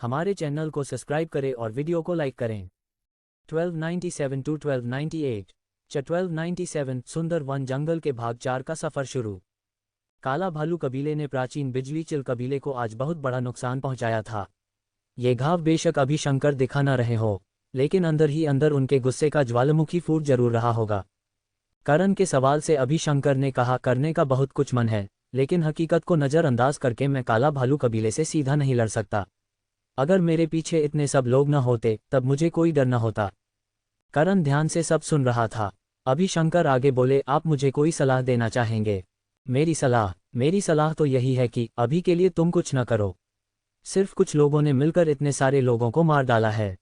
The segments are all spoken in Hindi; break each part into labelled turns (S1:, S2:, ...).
S1: हमारे चैनल को सब्सक्राइब करें और वीडियो को लाइक करें। 1297 टू 1298 1297 सुंदर वन जंगल के भाग 4 का सफर शुरू। काला भालू कबीले ने प्राचीन बिजली चिल कबीले को आज बहुत बड़ा नुकसान पहुंचाया था। ये घाव बेशक अभी शंकर दिखा न रहे हो, लेकिन अंदर ही अंदर उनके गुस्से का ज्वालामुखी फूट जरूर रहा होगा। करण के सवाल से अभी शंकर ने कहा, करने का बहुत कुछ मन है, लेकिन हकीकत को नज़रअंदाज करके मैं काला भालू कबीले से सीधा नहीं लड़ सकता। अगर मेरे पीछे इतने सब लोग न होते तब मुझे कोई डर न होता। करण ध्यान से सब सुन रहा था। अभी शंकर आगे बोले, आप मुझे कोई सलाह देना चाहेंगे? मेरी सलाह तो यही है कि अभी के लिए तुम कुछ न करो। सिर्फ कुछ लोगों ने मिलकर इतने सारे लोगों को मार डाला है।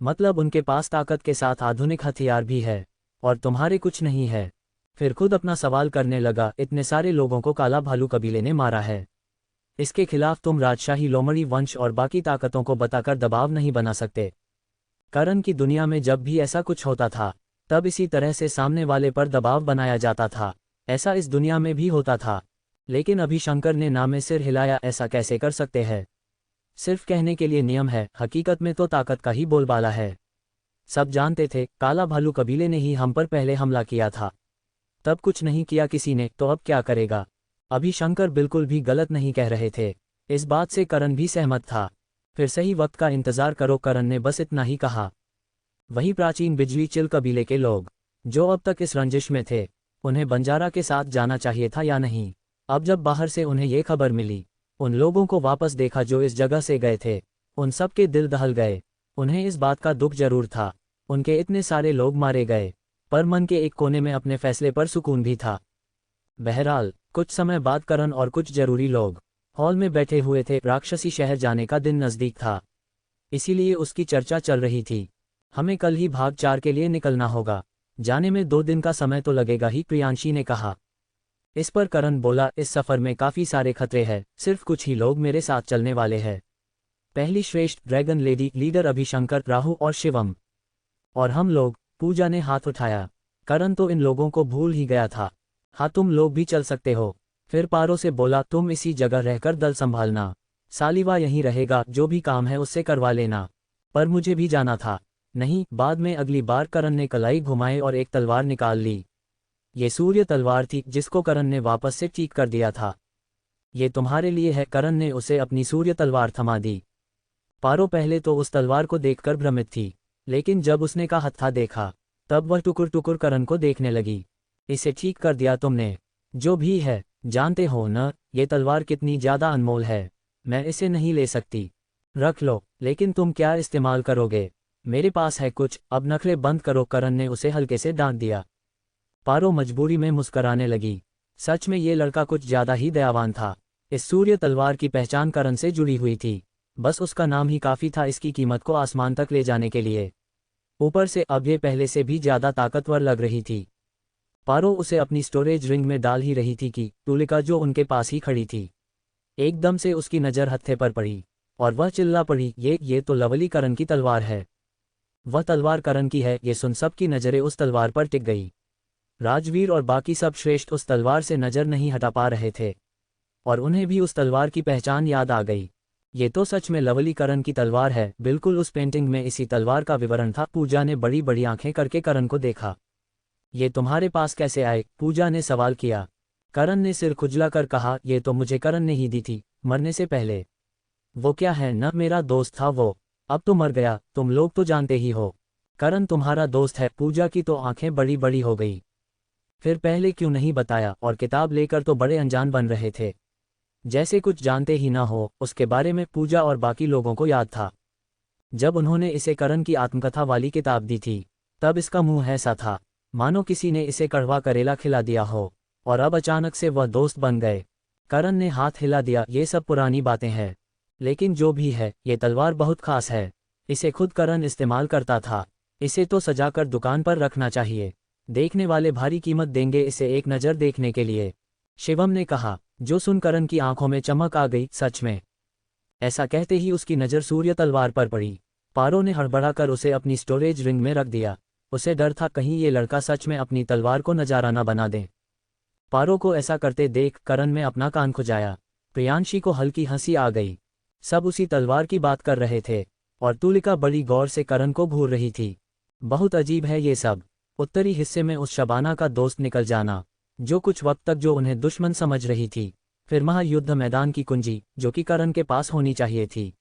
S1: मतलब उनके पास ताकत के साथ आधुनिक हथियार भी है और तुम्हारे कुछ नहीं है। फिर खुद अपना सवाल करने लगा, इतने सारे लोगों को काला भालू कबीले ने मारा है। इसके खिलाफ तुम राजशाही लोमड़ी वंश और बाकी ताकतों को बताकर दबाव नहीं बना सकते। करण की दुनिया में जब भी ऐसा कुछ होता था तब इसी तरह से सामने वाले पर दबाव बनाया जाता था। ऐसा इस दुनिया में भी होता था। लेकिन अभी शंकर ने ना में सिर हिलाया, ऐसा कैसे कर सकते हैं? सिर्फ कहने के लिए नियम है, हकीकत में तो ताकत का ही बोलबाला है। सब जानते थे काला भालू कबीले ने ही हम पर पहले हमला किया था। तब कुछ नहीं किया किसी ने, तो अब क्या करेगा? अभी शंकर बिल्कुल भी गलत नहीं कह रहे थे। इस बात से करण भी सहमत था। फिर सही वक्त का इंतजार करो, करण ने बस इतना ही कहा। वही प्राचीन बिजली चिल कबीले के लोग जो अब तक इस रंजिश में थे, उन्हें बंजारा के साथ जाना चाहिए था या नहीं? अब जब बाहर से उन्हें ये खबर मिली, उन लोगों को वापस देखा जो इस जगह से गए थे, उन सब के दिल दहल गए। उन्हें इस बात का दुख जरूर था, उनके इतने सारे लोग मारे गए, पर मन के एक कोने में अपने फैसले पर सुकून भी था। बहरहाल कुछ समय बाद करण और कुछ जरूरी लोग हॉल में बैठे हुए थे। राक्षसी शहर जाने का दिन नज़दीक था, इसीलिए उसकी चर्चा चल रही थी। हमें कल ही भाग 4 के लिए निकलना होगा। जाने में 2 दिन का समय तो लगेगा ही, प्रियांशी ने कहा। इस पर करण बोला, इस सफ़र में काफ़ी सारे खतरे हैं, सिर्फ कुछ ही लोग मेरे साथ चलने वाले हैं। पहली श्रेष्ठ ड्रैगन लेडी लीडर अभिशंकर, राहु और शिवम, और हम लोग। पूजा ने हाथ उठाया। करण तो इन लोगों को भूल ही गया था। हाँ, तुम लोग भी चल सकते हो। फिर पारो से बोला, तुम इसी जगह रहकर दल संभालना, सालिवा यहीं रहेगा, जो भी काम है उससे करवा लेना। पर मुझे भी जाना था। नहीं, बाद में अगली बार। करण ने कलाई घुमाई और एक तलवार निकाल ली। ये सूर्य तलवार थी जिसको करण ने वापस से ठीक कर दिया था। ये तुम्हारे लिए है। करण ने उसे अपनी सूर्य तलवार थमा दी। पारो पहले तो उस तलवार को देखकर भ्रमित थी, लेकिन जब उसने का हत्था देखा तब वह टुकुर टुकुर करण को देखने लगी। इसे ठीक कर दिया तुमने? जो भी है, जानते हो न ये तलवार कितनी ज्यादा अनमोल है। मैं इसे नहीं ले सकती। रख लो, लेकिन तुम क्या इस्तेमाल करोगे? मेरे पास है कुछ, अब नखरे बंद करो। करण ने उसे हल्के से डांट दिया। पारो मजबूरी में मुस्कराने लगी। सच में ये लड़का कुछ ज्यादा ही दयावान था। इस सूर्य तलवार की पहचान करण से जुड़ी हुई थी। बस उसका नाम ही काफी था इसकी कीमत को आसमान तक ले जाने के लिए। ऊपर से अब ये पहले से भी ज्यादा ताकतवर लग रही थी। पारो उसे अपनी स्टोरेज रिंग में डाल ही रही थी कि तुलिका, जो उनके पास ही खड़ी थी, एकदम से उसकी नज़र हत्थे पर पड़ी और वह चिल्ला पड़ी, ये तो लवली करण की तलवार है। वह तलवार करण की है। ये सुन सबकी नज़रें उस तलवार पर टिक गई। राजवीर और बाकी सब श्रेष्ठ उस तलवार से नज़र नहीं हटा पा रहे थे और उन्हें भी उस तलवार की पहचान याद आ गई। ये तो सच में लवली करण की तलवार है, बिल्कुल उस पेंटिंग में इसी तलवार का विवरण था। पूजा ने बड़ी बड़ी आंखें करके करण को देखा। ये तुम्हारे पास कैसे आए? पूजा ने सवाल किया। करण ने सिर खुजलाकर कहा, ये तो मुझे करण ने ही दी थी, मरने से पहले। वो क्या है न, मेरा दोस्त था वो, अब तो मर गया। तुम लोग तो जानते ही हो, करण तुम्हारा दोस्त है। पूजा की तो आंखें बड़ी बड़ी हो गई। फिर पहले क्यों नहीं बताया? और किताब लेकर तो बड़े अनजान बन रहे थे, जैसे कुछ जानते ही ना हो। उसके बारे में पूजा और बाकी लोगों को याद था। जब उन्होंने इसे करण की आत्मकथा वाली किताब दी थी तब इसका मुंह ऐसा था मानो किसी ने इसे कड़वा करेला खिला दिया हो, और अब अचानक से वह दोस्त बन गए। करण ने हाथ हिला दिया, ये सब पुरानी बातें हैं, लेकिन जो भी है ये तलवार बहुत खास है। इसे खुद करण इस्तेमाल करता था। इसे तो सजाकर दुकान पर रखना चाहिए, देखने वाले भारी कीमत देंगे इसे एक नज़र देखने के लिए, शिवम ने कहा। जो सुन करण की आंखों में चमक आ गई। सच में? ऐसा कहते ही उसकी नज़र सूर्य तलवार पर पड़ी। पारो ने हड़बड़ाकर उसे अपनी स्टोरेज रिंग में रख दिया। उसे डर था कहीं ये लड़का सच में अपनी तलवार को नजारा न बना दे। पारो को ऐसा करते देख करण में अपना कान खुजाया। प्रियांशी को हल्की हंसी आ गई। सब उसी तलवार की बात कर रहे थे और तुलिका बड़ी गौर से करण को घूर रही थी। बहुत अजीब है ये सब। उत्तरी हिस्से में उस शबाना का दोस्त निकल जाना, जो कुछ वक्त तक जो उन्हें दुश्मन समझ रही थी, फिर महायुद्ध मैदान की कुंजी जो कि करण के पास होनी चाहिए थी,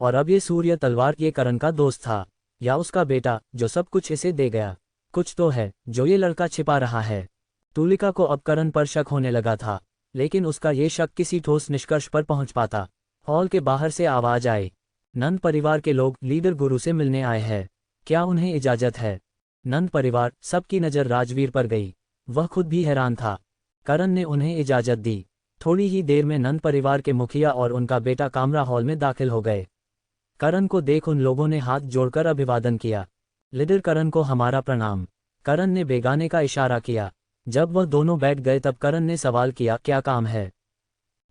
S1: और अब ये सूर्य तलवार ये करण का दोस्त था या उसका बेटा जो सब कुछ इसे दे गया। कुछ तो है जो ये लड़का छिपा रहा है। तुलिका को अब करण पर शक होने लगा था, लेकिन उसका ये शक किसी ठोस निष्कर्ष पर पहुंच पाता। हॉल के बाहर से आवाज आई, नंद परिवार के लोग लीडर गुरु से मिलने आए हैं, क्या उन्हें इजाजत है? नंद परिवार, सबकी नज़र राजवीर पर गई। वह खुद भी हैरान था। करण ने उन्हें इजाजत दी। थोड़ी ही देर में नंद परिवार के मुखिया और उनका बेटा कामरा हॉल में दाखिल हो गए। करण को देख उन लोगों ने हाथ जोड़कर अभिवादन किया। लीडर करण को हमारा प्रणाम। करण ने बेगाने का इशारा किया। जब वह दोनों बैठ गए तब करण ने सवाल किया, क्या काम है?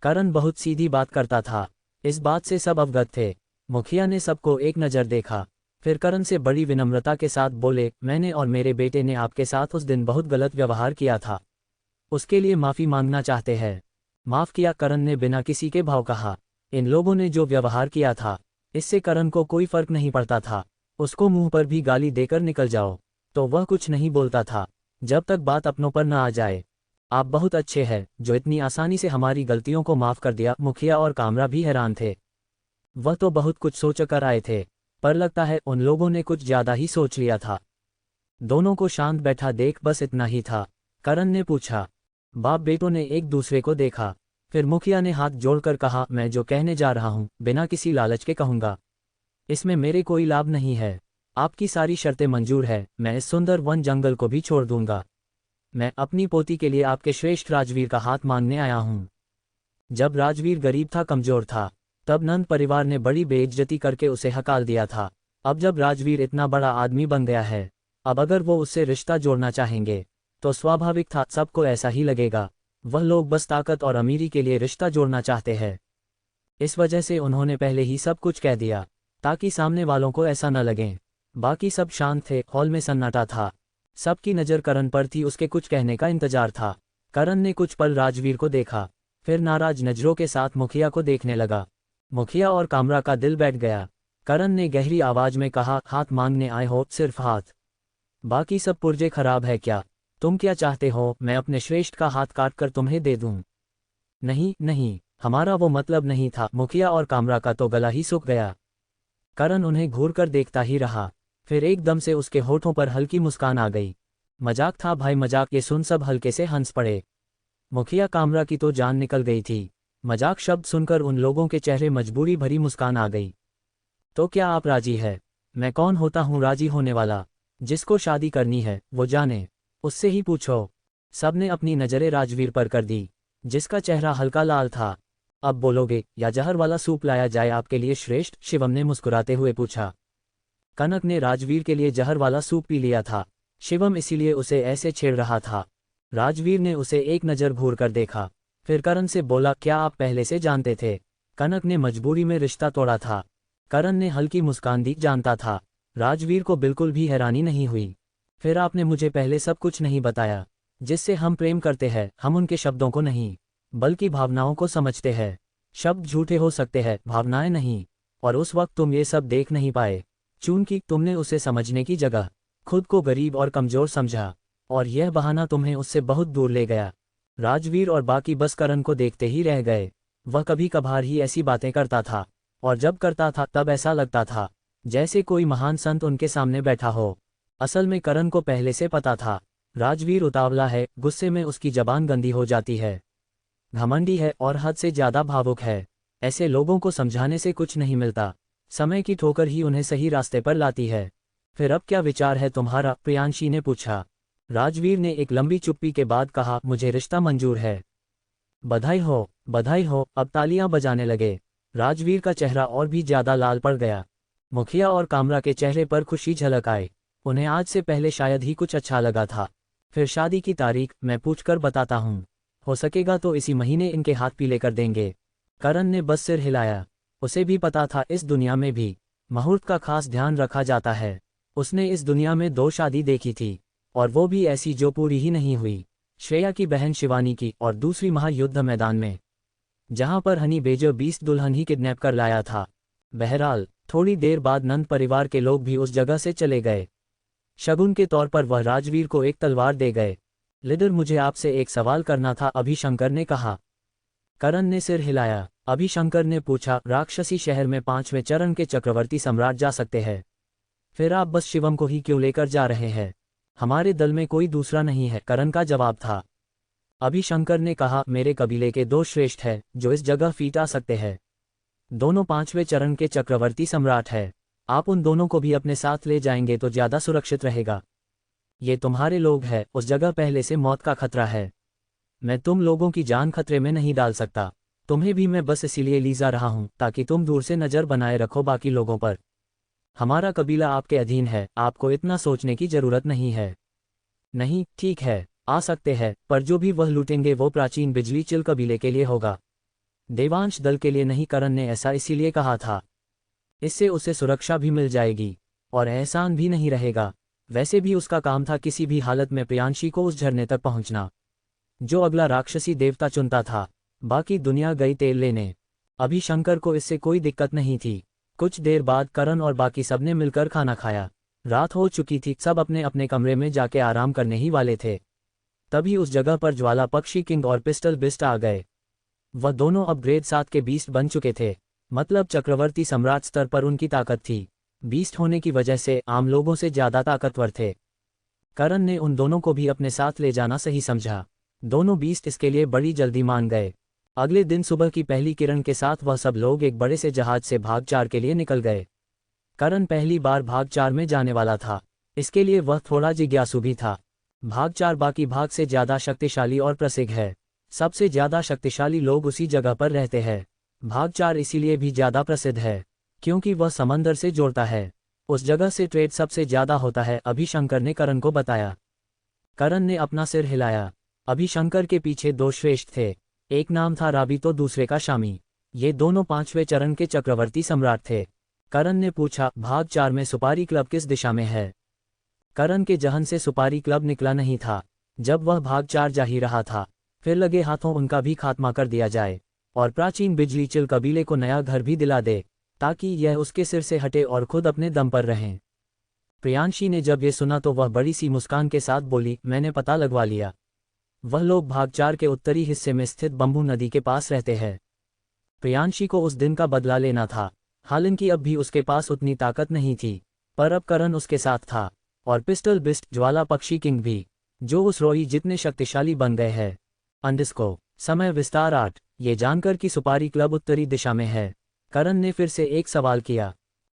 S1: करण बहुत सीधी बात करता था, इस बात से सब अवगत थे। मुखिया ने सबको एक नज़र देखा, फिर करण से बड़ी विनम्रता के साथ बोले, मैंने और मेरे बेटे ने आपके साथ उस दिन बहुत गलत व्यवहार किया था, उसके लिए माफ़ी मांगना चाहते हैं। माफ़ किया, करण ने बिना किसी के भाव कहा। इन लोगों ने जो व्यवहार किया था, इससे करण को कोई फर्क नहीं पड़ता था। उसको मुंह पर भी गाली देकर निकल जाओ तो वह कुछ नहीं बोलता था, जब तक बात अपनों पर न आ जाए। आप बहुत अच्छे हैं जो इतनी आसानी से हमारी गलतियों को माफ़ कर दिया। मुखिया और कामरा भी हैरान थे। वह तो बहुत कुछ सोच कर आए थे, पर लगता है उन लोगों ने कुछ ज़्यादा ही सोच लिया था। दोनों को शांत बैठा देख बस इतना ही था। करण ने पूछा। बाप बेटों ने एक दूसरे को देखा। फिर मुखिया ने हाथ जोड़कर कहा, मैं जो कहने जा रहा हूँ बिना किसी लालच के कहूँगा। इसमें मेरे कोई लाभ नहीं है। आपकी सारी शर्तें मंजूर है। मैं इस सुंदर वन जंगल को भी छोड़ दूंगा। मैं अपनी पोती के लिए आपके श्रेष्ठ राजवीर का हाथ मांगने आया हूँ। जब राजवीर गरीब था, कमजोर था, तब नंद परिवार ने बड़ी बेइज्जती करके उसे हकाल दिया था। अब जब राजवीर इतना बड़ा आदमी बन गया है, अब अगर वो उससे रिश्ता जोड़ना चाहेंगे तो स्वाभाविक था सबको ऐसा ही लगेगा। वह लोग बस ताकत और अमीरी के लिए रिश्ता जोड़ना चाहते हैं। इस वजह से उन्होंने पहले ही सब कुछ कह दिया ताकि सामने वालों को ऐसा न लगे। बाकी सब शांत थे। हॉल में सन्नाटा था। सबकी नज़र करण पर थी, उसके कुछ कहने का इंतजार था। करण ने कुछ पल राजवीर को देखा, फिर नाराज नजरों के साथ मुखिया को देखने लगा। मुखिया और कामरा का दिल बैठ गया। करण ने गहरी आवाज में कहा, हाथ मांगने आए हो? सिर्फ हाथ? बाकी सब पुर्जे खराब है क्या? तुम क्या चाहते हो, मैं अपने श्रेष्ठ का हाथ काट कर तुम्हें दे दूं? नहीं नहीं, हमारा वो मतलब नहीं था। मुखिया और कामरा का तो गला ही सूख गया। करण उन्हें घूर कर देखता ही रहा, फिर एकदम से उसके होठों पर हल्की मुस्कान आ गई। मजाक था भाई, मजाक। ये सुन सब हल्के से हंस पड़े। मुखिया कामरा की तो जान निकल गई थी। मजाक शब्द सुनकर उन लोगों के चेहरे मजबूरी भरी मुस्कान आ गई। तो क्या आप राजी है? मैं कौन होता हूँ राजी होने वाला? जिसको शादी करनी है वो जाने, उससे ही पूछो। सबने अपनी नज़रें राजवीर पर कर दी, जिसका चेहरा हल्का लाल था। अब बोलोगे या जहर वाला सूप लाया जाए आपके लिए श्रेष्ठ? शिवम ने मुस्कुराते हुए पूछा। कनक ने राजवीर के लिए जहर वाला सूप पी लिया था। शिवम इसीलिए उसे ऐसे छेड़ रहा था। राजवीर ने उसे एक नज़र घूर कर देखा, फिर करण से बोला, क्या आप पहले से जानते थे? कनक ने मजबूरी में रिश्ता तोड़ा था। करण ने हल्की मुस्कान दी, जानता था। राजवीर को बिल्कुल भी हैरानी नहीं हुई। फिर आपने मुझे पहले सब कुछ नहीं बताया? जिससे हम प्रेम करते हैं, हम उनके शब्दों को नहीं बल्कि भावनाओं को समझते हैं। शब्द झूठे हो सकते हैं, भावनाएं नहीं। और उस वक्त तुम ये सब देख नहीं पाए, चूंकि तुमने उसे समझने की जगह खुद को गरीब और कमजोर समझा, और यह बहाना तुम्हें उससे बहुत दूर ले गया। राजवीर और बाकी बस करण को देखते ही रह गए। वह कभी कभार ही ऐसी बातें करता था, और जब करता था तब ऐसा लगता था जैसे कोई महान संत उनके सामने बैठा हो। असल में करण को पहले से पता था, राजवीर उतावला है, गुस्से में उसकी जबान गंदी हो जाती है, घमंडी है और हद से ज़्यादा भावुक है। ऐसे लोगों को समझाने से कुछ नहीं मिलता, समय की ठोकर ही उन्हें सही रास्ते पर लाती है। फिर अब क्या विचार है तुम्हारा? प्रियांशी ने पूछा। राजवीर ने एक लंबी चुप्पी के बाद कहा, मुझे रिश्ता मंजूर है। बधाई हो, बधाई हो। अब तालियां बजाने लगे। राजवीर का चेहरा और भी ज़्यादा लाल पड़ गया। मुखिया और कामरा के चेहरे पर खुशी झलक आई। उन्हें आज से पहले शायद ही कुछ अच्छा लगा था। फिर शादी की तारीख मैं पूछकर बताता हूँ, हो सकेगा तो इसी महीने इनके हाथ पीले कर देंगे। करण ने बस सिर हिलाया। उसे भी पता था इस दुनिया में भी मुहूर्त का खास ध्यान रखा जाता है। उसने इस दुनिया में 2 शादी देखी थी, और वो भी ऐसी जो पूरी ही नहीं हुई। श्रेया की बहन शिवानी की, और दूसरी महायुद्ध मैदान में। जहां पर हनी बेजर 20 दुल्हन ही किडनैप कर लाया था। बहरहाल थोड़ी देर बाद नंद परिवार के लोग भी उस जगह से चले गए। शगुन के तौर पर वह राजवीर को एक तलवार दे गए। लीडर, मुझे आपसे एक सवाल करना था, अभिशंकर ने कहा। करण ने सिर हिलाया। अभिशंकर ने पूछा, राक्षसी शहर में 5वें चरण के चक्रवर्ती सम्राट जा सकते हैं, फिर आप बस शिवम को ही क्यों लेकर जा रहे हैं? हमारे दल में कोई दूसरा नहीं है, करण का जवाब था। अभिशंकर ने कहा, मेरे कबीले के 2 श्रेष्ठ हैं जो इस जगह फीट आ सकते हैं। दोनों 5वें चरण के चक्रवर्ती सम्राट है। आप उन दोनों को भी अपने साथ ले जाएंगे तो ज्यादा सुरक्षित रहेगा। ये तुम्हारे लोग हैं, उस जगह पहले से मौत का खतरा है। मैं तुम लोगों की जान खतरे में नहीं डाल सकता। तुम्हें भी मैं बस इसीलिए ले जा रहा हूं ताकि तुम दूर से नजर बनाए रखो बाकी लोगों पर। हमारा कबीला आपके अधीन है, आपको इतना सोचने की जरूरत नहीं है। नहीं, ठीक है, आ सकते हैं, पर जो भी वह लूटेंगे वो प्राचीन बिजली चिल कबीले के लिए होगा, देवांश दल के लिए नहीं। करण ने ऐसा इसीलिए कहा था, इससे उसे सुरक्षा भी मिल जाएगी और एहसान भी नहीं रहेगा। वैसे भी उसका काम था किसी भी हालत में प्रियांशी को उस झरने तक पहुंचना जो अगला राक्षसी देवता चुनता था। बाकी दुनिया गई तेल लेने। अभिशंकर को इससे कोई दिक्कत नहीं थी। कुछ देर बाद करण और बाकी सबने मिलकर खाना खाया। रात हो चुकी थी, सब अपने अपने कमरे में जाके आराम करने ही वाले थे। तभी उस जगह पर ज्वाला पक्षी किंग और पिस्टल बिस्ट आ गए। वह दोनों अपग्रेड 7 के बीस्ट बन चुके थे, मतलब चक्रवर्ती सम्राट स्तर पर उनकी ताकत थी। बीस्ट होने की वजह से आम लोगों से ज्यादा ताकतवर थे। करण ने उन दोनों को भी अपने साथ ले जाना सही समझा। दोनों बीस्ट इसके लिए बड़ी जल्दी मान गए। अगले दिन सुबह की पहली किरण के साथ वह सब लोग एक बड़े से जहाज से भागचार के लिए निकल गए। करण पहली बार भागचार में जाने वाला था, इसके लिए वह थोड़ा जिज्ञासु भी था। भागचार बाकी भाग से ज्यादा शक्तिशाली और प्रसिद्ध है। सबसे ज्यादा शक्तिशाली लोग उसी जगह पर रहते हैं। भागचार इसीलिए भी ज्यादा प्रसिद्ध है क्योंकि वह समंदर से जोड़ता है। उस जगह से ट्रेड सबसे ज्यादा होता है, अभिशंकर ने करण को बताया। करण ने अपना सिर हिलाया। अभिशंकर के पीछे 2 श्रेष्ठ थे, एक नाम था राबी तो दूसरे का शामी। ये दोनों 5वें चरण के चक्रवर्ती सम्राट थे। करण ने पूछा, भागचार में सुपारी क्लब किस दिशा में है? करण के जहन से सुपारी क्लब निकला नहीं था। जब वह भागचार जा ही रहा था, फिर लगे हाथों उनका भी खात्मा कर दिया जाए और प्राचीन बिजली चिल कबीले को नया घर भी दिला दे ताकि यह उसके सिर से हटे और खुद अपने दम पर रहें। प्रियांशी ने जब ये सुना तो वह बड़ी सी मुस्कान के साथ बोली, मैंने पता लगवा लिया। वह लोग भागचार के उत्तरी हिस्से में स्थित बंबू नदी के पास रहते हैं। प्रियांशी को उस दिन का बदला लेना था, हालांकि अब भी उसके पास उतनी ताकत नहीं थी, पर अब करण उसके साथ था और पिस्टल बिस्ट ज्वाला पक्षी किंग भी, जो उस रोई जितने शक्तिशाली बन गए हैं। अंडस्को समय विस्तार 8। ये जानकर कि सुपारी क्लब उत्तरी दिशा में है, करण ने फिर से एक सवाल किया,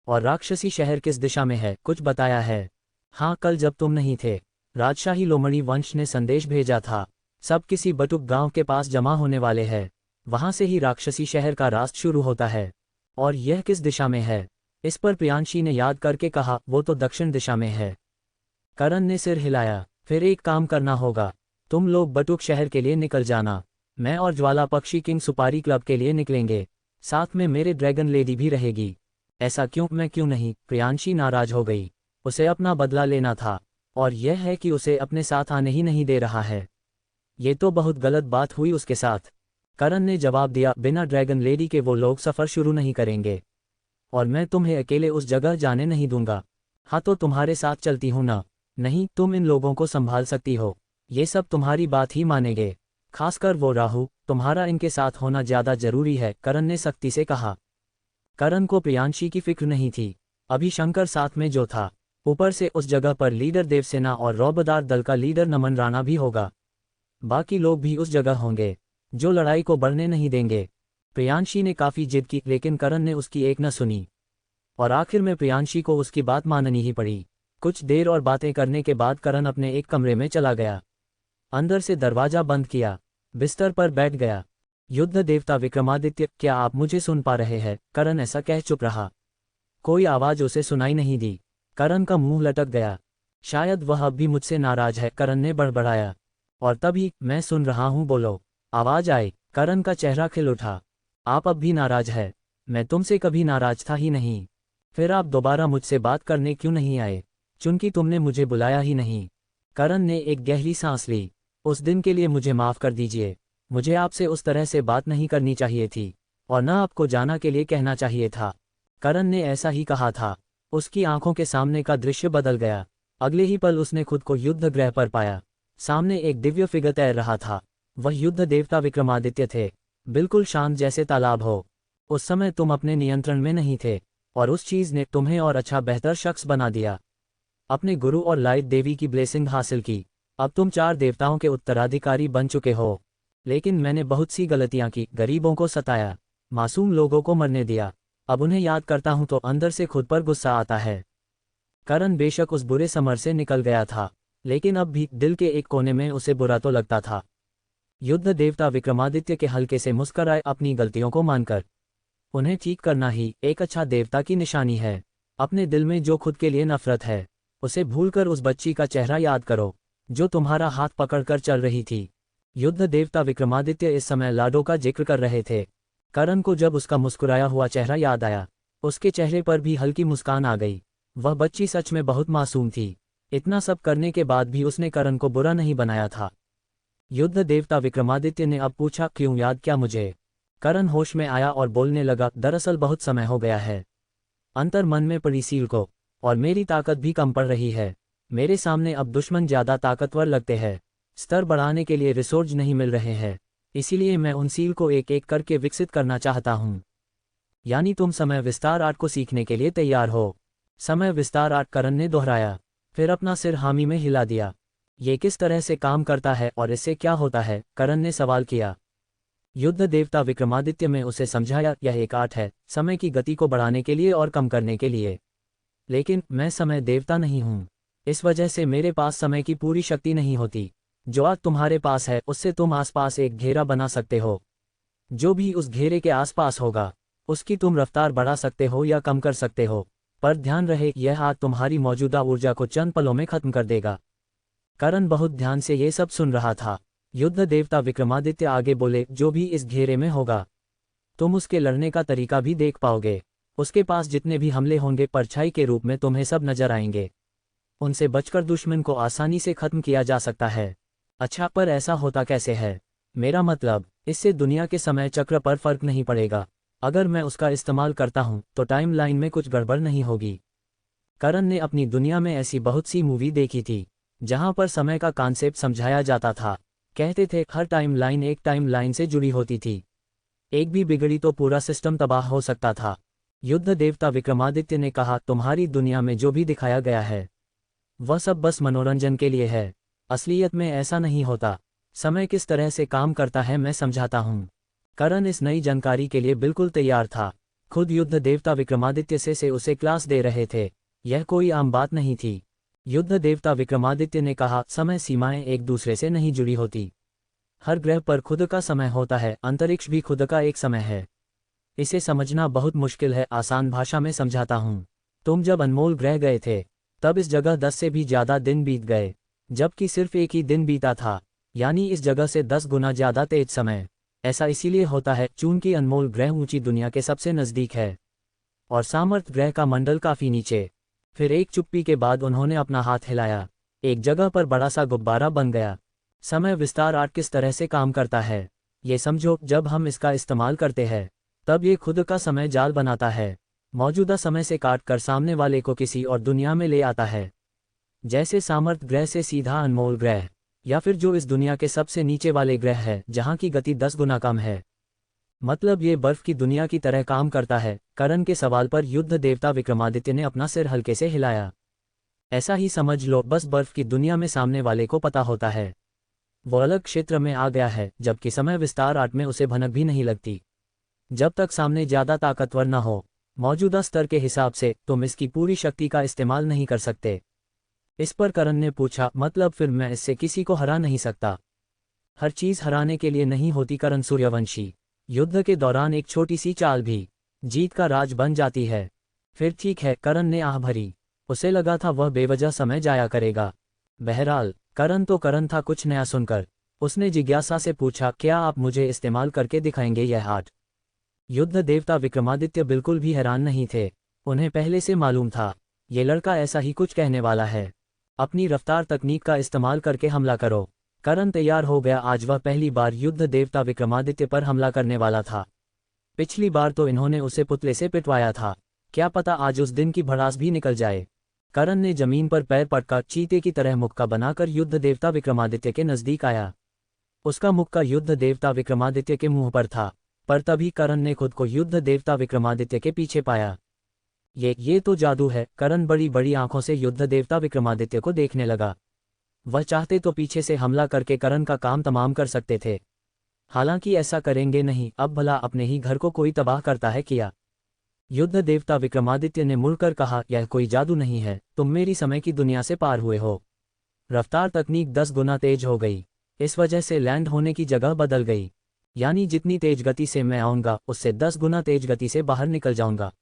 S1: और राक्षसी शहर किस दिशा में है, कुछ बताया है? हाँ, कल जब तुम नहीं थे, राजशाही लोमड़ी वंश ने संदेश भेजा था। सब किसी बटुक गांव के पास जमा होने वाले हैं। वहां से ही राक्षसी शहर का रास्ता शुरू होता है। और यह किस दिशा में है? इस पर प्रियांशी ने याद करके कहा, वो तो दक्षिण दिशा में है। करण ने सिर हिलाया। फिर एक काम करना होगा, तुम लोग बटुक शहर के लिए निकल जाना, मैं और ज्वाला पक्षी किंग सुपारी क्लब के लिए निकलेंगे। साथ में मेरे ड्रैगन लेडी भी रहेगी। ऐसा क्यों? मैं क्यों नहीं? प्रियांशी नाराज हो गई। उसे अपना बदला लेना था, और यह है कि उसे अपने साथ आने ही नहीं दे रहा है। ये तो बहुत गलत बात हुई उसके साथ। करण ने जवाब दिया, बिना ड्रैगन लेडी के वो लोग सफ़र शुरू नहीं करेंगे, और मैं तुम्हें अकेले उस जगह जाने नहीं दूंगा। हाँ, तो तुम्हारे साथ चलती हूँ ना? नहीं, तुम इन लोगों को संभाल सकती हो, ये सब तुम्हारी बात ही मानेंगे, खासकर वो राहु। तुम्हारा इनके साथ होना ज्यादा जरूरी है, करण ने सख्ती से कहा। करण को प्रियांशी की फिक्र नहीं थी, अभिशंकर साथ में जो था, ऊपर से उस जगह पर लीडर देवसेना और रौबदार दल का लीडर नमन राणा भी होगा। बाकी लोग भी उस जगह होंगे जो लड़ाई को बढ़ने नहीं देंगे। प्रियांशी ने काफी जिद की, लेकिन करण ने उसकी एक न सुनी, और आखिर में प्रियांशी को उसकी बात माननी ही पड़ी। कुछ देर और बातें करने के बाद करण अपने एक कमरे में चला गया। अंदर से दरवाजा बंद किया, बिस्तर पर बैठ गया। युद्ध देवता विक्रमादित्य, क्या आप मुझे सुन पा रहे हैं? करण ऐसा कह चुप रहा। कोई आवाज उसे सुनाई नहीं दी। करण का मुंह लटक गया। शायद वह अब भी मुझसे नाराज है, करण ने बड़बड़ाया। और तभी, मैं सुन रहा हूं, बोलो, आवाज आई। करण का चेहरा खिल उठा। आप अब भी नाराज है? मैं तुमसे कभी नाराज था ही नहीं। फिर आप दोबारा मुझसे बात करने क्यों नहीं आए? चूंकि तुमने मुझे बुलाया ही नहीं। करण ने एक गहरी सांस ली। उस दिन के लिए मुझे माफ कर दीजिए। मुझे आपसे उस तरह से बात नहीं करनी चाहिए थी, और न आपको जाना के लिए कहना चाहिए था। करण ने ऐसा ही कहा था। उसकी आंखों के सामने का दृश्य बदल गया। अगले ही पल उसने खुद को युद्ध गृह पर पाया। सामने एक दिव्य फिगर तैर रहा था। वह युद्ध देवता विक्रमादित्य थे, बिल्कुल शांत जैसे तालाब हो। उस समय तुम अपने नियंत्रण में नहीं थे, और उस चीज ने तुम्हें और अच्छा बेहतर शख्स बना दिया। अपने गुरु और लाइट देवी की ब्लेसिंग हासिल की। अब तुम 4 देवताओं के उत्तराधिकारी बन चुके हो। लेकिन मैंने बहुत सी गलतियां की, गरीबों को सताया, मासूम लोगों को मरने दिया। अब उन्हें याद करता हूं तो अंदर से खुद पर गुस्सा आता है। करण बेशक उस बुरे समर से निकल गया था, लेकिन अब भी दिल के एक कोने में उसे बुरा तो लगता था। युद्ध देवता विक्रमादित्य के हल्के से मुस्कुराए, अपनी गलतियों को मानकर। उन्हें ठीक करना ही एक अच्छा देवता की निशानी है। अपने दिल में जो खुद के लिए नफरत है, उसे भूलकर उस बच्ची का चेहरा याद करो, जो तुम्हारा हाथ पकड़कर चल रही थी। युद्ध देवता विक्रमादित्य इस समय लाडो का जिक्र कर रहे थे। करण को जब उसका मुस्कुराया हुआ चेहरा याद आया, उसके चेहरे पर भी हल्की मुस्कान आ गई। वह बच्ची सच में बहुत मासूम थी। इतना सब करने के बाद भी उसने करण को बुरा नहीं बनाया था। युद्ध देवता विक्रमादित्य ने अब पूछा, क्यों याद क्या मुझे? करण होश में आया और बोलने लगा, दरअसल बहुत समय हो गया है। अंतर मन में पड़ी सील को, और मेरी ताकत भी कम पड़ रही है। मेरे सामने अब दुश्मन ज्यादा ताकतवर लगते हैं। स्तर बढ़ाने के लिए रिसोर्स नहीं मिल रहे हैं, इसीलिए मैं उन सील को एक एक करके विकसित करना चाहता हूँ। यानी तुम समय विस्तार आर्ट को सीखने के लिए तैयार हो? समय विस्तार आर्ट, करण ने दोहराया, फिर अपना सिर हामी में हिला दिया। ये किस तरह से काम करता है और इससे क्या होता है? करण ने सवाल किया। युद्ध देवता विक्रमादित्य में उसे समझाया, यह एक आर्ट है, समय की गति को बढ़ाने के लिए और कम करने के लिए। लेकिन मैं समय देवता नहीं हूँ, इस वजह से मेरे पास समय की पूरी शक्ति नहीं होती। जो आज तुम्हारे पास है उससे तुम आसपास एक घेरा बना सकते हो। जो भी उस घेरे के आसपास होगा, उसकी तुम रफ्तार बढ़ा सकते हो या कम कर सकते हो, पर ध्यान रहे यह आग तुम्हारी मौजूदा ऊर्जा को चंद पलों में खत्म कर देगा। करण बहुत ध्यान से ये सब सुन रहा था। युद्ध देवता विक्रमादित्य आगे बोले, जो भी इस घेरे में होगा, तुम उसके लड़ने का तरीका भी देख पाओगे। उसके पास जितने भी हमले होंगे परछाई के रूप में तुम्हें सब नजर आएंगे। उनसे बचकर दुश्मन को आसानी से खत्म किया जा सकता है। अच्छा, पर ऐसा होता कैसे है? मेरा मतलब, इससे दुनिया के समय चक्र पर फर्क नहीं पड़ेगा। अगर मैं उसका इस्तेमाल करता हूं तो टाइमलाइन में कुछ गड़बड़ नहीं होगी। करण ने अपनी दुनिया में ऐसी बहुत सी मूवी देखी थी, जहां पर समय का कॉन्सेप्ट समझाया जाता था। कहते थे हर टाइमलाइन एक टाइमलाइन से जुड़ी होती थी, एक भी बिगड़ी तो पूरा सिस्टम तबाह हो सकता था। युद्ध देवता विक्रमादित्य ने कहा, तुम्हारी दुनिया में जो भी दिखाया गया है वह सब बस मनोरंजन के लिए है। असलियत में ऐसा नहीं होता। समय किस तरह से काम करता है मैं समझाता हूँ। करण इस नई जानकारी के लिए बिल्कुल तैयार था। खुद युद्ध देवता विक्रमादित्य से उसे क्लास दे रहे थे, यह कोई आम बात नहीं थी। युद्ध देवता विक्रमादित्य ने कहा, समय सीमाएं एक दूसरे से नहीं जुड़ी होती। हर ग्रह पर खुद का समय होता है, अंतरिक्ष भी खुद का एक समय है। इसे समझना बहुत मुश्किल है, आसान भाषा में समझाता हूँ। तुम जब अनमोल ग्रह गए थे तब इस जगह 10 से भी ज्यादा दिन बीत गए, जबकि सिर्फ एक ही दिन बीता था, यानी इस जगह से 10 गुना ज्यादा तेज समय। ऐसा इसीलिए होता है चूंकि अनमोल ग्रह ऊंची दुनिया के सबसे नजदीक है और सामर्थ्य ग्रह का मंडल काफी नीचे। फिर एक चुप्पी के बाद उन्होंने अपना हाथ हिलाया, एक जगह पर बड़ा सा गुब्बारा बन गया। समय विस्तार आर्ट किस तरह से काम करता है ये समझो। जब हम इसका इस्तेमाल करते हैं तब ये खुद का समय जाल बनाता है, मौजूदा समय से काट कर सामने वाले को किसी और दुनिया में ले आता है। जैसे सामर्थ्य ग्रह से सीधा अनमोल ग्रह, या फिर जो इस दुनिया के सबसे नीचे वाले ग्रह है जहां की गति 10 गुना कम है। मतलब ये बर्फ की दुनिया की तरह काम करता है। करण के सवाल पर युद्ध देवता विक्रमादित्य ने अपना सिर हल्के से हिलाया। ऐसा ही समझ लो, बस बर्फ की दुनिया में सामने वाले को पता होता है वो अलग क्षेत्र में आ गया है, जबकि समय विस्तार आर्ट में उसे भनक भी नहीं लगती। जब तक सामने ज्यादा ताकतवर न हो, मौजूदा स्तर के हिसाब से तुम इसकी पूरी शक्ति का इस्तेमाल नहीं कर सकते। इस पर करण ने पूछा, मतलब फिर मैं इससे किसी को हरा नहीं सकता? हर चीज हराने के लिए नहीं होती करण सूर्यवंशी। युद्ध के दौरान एक छोटी सी चाल भी जीत का राज बन जाती है। फिर ठीक है, करण ने आह भरी। उसे लगा था वह बेवजह समय जाया करेगा। बहरहाल करण तो करण था, कुछ नया सुनकर उसने जिज्ञासा से पूछा, क्या आप मुझे इस्तेमाल करके दिखाएंगे यह आर्ट? युद्ध देवता विक्रमादित्य बिल्कुल भी हैरान नहीं थे। उन्हें पहले से मालूम था ये लड़का ऐसा ही कुछ कहने वाला है। अपनी रफ्तार तकनीक का इस्तेमाल करके हमला करो। करण तैयार हो गया। आज वह पहली बार युद्ध देवता विक्रमादित्य पर हमला करने वाला था। पिछली बार तो इन्होंने उसे पुतले से पिटवाया था, क्या पता आज उस दिन की भड़ास भी निकल जाए। करण ने जमीन पर पैर पटका चीते की तरह मुक्का बनाकर युद्ध देवता विक्रमादित्य के नजदीक आया। उसका मुक्का युद्ध देवता विक्रमादित्य के मुंह पर था, पर तभी करण ने खुद को युद्ध देवता विक्रमादित्य के पीछे पाया। ये तो जादू है। करण बड़ी बड़ी आंखों से युद्ध देवता विक्रमादित्य को देखने लगा। वह चाहते तो पीछे से हमला करके करण का काम तमाम कर सकते थे, हालांकि ऐसा करेंगे नहीं। अब भला अपने ही घर को कोई तबाह करता है क्या। युद्ध देवता विक्रमादित्य ने मुड़कर कहा, यह कोई जादू नहीं है, तुम मेरी समय की दुनिया से पार हुए हो। रफ्तार तकनीक 10 गुना तेज हो गई, इस वजह से लैंड होने की जगह बदल गई, यानी जितनी तेज गति से मैं आऊंगा उससे 10 गुना तेज गति से बाहर निकल जाऊंगा।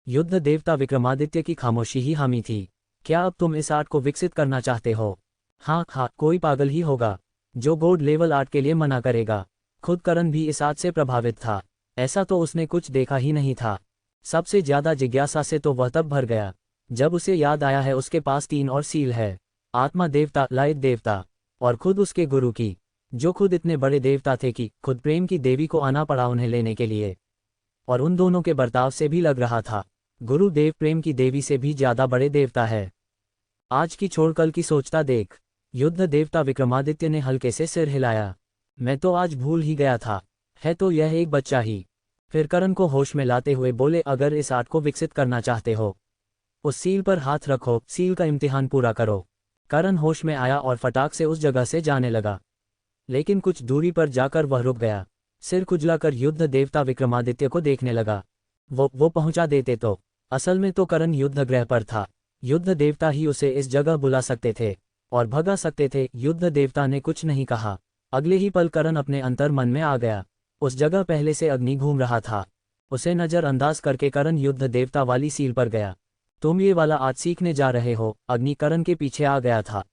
S1: युद्ध देवता विक्रमादित्य की खामोशी ही हामी थी। क्या अब तुम इस आर्ट को विकसित करना चाहते हो? हाँ, कोई पागल ही होगा जो गोल्ड लेवल आर्ट के लिए मना करेगा। खुद करण भी इस आर्ट से प्रभावित था, ऐसा तो उसने कुछ देखा ही नहीं था। सबसे ज्यादा जिज्ञासा से तो वह तब भर गया जब उसे याद आया है उसके पास 3 और सील है, आत्मा देवता, लायत देवता और खुद उसके गुरु की, जो खुद इतने बड़े देवता थे कि खुद प्रेम की देवी को आना पड़ा उन्हें लेने के लिए। और उन दोनों के बर्ताव से भी लग रहा था गुरुदेव प्रेम की देवी से भी ज्यादा बड़े देवता है। आज की छोड़ कल की सोचता देख। युद्ध देवता विक्रमादित्य ने हल्के से सिर हिलाया। मैं तो आज भूल ही गया था, है तो यह एक बच्चा ही। फिर करण को होश में लाते हुए बोले, अगर इस आर्ट को विकसित करना चाहते हो उस सील पर हाथ रखो, सील का इम्तिहान पूरा करो। करण होश में आया और फटाक से उस जगह से जाने लगा, लेकिन कुछ दूरी पर जाकर वह रुक गया। सिर खुजलाकर युद्ध देवता विक्रमादित्य को देखने लगा। वो पहुंचा देते तो। असल में तो करण युद्ध ग्रह पर था, युद्ध देवता ही उसे इस जगह बुला सकते थे और भगा सकते थे। युद्ध देवता ने कुछ नहीं कहा। अगले ही पल करण अपने अंतर मन में आ गया। उस जगह पहले से अग्नि घूम रहा था। उसे नजरअंदाज करके करण युद्ध देवता वाली सील पर गया। तुम ये वाला आज सीखने जा रहे हो? अग्नि करण के पीछे आ गया था।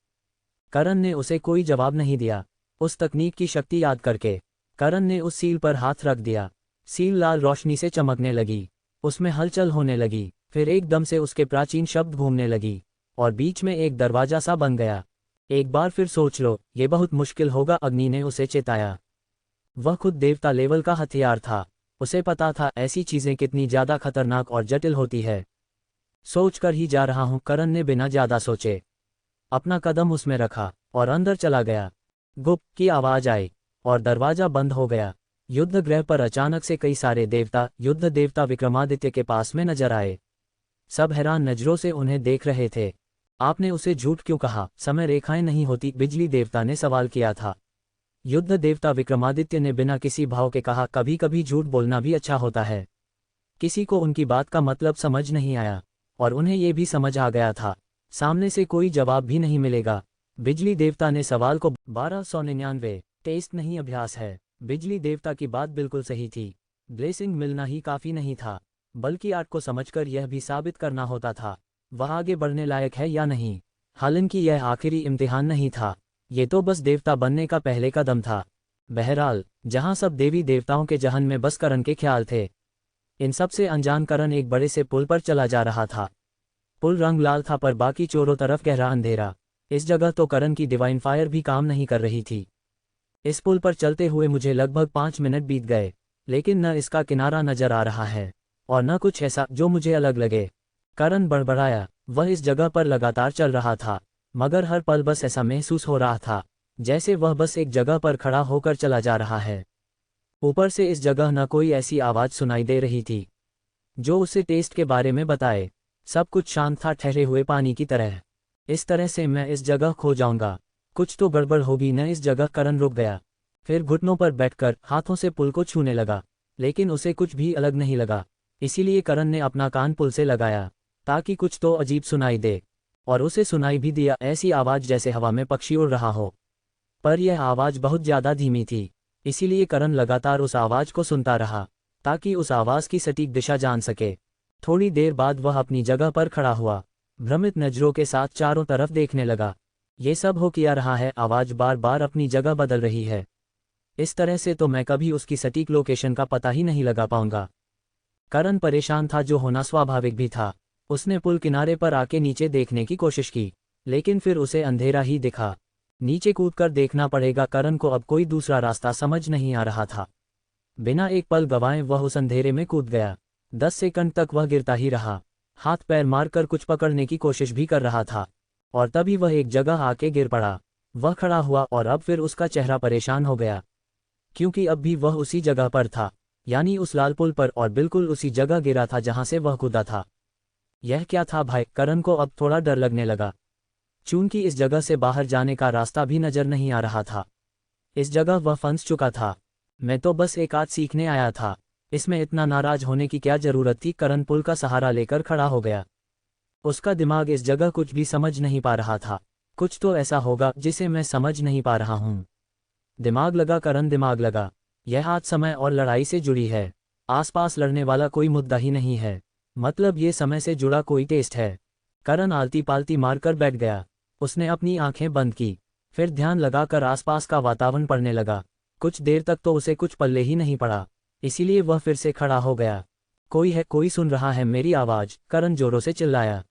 S1: करण ने उसे कोई जवाब नहीं दिया। उस तकनीक की शक्ति याद करके करण ने उस सील पर हाथ रख दिया। सील लाल रोशनी से चमकने लगी, उसमें हलचल होने लगी। फिर एकदम से उसके प्राचीन शब्द घूमने लगी और बीच में एक दरवाजा सा बन गया। एक बार फिर सोच लो, ये बहुत मुश्किल होगा, अग्नि ने उसे चेताया। वह खुद देवता लेवल का हथियार था, उसे पता था ऐसी चीजें कितनी ज्यादा खतरनाक और जटिल होती है। सोच कर ही जा रहा हूं, करण ने बिना ज्यादा सोचे अपना कदम उसमें रखा और अंदर चला गया। गुप की आवाज आई और दरवाजा बंद हो गया। युद्ध ग्रह पर अचानक से कई सारे देवता युद्ध देवता विक्रमादित्य के पास में नजर आए। सब हैरान नजरों से उन्हें देख रहे थे। आपने उसे झूठ क्यों कहा? समय रेखाएं नहीं होती, बिजली देवता ने सवाल किया था। युद्ध देवता विक्रमादित्य ने बिना किसी भाव के कहा, कभी कभी झूठ बोलना भी अच्छा होता है। किसी को उनकी बात का मतलब समझ नहीं आया और उन्हें यह भी समझ आ गया था सामने से कोई जवाब भी नहीं मिलेगा। बिजली देवता ने सवाल को 1299 टेस्ट नहीं, अभ्यास है। बिजली देवता की बात बिल्कुल सही थी। ब्लेसिंग मिलना ही काफी नहीं था, बल्कि आर्ट को समझकर यह भी साबित करना होता था वह आगे बढ़ने लायक है या नहीं। हालांकि यह आखिरी इम्तिहान नहीं था, ये तो बस देवता बनने का पहले कदम था। बहरहाल जहां सब देवी देवताओं के जहन में बस करण के ख्याल थे, इन सब से अनजान करण एक बड़े से पुल पर चला जा रहा था। पुल रंग लाल था पर बाकी चोरों तरफ गहरा अंधेरा। इस जगह तो करण की डिवाइन फायर भी काम नहीं कर रही थी। इस पुल पर चलते हुए मुझे लगभग 5 मिनट बीत गए, लेकिन न इसका किनारा नजर आ रहा है और न कुछ ऐसा जो मुझे अलग लगे। करण बड़बड़ाया। वह इस जगह पर लगातार चल रहा था, मगर हर पल बस ऐसा महसूस हो रहा था जैसे वह बस एक जगह पर खड़ा होकर चला जा रहा है। ऊपर से इस जगह न कोई ऐसी आवाज सुनाई दे रही थी जो उसे टेस्ट के बारे में बताए। सब कुछ शांत था, ठहरे हुए पानी की तरह। इस तरह से मैं इस जगह खो जाऊंगा, कुछ तो गड़बड़ होगी न। इस जगह करण रुक गया, फिर घुटनों पर बैठकर हाथों से पुल को छूने लगा, लेकिन उसे कुछ भी अलग नहीं लगा। इसीलिए करण ने अपना कान पुल से लगाया ताकि कुछ तो अजीब सुनाई दे, और उसे सुनाई भी दिया ऐसी आवाज जैसे हवा में पक्षी उड़ रहा हो। पर यह आवाज बहुत ज्यादा धीमी थी, इसीलिए करण लगातार उस आवाज को सुनता रहा ताकि उस आवाज की सटीक दिशा जान सके। थोड़ी देर बाद वह अपनी जगह पर खड़ा हुआ, भ्रमित नजरों के साथ चारों तरफ देखने लगा। ये सब हो क्या रहा है? आवाज बार बार अपनी जगह बदल रही है। इस तरह से तो मैं कभी उसकी सटीक लोकेशन का पता ही नहीं लगा पाऊंगा। करण परेशान था, जो होना स्वाभाविक भी था। उसने पुल किनारे पर आके नीचे देखने की कोशिश की, लेकिन फिर उसे अंधेरा ही दिखा। नीचे कूदकर देखना पड़ेगा, करण को अब कोई दूसरा रास्ता समझ नहीं आ रहा था। बिना एक पल गंवाए वह उस अंधेरे में कूद गया। 10 सेकंड तक वह गिरता ही रहा, हाथ पैर मारकर कुछ पकड़ने की कोशिश भी कर रहा था, और तभी वह एक जगह आके गिर पड़ा। वह खड़ा हुआ और अब फिर उसका चेहरा परेशान हो गया, क्योंकि अब भी वह उसी जगह पर था, यानी उस लाल पुल पर, और बिल्कुल उसी जगह गिरा था जहां से वह कूदा था। यह क्या था भाई? करण को अब थोड़ा डर लगने लगा, चूंकि इस जगह से बाहर जाने का रास्ता भी नजर नहीं आ रहा था। इस जगह वह फंस चुका था। मैं तो बस एक आध सीखने आया था, इसमें इतना नाराज होने की क्या जरूरत थी? करण पुल का सहारा लेकर खड़ा हो गया। उसका दिमाग इस जगह कुछ भी समझ नहीं पा रहा था। कुछ तो ऐसा होगा जिसे मैं समझ नहीं पा रहा हूँ। दिमाग लगा करण, दिमाग लगा। यह आज समय और लड़ाई से जुड़ी है। आसपास लड़ने वाला कोई मुद्दा ही नहीं है, मतलब ये समय से जुड़ा कोई टेस्ट है। करण आलती पालती मारकर बैठ गया। उसने अपनी आंखें बंद की, फिर ध्यान लगाकर आसपास का वातावरण पढ़ने लगा। कुछ देर तक तो उसे कुछ पल्ले ही नहीं पड़ा, इसीलिए वह फिर से खड़ा हो गया। कोई है, कोई सुन रहा है मेरी आवाज? करण जोरों से चिल्लाया,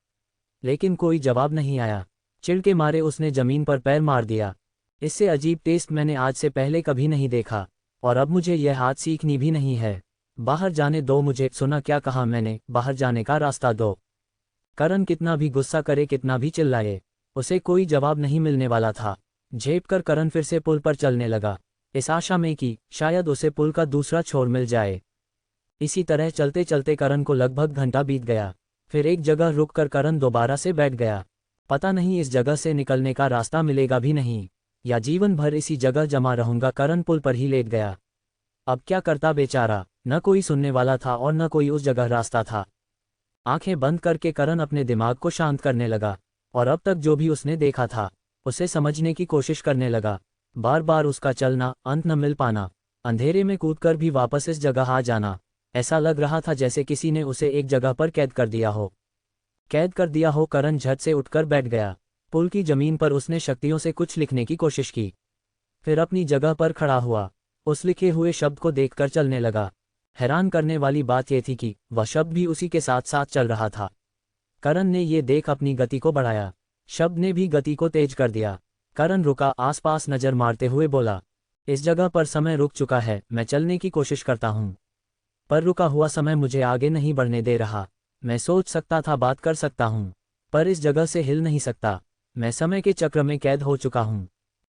S1: लेकिन कोई जवाब नहीं आया। चिढ़ के मारे उसने जमीन पर पैर मार दिया। इससे अजीब टेस्ट मैंने आज से पहले कभी नहीं देखा, और अब मुझे यह हाथ सीखनी भी नहीं है। बाहर जाने दो मुझे। सुना क्या कहा मैंने? बाहर जाने का रास्ता दो। करण कितना भी गुस्सा करे, कितना भी चिल्लाए, उसे कोई जवाब नहीं मिलने वाला था। झेप कर करण फिर से पुल पर चलने लगा, इस आशा में कि शायद उसे पुल का दूसरा छोर मिल जाए। इसी तरह चलते चलते करण को लगभग घंटा बीत गया। फिर एक जगह रुककर करण दोबारा से बैठ गया। पता नहीं इस जगह से निकलने का रास्ता मिलेगा भी नहीं, या जीवन भर इसी जगह जमा रहूंगा। करण पुल पर ही लेट गया। अब क्या करता बेचारा? न कोई सुनने वाला था और न कोई उस जगह रास्ता था। आंखें बंद करके करण अपने दिमाग को शांत करने लगा, और अब तक जो भी उसने देखा था उसे समझने की कोशिश करने लगा। बार बार उसका चलना, अंत न मिल पाना, अंधेरे में कूदकर भी वापस इस जगह आ जाना। ऐसा लग रहा था जैसे किसी ने उसे एक जगह पर कैद कर दिया हो। करण झट से उठकर बैठ गया। पुल की जमीन पर उसने शक्तियों से कुछ लिखने की कोशिश की, फिर अपनी जगह पर खड़ा हुआ। उस लिखे हुए शब्द को देखकर चलने लगा। हैरान करने वाली बात यह थी कि वह शब्द भी उसी के साथ साथ चल रहा था। करण ने ये देख अपनी गति को बढ़ाया, शब्द ने भी गति को तेज कर दिया। करण रुका, आसपास नजर मारते हुए बोला, इस जगह पर समय रुक चुका है। मैं चलने की कोशिश करता हूँ, पर रुका हुआ समय मुझे आगे नहीं बढ़ने दे रहा। मैं सोच सकता था, बात कर सकता हूँ, पर इस जगह से हिल नहीं सकता। मैं समय के चक्र में कैद हो चुका हूँ।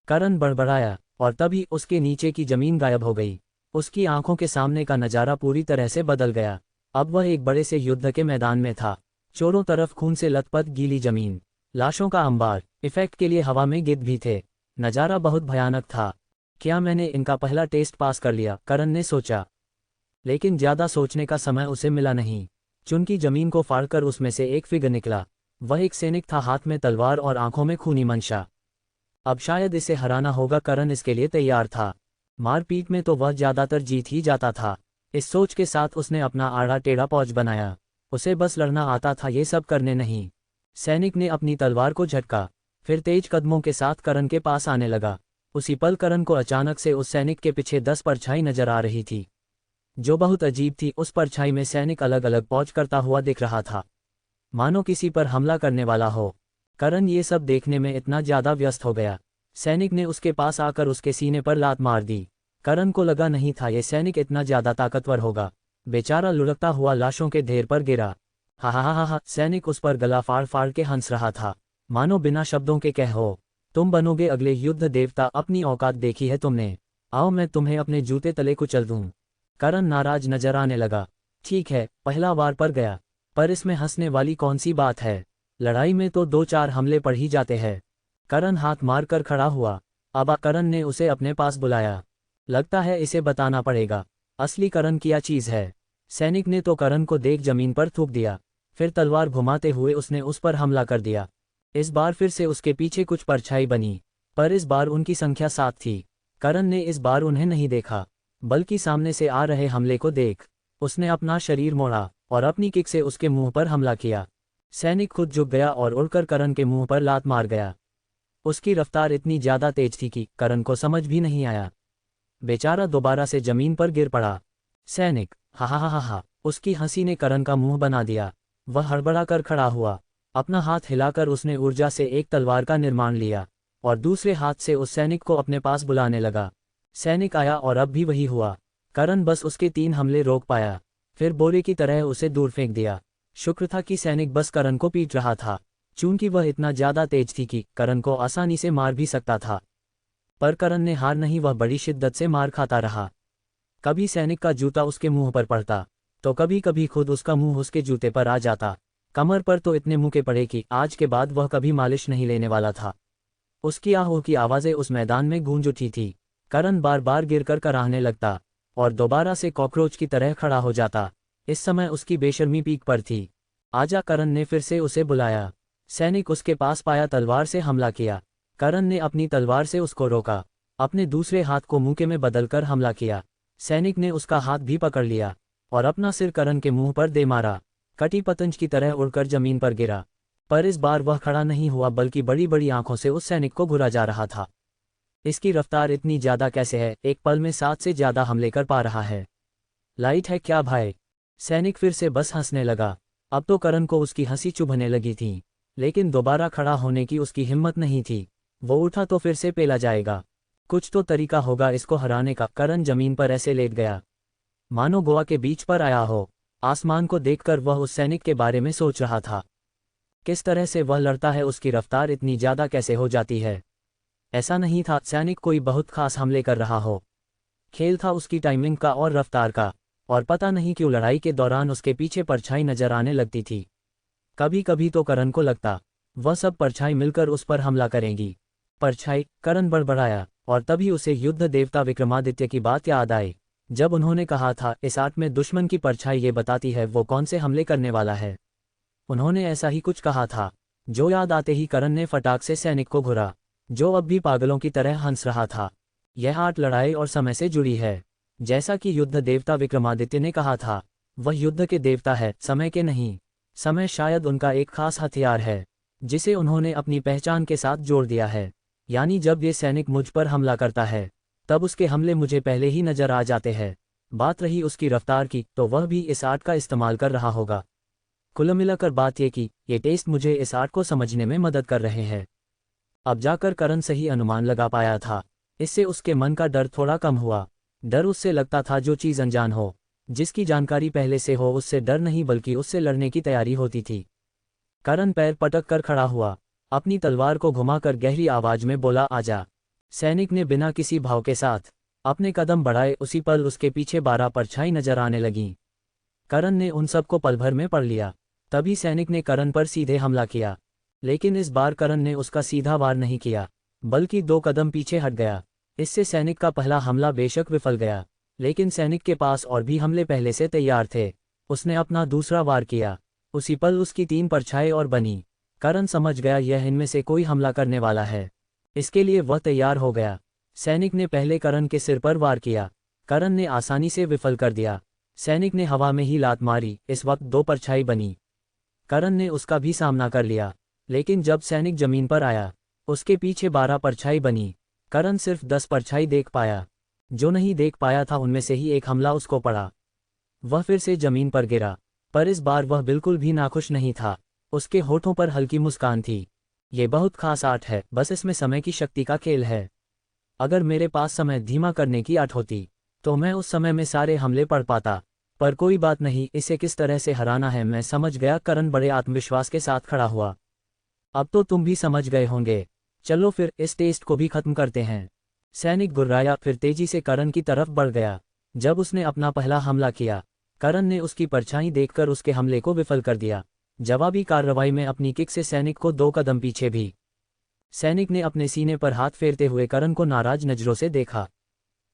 S1: करण बड़बड़ाया, और तभी उसके नीचे की जमीन गायब हो गई। उसकी आंखों के सामने का नजारा पूरी तरह से बदल गया। अब वह एक बड़े से युद्ध के मैदान में था। चारों तरफ खून से लथपथ गीली जमीन, लाशों का अंबार, इफेक्ट के लिए हवा में गिद्ध भी थे। नजारा बहुत भयानक था। क्या मैंने इनका पहला टेस्ट पास कर लिया? करण ने सोचा, लेकिन ज्यादा सोचने का समय उसे मिला नहीं। चुनकी जमीन को फाड़कर उसमें से एक फिगर निकला। वह एक सैनिक था, हाथ में तलवार और आंखों में खूनी मंशा। अब शायद इसे हराना होगा। करण इसके लिए तैयार था। मारपीट में तो वह ज्यादातर जीत ही जाता था। इस सोच के साथ उसने अपना आड़ा टेढ़ा पौच बनाया। उसे बस लड़ना आता था, ये सब करने नहीं। सैनिक ने अपनी तलवार को झटका, फिर तेज कदमों के साथ करण के पास आने लगा। उसी पल करण को अचानक से उस सैनिक के पीछे 10 परछाई नजर आ रही थी, जो बहुत अजीब थी। उस परछाई में सैनिक अलग अलग पौच करता हुआ दिख रहा था, मानो किसी पर हमला करने वाला हो। करण ये सब देखने में इतना ज्यादा व्यस्त हो गया। सैनिक ने उसके पास आकर उसके सीने पर लात मार दी। करण को लगा नहीं था ये सैनिक इतना ज्यादा ताकतवर होगा। बेचारा लुढ़कता हुआ लाशों के ढेर पर गिरा। हा हा हा हा। सैनिक उस पर गला फाड़ फाड़ के हंस रहा था, मानो बिना शब्दों के कहो, तुम बनोगे अगले युद्ध देवता, अपनी औकात देखी है तुमने, आओ मैं तुम्हें अपने जूते तले कुचल दूं। करण नाराज नजर आने लगा। ठीक है, पहला वार पर गया, पर इसमें हंसने वाली कौन सी बात है? लड़ाई में तो 2-4 हमले पड़ ही जाते हैं। करण हाथ मारकर खड़ा हुआ। अब करण ने उसे अपने पास बुलाया। लगता है इसे बताना पड़ेगा, असली करण क्या चीज है। सैनिक ने तो करण को देख जमीन पर थूक दिया, फिर तलवार घुमाते हुए उसने उस पर हमला कर दिया। इस बार फिर से उसके पीछे कुछ परछाई बनी, पर इस बार उनकी संख्या 7 थी। करण ने इस बार उन्हें नहीं देखा, बल्कि सामने से आ रहे हमले को देख उसने अपना शरीर मोड़ा और अपनी किक से उसके मुंह पर हमला किया। सैनिक खुद झुक गया और उड़कर करण के मुंह पर लात मार गया। उसकी रफ्तार इतनी ज्यादा तेज थी कि करण को समझ भी नहीं आया। बेचारा दोबारा से जमीन पर गिर पड़ा। सैनिक, हा हा हा हा। उसकी हंसी ने करण का मुंह बना दिया। वह हड़बड़ा कर खड़ा हुआ। अपना हाथ हिलाकर उसने ऊर्जा से एक तलवार का निर्माण लिया और दूसरे हाथ से उस सैनिक को अपने पास बुलाने लगा। सैनिक आया और अब भी वही हुआ। करण बस उसके 3 हमले रोक पाया, फिर बोरे की तरह उसे दूर फेंक दिया। शुक्र था कि सैनिक बस करण को पीट रहा था, चूंकि वह इतना ज्यादा तेज थी कि करण को आसानी से मार भी सकता था। पर करण ने हार नहीं, वह बड़ी शिद्दत से मार खाता रहा। कभी सैनिक का जूता उसके मुंह पर पड़ता, तो कभी कभी खुद उसका मुंह उसके जूते पर आ जाता। कमर पर तो इतने मुक्के पड़े कि आज के बाद वह कभी मालिश नहीं लेने वाला था। उसकी आहों की आवाज़ें उस मैदान में गूंज उठी थी। करण बार बार गिरकर कराहने लगता और दोबारा से कॉकरोच की तरह खड़ा हो जाता। इस समय उसकी बेशर्मी पीक पर थी। आजा, करण ने फिर से उसे बुलाया। सैनिक उसके पास पाया, तलवार से हमला किया। करण ने अपनी तलवार से उसको रोका, अपने दूसरे हाथ को मुक्के में बदलकर हमला किया। सैनिक ने उसका हाथ भी पकड़ लिया और अपना सिर करण के मुंह पर दे मारा। कटी पतंग की तरह उड़कर जमीन पर गिरा, पर इस बार वह खड़ा नहीं हुआ, बल्कि बड़ी बड़ी आंखों से उस सैनिक को घूरा जा रहा था। इसकी रफ्तार इतनी ज्यादा कैसे है? एक पल में 7 से ज्यादा हमले कर पा रहा है। लाइट है क्या भाई? सैनिक फिर से बस हंसने लगा। अब तो करण को उसकी हंसी चुभने लगी थी, लेकिन दोबारा खड़ा होने की उसकी हिम्मत नहीं थी। वो उठा तो फिर से पेला जाएगा, कुछ तो तरीका होगा इसको हराने का। करण जमीन पर ऐसे लेट गया मानो गोवा के बीच पर आया हो। आसमान को देखकर वह उस सैनिक के बारे में सोच रहा था। किस तरह से वह लड़ता है, उसकी रफ्तार इतनी ज्यादा कैसे हो जाती है? ऐसा नहीं था सैनिक कोई बहुत खास हमले कर रहा हो, खेल था उसकी टाइमिंग का और रफ्तार का। और पता नहीं क्यों लड़ाई के दौरान उसके पीछे परछाई नजर आने लगती थी। कभी कभी तो करण को लगता वह सब परछाई मिलकर उस पर हमला करेंगी। परछाई? करण बड़बड़ाया और तभी उसे युद्ध देवता विक्रमादित्य की बात याद आई। जब उन्होंने कहा था इस आर्ट में दुश्मन की परछाई ये बताती है वो कौन से हमले करने वाला है। उन्होंने ऐसा ही कुछ कहा था, जो याद आते ही करण ने फटाक से सैनिक को घुरा, जो अब भी पागलों की तरह हंस रहा था। यह आर्ट लड़ाई और समय से जुड़ी है, जैसा कि युद्ध देवता विक्रमादित्य ने कहा था। वह युद्ध के देवता है, समय के नहीं। समय शायद उनका एक खास हथियार है, जिसे उन्होंने अपनी पहचान के साथ जोड़ दिया है। यानी जब ये सैनिक मुझ पर हमला करता है, तब उसके हमले मुझे पहले ही नजर आ जाते हैं। बात रही उसकी रफ्तार की, तो वह भी इस आर्ट का इस्तेमाल कर रहा होगा। कुल मिलाकर बात ये कि ये टेस्ट मुझे इस आर्ट को समझने में मदद कर रहे हैं। अब जाकर करण सही अनुमान लगा पाया था। इससे उसके मन का डर थोड़ा कम हुआ। डर उससे लगता था जो चीज़ अनजान हो, जिसकी जानकारी पहले से हो, उससे डर नहीं बल्कि उससे लड़ने की तैयारी होती थी। करण पैर पटक कर खड़ा हुआ, अपनी तलवार को घुमाकर गहरी आवाज में बोला, आजा। सैनिक ने बिना किसी भाव के साथ अपने कदम बढ़ाए। उसी पल उसके पीछे 12 परछाई नजर आने लगीं। करण ने उन सबको पल भर में पढ़ लिया। तभी सैनिक ने करण पर सीधे हमला किया, लेकिन इस बार करण ने उसका सीधा वार नहीं किया, बल्कि 2 कदम पीछे हट गया। इससे सैनिक का पहला हमला बेशक विफल गया, लेकिन सैनिक के पास और भी हमले पहले से तैयार थे। उसने अपना दूसरा वार किया, उसी पल उसकी 3 परछाई और बनी। करण समझ गया यह इनमें से कोई हमला करने वाला है, इसके लिए वह तैयार हो गया। सैनिक ने पहले करण के सिर पर वार किया, करण ने आसानी से विफल कर दिया। सैनिक ने हवा में ही लात मारी, इस वक्त 2 परछाई बनी। करण ने उसका भी सामना कर लिया, लेकिन जब सैनिक जमीन पर आया, उसके पीछे 12 परछाई बनी। करण सिर्फ 10 परछाई देख पाया। जो नहीं देख पाया था उनमें से ही एक हमला उसको पड़ा। वह फिर से जमीन पर गिरा, पर इस बार वह बिल्कुल भी नाखुश नहीं था। उसके होठों पर हल्की मुस्कान थी। ये बहुत खास आर्ट है, बस इसमें समय की शक्ति का खेल है। अगर मेरे पास समय धीमा करने की आर्ट होती, तो मैं उस समय में सारे हमले पढ़ पाता। पर कोई बात नहीं, इसे किस तरह से हराना है मैं समझ गया। करण बड़े आत्मविश्वास के साथ खड़ा हुआ। अब तो तुम भी समझ गए होंगे, चलो फिर इस टेस्ट को भी खत्म करते हैं। सैनिक गुर्राया, फिर तेजी से करण की तरफ बढ़ गया। जब उसने अपना पहला हमला किया, करण ने उसकी परछाई देखकर उसके हमले को विफल कर दिया। जवाबी कार्रवाई में अपनी किक से सैनिक को 2 कदम पीछे भी। सैनिक ने अपने सीने पर हाथ फेरते हुए करण को नाराज नजरों से देखा।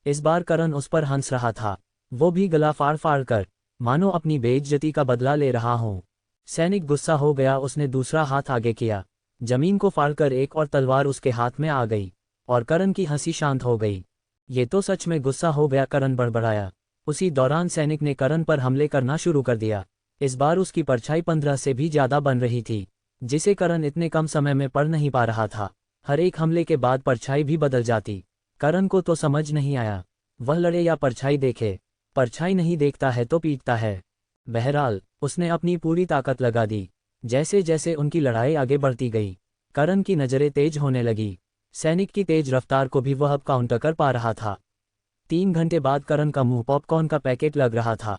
S1: इस बार करण उस पर हंस रहा था, वो भी गला फाड़ फाड़ कर, मानो अपनी बेइज्जती का बदला ले रहा हो। सैनिक गुस्सा हो गया, उसने दूसरा हाथ आगे किया, जमीन को फाड़कर एक और तलवार उसके हाथ में आ गई और करण की हंसी शांत हो गई। ये तो सच में गुस्सा हो गया, करण बड़बड़ाया। उसी दौरान सैनिक ने करण पर हमले करना शुरू कर दिया। इस बार उसकी परछाई 15 से भी ज्यादा बन रही थी, जिसे करण इतने कम समय में पढ़ नहीं पा रहा था। हर एक हमले के बाद परछाई भी बदल जाती। करण को तो समझ नहीं आया, वह लड़े या परछाई देखे। परछाई नहीं देखता है तो पीटता है। बहरहाल उसने अपनी पूरी ताकत लगा दी। जैसे जैसे उनकी लड़ाई आगे बढ़ती गई, करण की नजरें तेज होने लगी। सैनिक की तेज रफ्तार को भी वह अब काउंटर कर पा रहा था। 3 घंटे बाद करण का मुंह पॉपकॉर्न का पैकेट लग रहा था।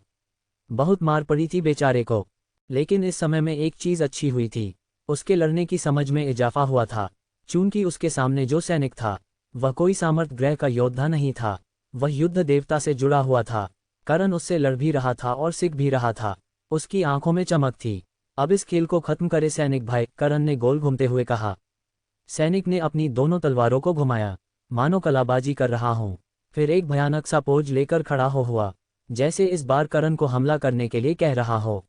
S1: बहुत मार पड़ी थी बेचारे को, लेकिन इस समय में एक चीज अच्छी हुई थी, उसके लड़ने की समझ में इजाफा हुआ था। चूंकि उसके सामने जो सैनिक था वह कोई सामर्थ ग्रह का योद्धा नहीं था, वह युद्ध देवता से जुड़ा हुआ था। करण उससे लड़ भी रहा था और सीख भी रहा था। उसकी आंखों में चमक थी। अब इस खेल को खत्म करे सैनिक भाई, करण ने गोल घूमते हुए कहा। सैनिक ने अपनी दोनों तलवारों को घुमाया, मानो कलाबाजी कर रहा हूं। फिर एक भयानक सा पोज लेकर खड़ा हुआ, जैसे इस बार करण को हमला करने के लिए कह रहा हो।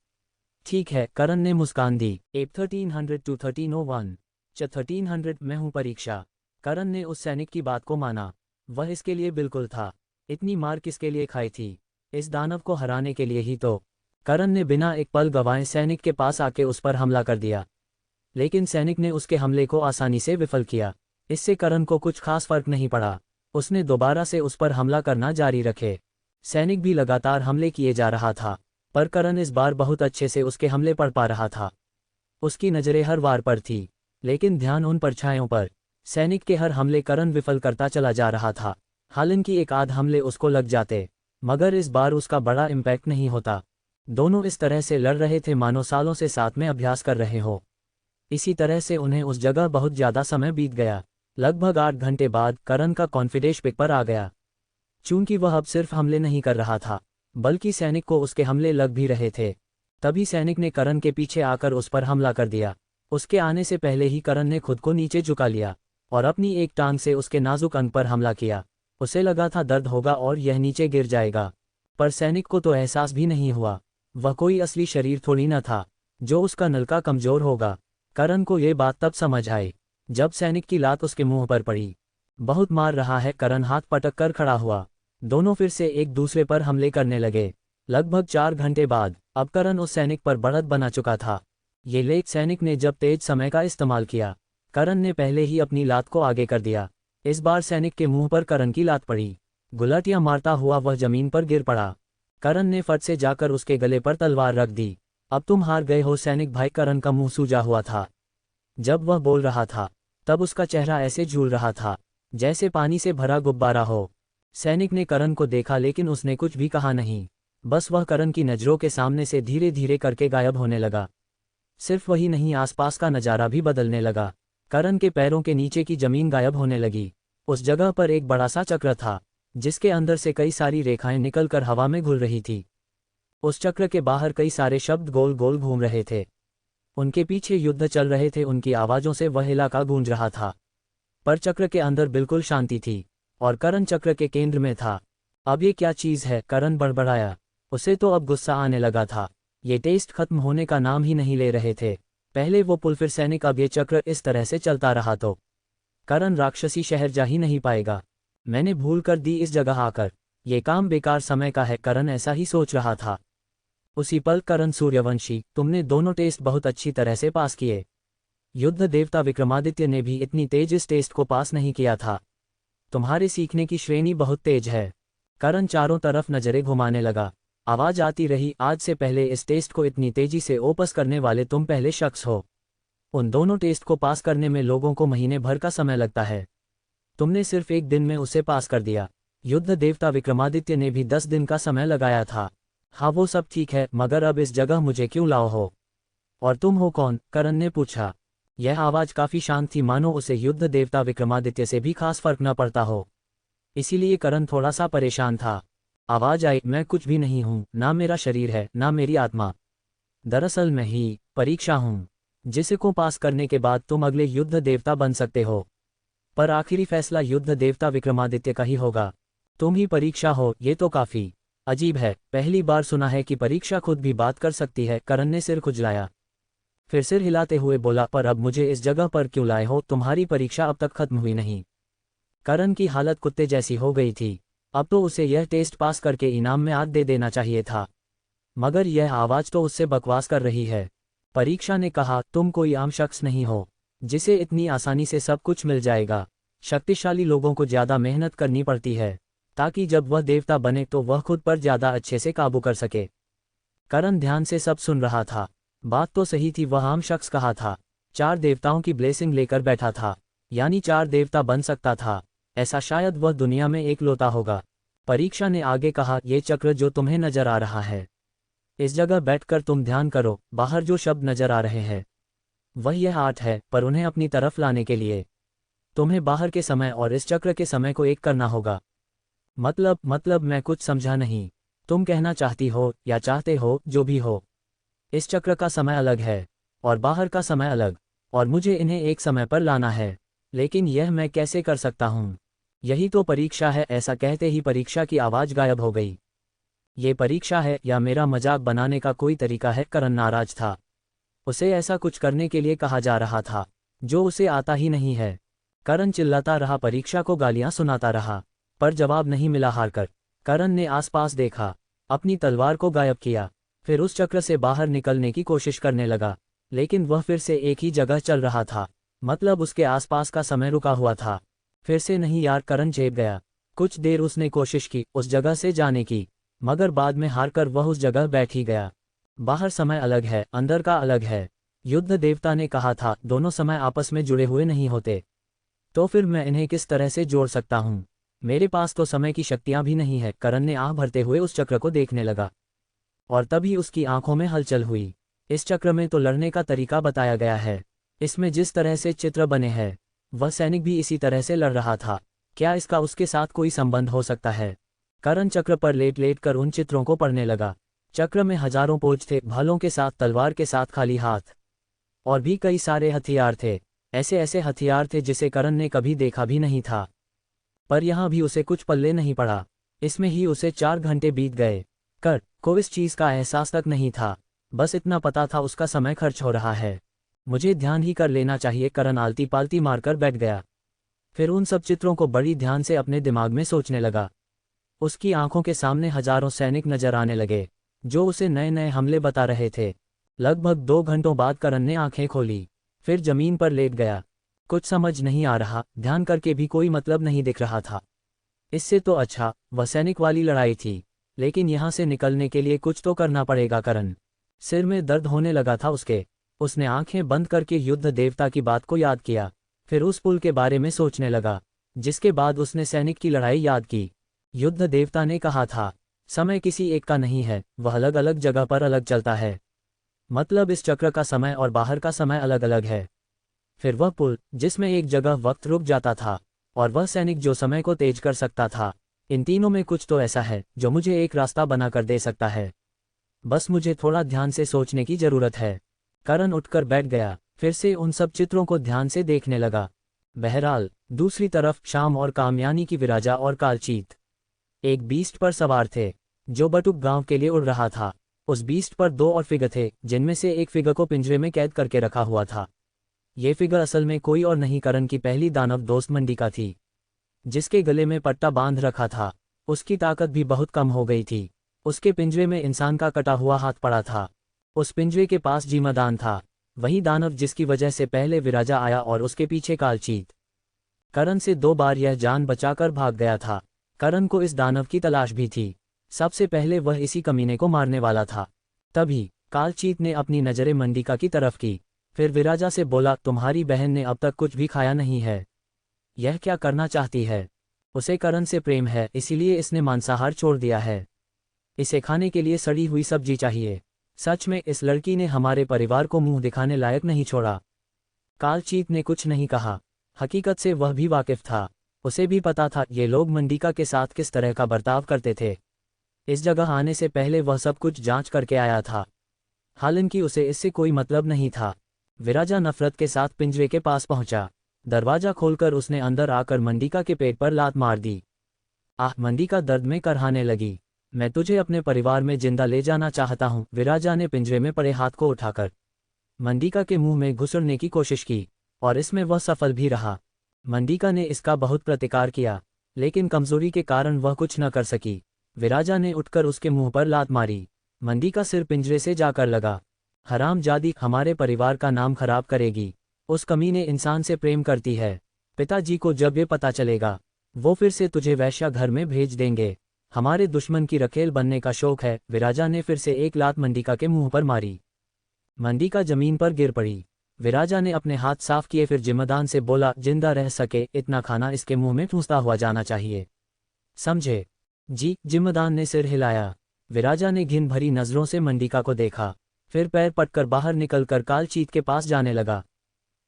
S1: ठीक है, करण ने मुस्कान दी। एप 1300 to 1301 च 1300 मैं हूं परीक्षा। करण ने उस सैनिक की बात को माना। वह इसके लिए बिल्कुल था। इतनी मार किसके लिए खाई थी? इस दानव को हराने के लिए ही तो। करण ने बिना एक पल गवाए सैनिक के पास आके उस पर हमला कर दिया, लेकिन सैनिक ने उसके हमले को आसानी से विफल किया। इससे करण को कुछ खास फर्क नहीं पड़ा। उसने दोबारा से उस पर हमला करना जारी रखे। सैनिक भी लगातार हमले किए जा रहा था, पर करण इस बार बहुत अच्छे से उसके हमले पढ़ पा रहा था। उसकी नज़रें हर वार पर थी, लेकिन ध्यान उन परछाइयों पर। सैनिक के हर हमले करण विफल करता चला जा रहा था। हालांकि एक आध हमले उसको लग जाते, मगर इस बार उसका बड़ा इम्पैक्ट नहीं होता। दोनों इस तरह से लड़ रहे थे मानो सालों से साथ में अभ्यास कर रहे हो। इसी तरह से उन्हें उस जगह बहुत ज़्यादा समय बीत गया। लगभग 8 घंटे बाद करण का कॉन्फिडेंस पिक पर आ गया। चूंकि वह अब सिर्फ हमले नहीं कर रहा था, बल्कि सैनिक को उसके हमले लग भी रहे थे। तभी सैनिक ने करण के पीछे आकर उस पर हमला कर दिया। उसके आने से पहले ही करण ने खुद को नीचे झुका लिया और अपनी एक टांग से उसके नाजुक अंग पर हमला किया। उसे लगा था दर्द होगा और यह नीचे गिर जाएगा, पर सैनिक को तो एहसास भी नहीं हुआ। वह कोई असली शरीर थोड़ी न था जो उसका नलका कमजोर होगा। करण को ये बात तब समझ आई जब सैनिक की लात उसके मुंह पर पड़ी। बहुत मार रहा है, करण हाथ पटक कर खड़ा हुआ। दोनों फिर से एक दूसरे पर हमले करने लगे। लगभग 4 घंटे बाद अब करण उस सैनिक पर बढ़त बना चुका था। ये लेट सैनिक ने जब तेज समय का इस्तेमाल किया, करण ने पहले ही अपनी लात को आगे कर दिया। इस बार सैनिक के मुंह पर करण की लात पड़ी। गुलाटियां मारता हुआ वह जमीन पर गिर पड़ा। करण ने फट से जाकर उसके गले पर तलवार रख दी। अब तुम हार गए हो सैनिक भाई। करण का मुंह सूजा हुआ था। जब वह बोल रहा था तब उसका चेहरा ऐसे झूल रहा था जैसे पानी से भरा गुब्बारा हो। सैनिक ने करण को देखा, लेकिन उसने कुछ भी कहा नहीं। बस वह करण की नज़रों के सामने से धीरे धीरे करके गायब होने लगा। सिर्फ वही नहीं, आसपास का नज़ारा भी बदलने लगा। करण के पैरों के नीचे की जमीन गायब होने लगी। उस जगह पर एक बड़ा सा चक्र था, जिसके अंदर से कई सारी रेखाएं निकलकर हवा में घुल रही थी। उस चक्र के बाहर कई सारे शब्द गोल गोल घूम रहे थे। उनके पीछे युद्ध चल रहे थे। उनकी आवाज़ों से वह इलाका गूंज रहा था, पर चक्र के अंदर बिल्कुल शांति थी और करण चक्र के केंद्र में था। अब ये क्या चीज़ है? करण बड़बड़ाया। उसे तो अब गुस्सा आने लगा था। ये टेस्ट खत्म होने का नाम ही नहीं ले रहे थे। पहले वो पुल, फिर सैनिक, अब ये चक्र इस तरह से चलता रहा तो करण राक्षसी शहर जा ही नहीं पाएगा। मैंने भूल कर दी इस जगह आकर। ये काम बेकार समय का है। करण ऐसा ही सोच रहा था। उसी पल करण सूर्यवंशी, तुमने दोनों टेस्ट बहुत अच्छी तरह से पास किए। युद्ध देवता विक्रमादित्य ने भी इतनी तेज इस टेस्ट को पास नहीं किया था। तुम्हारे सीखने की श्रेणी बहुत तेज है। करण चारों तरफ नजरें घुमाने लगा। आवाज आती रही, आज से पहले इस टेस्ट को इतनी तेजी से ओपस करने वाले तुम पहले शख्स हो। उन दोनों टेस्ट को पास करने में लोगों को महीने भर का समय लगता है। तुमने सिर्फ एक दिन में उसे पास कर दिया। युद्ध देवता विक्रमादित्य ने भी 10 दिन का समय लगाया था। हाँ, वो सब ठीक है, मगर अब इस जगह मुझे क्यों लाओ हो? और तुम हो कौन? करण ने पूछा। यह आवाज काफी शांत थी, मानो उसे युद्ध देवता विक्रमादित्य से भी खास फर्क न पड़ता हो। इसीलिए करण थोड़ा सा परेशान था। आवाज आई, मैं कुछ भी नहीं हूं, ना मेरा शरीर है, ना मेरी आत्मा। दरअसल मैं ही परीक्षा हूं, जिसको पास करने के बाद तुम अगले युद्ध देवता बन सकते हो। पर आखिरी फैसला युद्ध देवता विक्रमादित्य का ही होगा। तुम ही परीक्षा हो, ये तो काफी अजीब है। पहली बार सुना है कि परीक्षा खुद भी बात कर सकती है। करण ने सिर खुजलाया, फिर सिर हिलाते हुए बोला, पर अब मुझे इस जगह पर क्यों लाए हो? तुम्हारी परीक्षा अब तक खत्म हुई नहीं। करण की हालत कुत्ते जैसी हो गई थी। अब तो उसे यह टेस्ट पास करके इनाम में आध दे देना चाहिए था, मगर यह आवाज तो उससे बकवास कर रही है। परीक्षा ने कहा, तुम कोई आम शख्स नहीं हो जिसे इतनी आसानी से सब कुछ मिल जाएगा। शक्तिशाली लोगों को ज्यादा मेहनत करनी पड़ती है, ताकि जब वह देवता बने तो वह खुद पर ज्यादा अच्छे से काबू कर सके। करण ध्यान से सब सुन रहा था। बात तो सही थी, वह आम शख्स कहा था। 4 देवताओं की ब्लेसिंग लेकर बैठा था। यानी 4 देवता बन सकता था। ऐसा शायद वह दुनिया में एकलौता होगा। परीक्षा ने आगे कहा, ये चक्र जो तुम्हें नजर आ रहा है, इस जगह बैठकर तुम ध्यान करो। बाहर जो शब्द नजर आ रहे हैं वह यह 8 है, पर उन्हें अपनी तरफ लाने के लिए तुम्हें बाहर के समय और इस चक्र के समय को एक करना होगा। मतलब मैं कुछ समझा नहीं। तुम कहना चाहती हो या चाहते हो, जो भी हो, इस चक्र का समय अलग है और बाहर का समय अलग, और मुझे इन्हें एक समय पर लाना है। लेकिन यह मैं कैसे कर सकता हूँ? यही तो परीक्षा है। ऐसा कहते ही परीक्षा की आवाज़ गायब हो गई। ये परीक्षा है या मेरा मजाक बनाने का कोई तरीका है? करण नाराज था। उसे ऐसा कुछ करने के लिए कहा जा रहा था जो उसे आता ही नहीं है। करण चिल्लाता रहा, परीक्षा को गालियां सुनाता रहा, पर जवाब नहीं मिला। हारकर करण ने आसपास देखा, अपनी तलवार को गायब किया, फिर उस चक्र से बाहर निकलने की कोशिश करने लगा। लेकिन वह फिर से एक ही जगह चल रहा था। मतलब उसके आसपास का समय रुका हुआ था। फिर से नहीं यार, करण चेप गया। कुछ देर उसने कोशिश की उस जगह से जाने की, मगर बाद में हारकर वह उस जगह बैठ ही गया। बाहर समय अलग है, अंदर का अलग है। युद्ध देवता ने कहा था दोनों समय आपस में जुड़े हुए नहीं होते। तो फिर मैं इन्हें किस तरह से जोड़ सकता हूँ? मेरे पास तो समय की शक्तियां भी नहीं है। करण ने आह भरते हुए उस चक्र को देखने लगा, और तभी उसकी आंखों में हलचल हुई। इस चक्र में तो लड़ने का तरीका बताया गया है। इसमें जिस तरह से चित्र बने हैं, वह सैनिक भी इसी तरह से लड़ रहा था। क्या इसका उसके साथ कोई संबंध हो सकता है? करण चक्र पर लेट लेट कर उन चित्रों को पढ़ने लगा। चक्र में हजारों पोज थे, भालों के साथ, तलवार के साथ, खाली हाथ, और भी कई सारे हथियार थे। ऐसे ऐसे हथियार थे जिसे करण ने कभी देखा भी नहीं था। पर यहाँ भी उसे कुछ पल्ले नहीं पड़ा। इसमें ही उसे 4 घंटे बीत गए। कर को इस चीज का एहसास तक नहीं था। बस इतना पता था उसका समय खर्च हो रहा है। मुझे ध्यान ही कर लेना चाहिए। करण आलती पालती मारकर बैठ गया। फिर उन सब चित्रों को बड़ी ध्यान से अपने दिमाग में सोचने लगा। उसकी आंखों के सामने हजारों सैनिक नजर आने लगे जो उसे नए नए हमले बता रहे थे। लगभग 2 घंटों बाद करण ने आंखें खोली, फिर जमीन पर लेट गया। कुछ समझ नहीं आ रहा, ध्यान करके भी कोई मतलब नहीं दिख रहा था। इससे तो अच्छा वह सैनिक वाली लड़ाई थी, लेकिन यहाँ से निकलने के लिए कुछ तो करना पड़ेगा। करण सिर में दर्द होने लगा था उसके। उसने आंखें बंद करके युद्ध देवता की बात को याद किया, फिर उस पुल के बारे में सोचने लगा, जिसके बाद उसने सैनिक की लड़ाई याद की। युद्ध देवता ने कहा था समय किसी एक का नहीं है, वह अलग अलग जगह पर अलग चलता है। मतलब इस चक्र का समय और बाहर का समय अलग अलग है। फिर वह पुल जिसमें एक जगह वक्त रुक जाता था, और वह सैनिक जो समय को तेज कर सकता था, इन तीनों में कुछ तो ऐसा है जो मुझे एक रास्ता बनाकर दे सकता है। बस मुझे थोड़ा ध्यान से सोचने की जरूरत है। करण उठकर बैठ गया, फिर से उन सब चित्रों को ध्यान से देखने लगा। बहरहाल दूसरी तरफ शाम और कामयानी की विराजा और कालचीत एक बीस्ट पर सवार थे जो बटुक गांव के लिए उड़ रहा था। उस बीस्ट पर 2 और फिगर थे, जिनमें से एक फिगर को पिंजरे में कैद करके रखा हुआ था। ये फिगर असल में कोई और नहीं, करण की पहली दानव दोस्त मंडिका थी, जिसके गले में पट्टा बांध रखा था। उसकी ताकत भी बहुत कम हो गई थी। उसके पिंजरे में इंसान का कटा हुआ हाथ पड़ा था। उस पिंजरे के पास जीमादान था, वही दानव जिसकी वजह से पहले विराजा आया और उसके पीछे कालचीत। करण से 2 बार यह जान बचाकर भाग गया था। करण को इस दानव की तलाश भी थी। सबसे पहले वह इसी कमीने को मारने वाला था। तभी कालचीत ने अपनी नजरें मंडिका की तरफ की, फिर विराजा से बोला, तुम्हारी बहन ने अब तक कुछ भी खाया नहीं है। यह क्या करना चाहती है? उसे करण से प्रेम है, इसीलिए इसने मांसाहार छोड़ दिया है। इसे खाने के लिए सड़ी हुई सब्जी चाहिए। सच में इस लड़की ने हमारे परिवार को मुंह दिखाने लायक नहीं छोड़ा। कालचीत ने कुछ नहीं कहा। हकीकत से वह भी वाकिफ था। उसे भी पता था ये लोग मंडिका के साथ किस तरह का बर्ताव करते थे। इस जगह आने से पहले वह सब कुछ जांच करके आया था। हालांकि उसे इससे कोई मतलब नहीं था। विराजा नफरत के साथ पिंजरे के पास पहुंचा। दरवाजा खोलकर उसने अंदर आकर मंडिका के पेट पर लात मार दी। मंडिका दर्द में करहाने लगी। मैं तुझे अपने परिवार में जिंदा ले जाना चाहता हूं। विराजा ने पिंजरे में पड़े हाथ को उठाकर मंडिका के मुंह में घुसड़ने की कोशिश की, और इसमें वह सफल भी रहा। मंडिका ने इसका बहुत प्रतिकार किया, लेकिन कमजोरी के कारण वह कुछ न कर सकी। विराजा ने उठकर उसके मुंह पर लात मारी। मंडिका सिर पिंजरे से जाकर लगा। हरामजादी, हमारे परिवार का नाम खराब करेगी। उस कमीने इंसान से प्रेम करती है। पिताजी को जब ये पता चलेगा, वो फिर से तुझे वैश्या घर में भेज देंगे। हमारे दुश्मन की रखेल बनने का शौक है। विराजा ने फिर से एक लात मंडिका के मुंह पर मारी। मंडिका जमीन पर गिर पड़ी। विराजा ने अपने हाथ साफ किए, फिर जिम्मेदान से बोला, जिंदा रह सके इतना खाना इसके मुंह में ठूंसता हुआ जाना चाहिए, समझे? जी। जिम्मेदान ने सिर हिलाया। विराजा ने घिन भरी नजरों से मंडिका को देखा, फिर पैर पटकर बाहर निकलकर कालचीत के पास जाने लगा।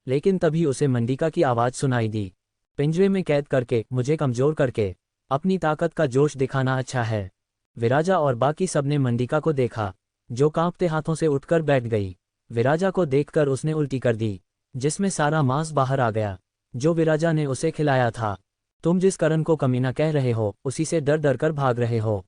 S1: लेकिन तभी उसे मंडिका की आवाज सुनाई दी, पिंजरे में कैद करके, मुझे कमजोर करके अपनी ताकत का जोश दिखाना अच्छा है। विराजा और बाकी सबने मंडिका को देखा, जो कांपते हाथों से उठकर बैठ गई। विराजा को देखकर उसने उल्टी कर दी, जिसमें सारा मांस बाहर आ गया, जो विराजा ने उसे खिलाया था। तुम जिस करण को कमीना कह रहे हो, उसी से डर डर कर भाग रहे हो।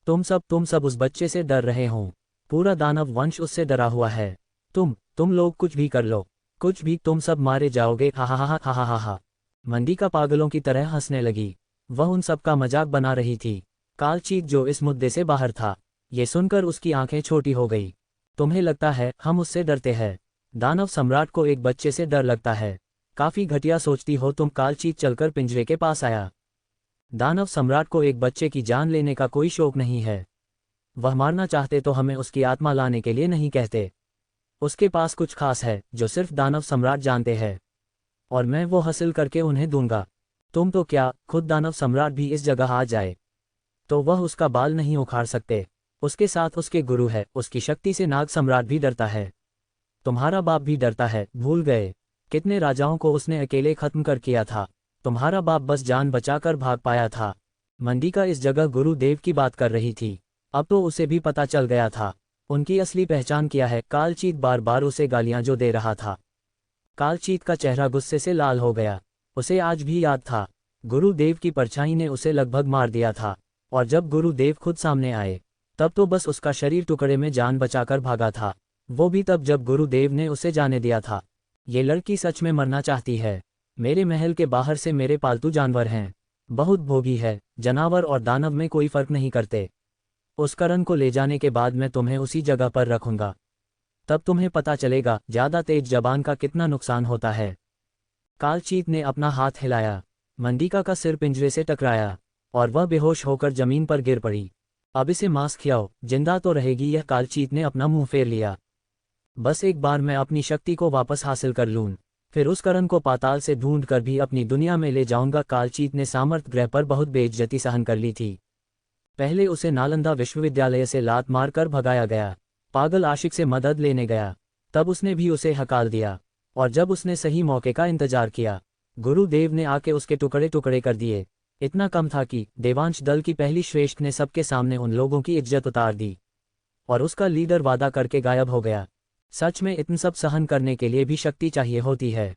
S1: तुम सब उस बच्चे से डर रहे हो। पूरा दानव वंश उससे डरा हुआ है। तुम लोग कुछ भी कर लो, कुछ भी, तुम सब मारे जाओगे। हा हा हा हा हा हा हा। मंडिका पागलों की तरह हंसने लगी। वह उन सब का मजाक बना रही थी। कालचीत जो इस मुद्दे से बाहर था, ये सुनकर उसकी आंखें छोटी हो गई। तुम्हें लगता है हम उससे डरते हैं? दानव सम्राट को एक बच्चे से डर लगता है? काफी घटिया सोचती हो तुम। कालचीत चलकर पिंजरे के पास आया। दानव सम्राट को एक बच्चे की जान लेने का कोई शौक नहीं है। वह मारना चाहते तो हमें उसकी आत्मा लाने के लिए नहीं कहते। उसके पास कुछ खास है जो सिर्फ दानव सम्राट जानते हैं, और मैं वो हासिल करके उन्हें दूंगा। तुम तो क्या, खुद दानव सम्राट भी इस जगह आ जाए तो वह उसका बाल नहीं उखाड़ सकते। उसके साथ उसके गुरु है, उसकी शक्ति से नाग सम्राट भी डरता है। तुम्हारा बाप भी डरता है, भूल गए? कितने राजाओं को उसने अकेले खत्म कर किया था। तुम्हारा बाप बस जान बचाकर भाग पाया था। मंडिका इस जगह गुरुदेव की बात कर रही थी। अब तो उसे भी पता चल गया था उनकी असली पहचान क्या है। कालचीत बार बार उसे गालियां जो दे रहा था। कालचीत का चेहरा गुस्से से लाल हो गया। उसे आज भी याद था, गुरुदेव की परछाई ने उसे लगभग मार दिया था, और जब गुरुदेव खुद सामने आए तब तो बस उसका शरीर टुकड़े में जान बचाकर भागा था, वो भी तब जब गुरुदेव ने उसे जाने दिया था। ये लड़की सच में मरना चाहती है। मेरे महल के बाहर से मेरे पालतू जानवर हैं, बहुत भोगी है। जानवर और दानव में कोई फर्क नहीं करते। उस करण को ले जाने के बाद मैं तुम्हें उसी जगह पर रखूंगा, तब तुम्हें पता चलेगा ज्यादा तेज जबान का कितना नुकसान होता है। कालचीत ने अपना हाथ हिलाया। मंडिका का सिर पिंजरे से टकराया और वह बेहोश होकर जमीन पर गिर पड़ी। अब इसे मांस खिलाओ, जिंदा तो रहेगी यह। कालचीत ने अपना मुंह फेर लिया। बस एक बार मैं अपनी शक्ति को वापस हासिल कर लूं, फिर उस करण को पाताल से ढूंढ कर भी अपनी दुनिया में ले जाऊंगा। कालचीत ने सामर्थ ग्रह पर बहुत बेइज्जती सहन कर ली थी। पहले उसे नालंदा विश्वविद्यालय से लात मारकर भगाया गया, पागल आशिक से मदद लेने गया, तब उसने भी उसे हकाल दिया, और जब उसने सही मौके का इंतजार किया, गुरुदेव ने आके उसके टुकड़े टुकड़े कर दिए। इतना कम था कि देवांश दल की पहली श्रेष्ठ ने सबके सामने उन लोगों की इज्जत उतार दी, और उसका लीडर वादा करके गायब हो गया। सच में इतन सब सहन करने के लिए भी शक्ति चाहिए होती है।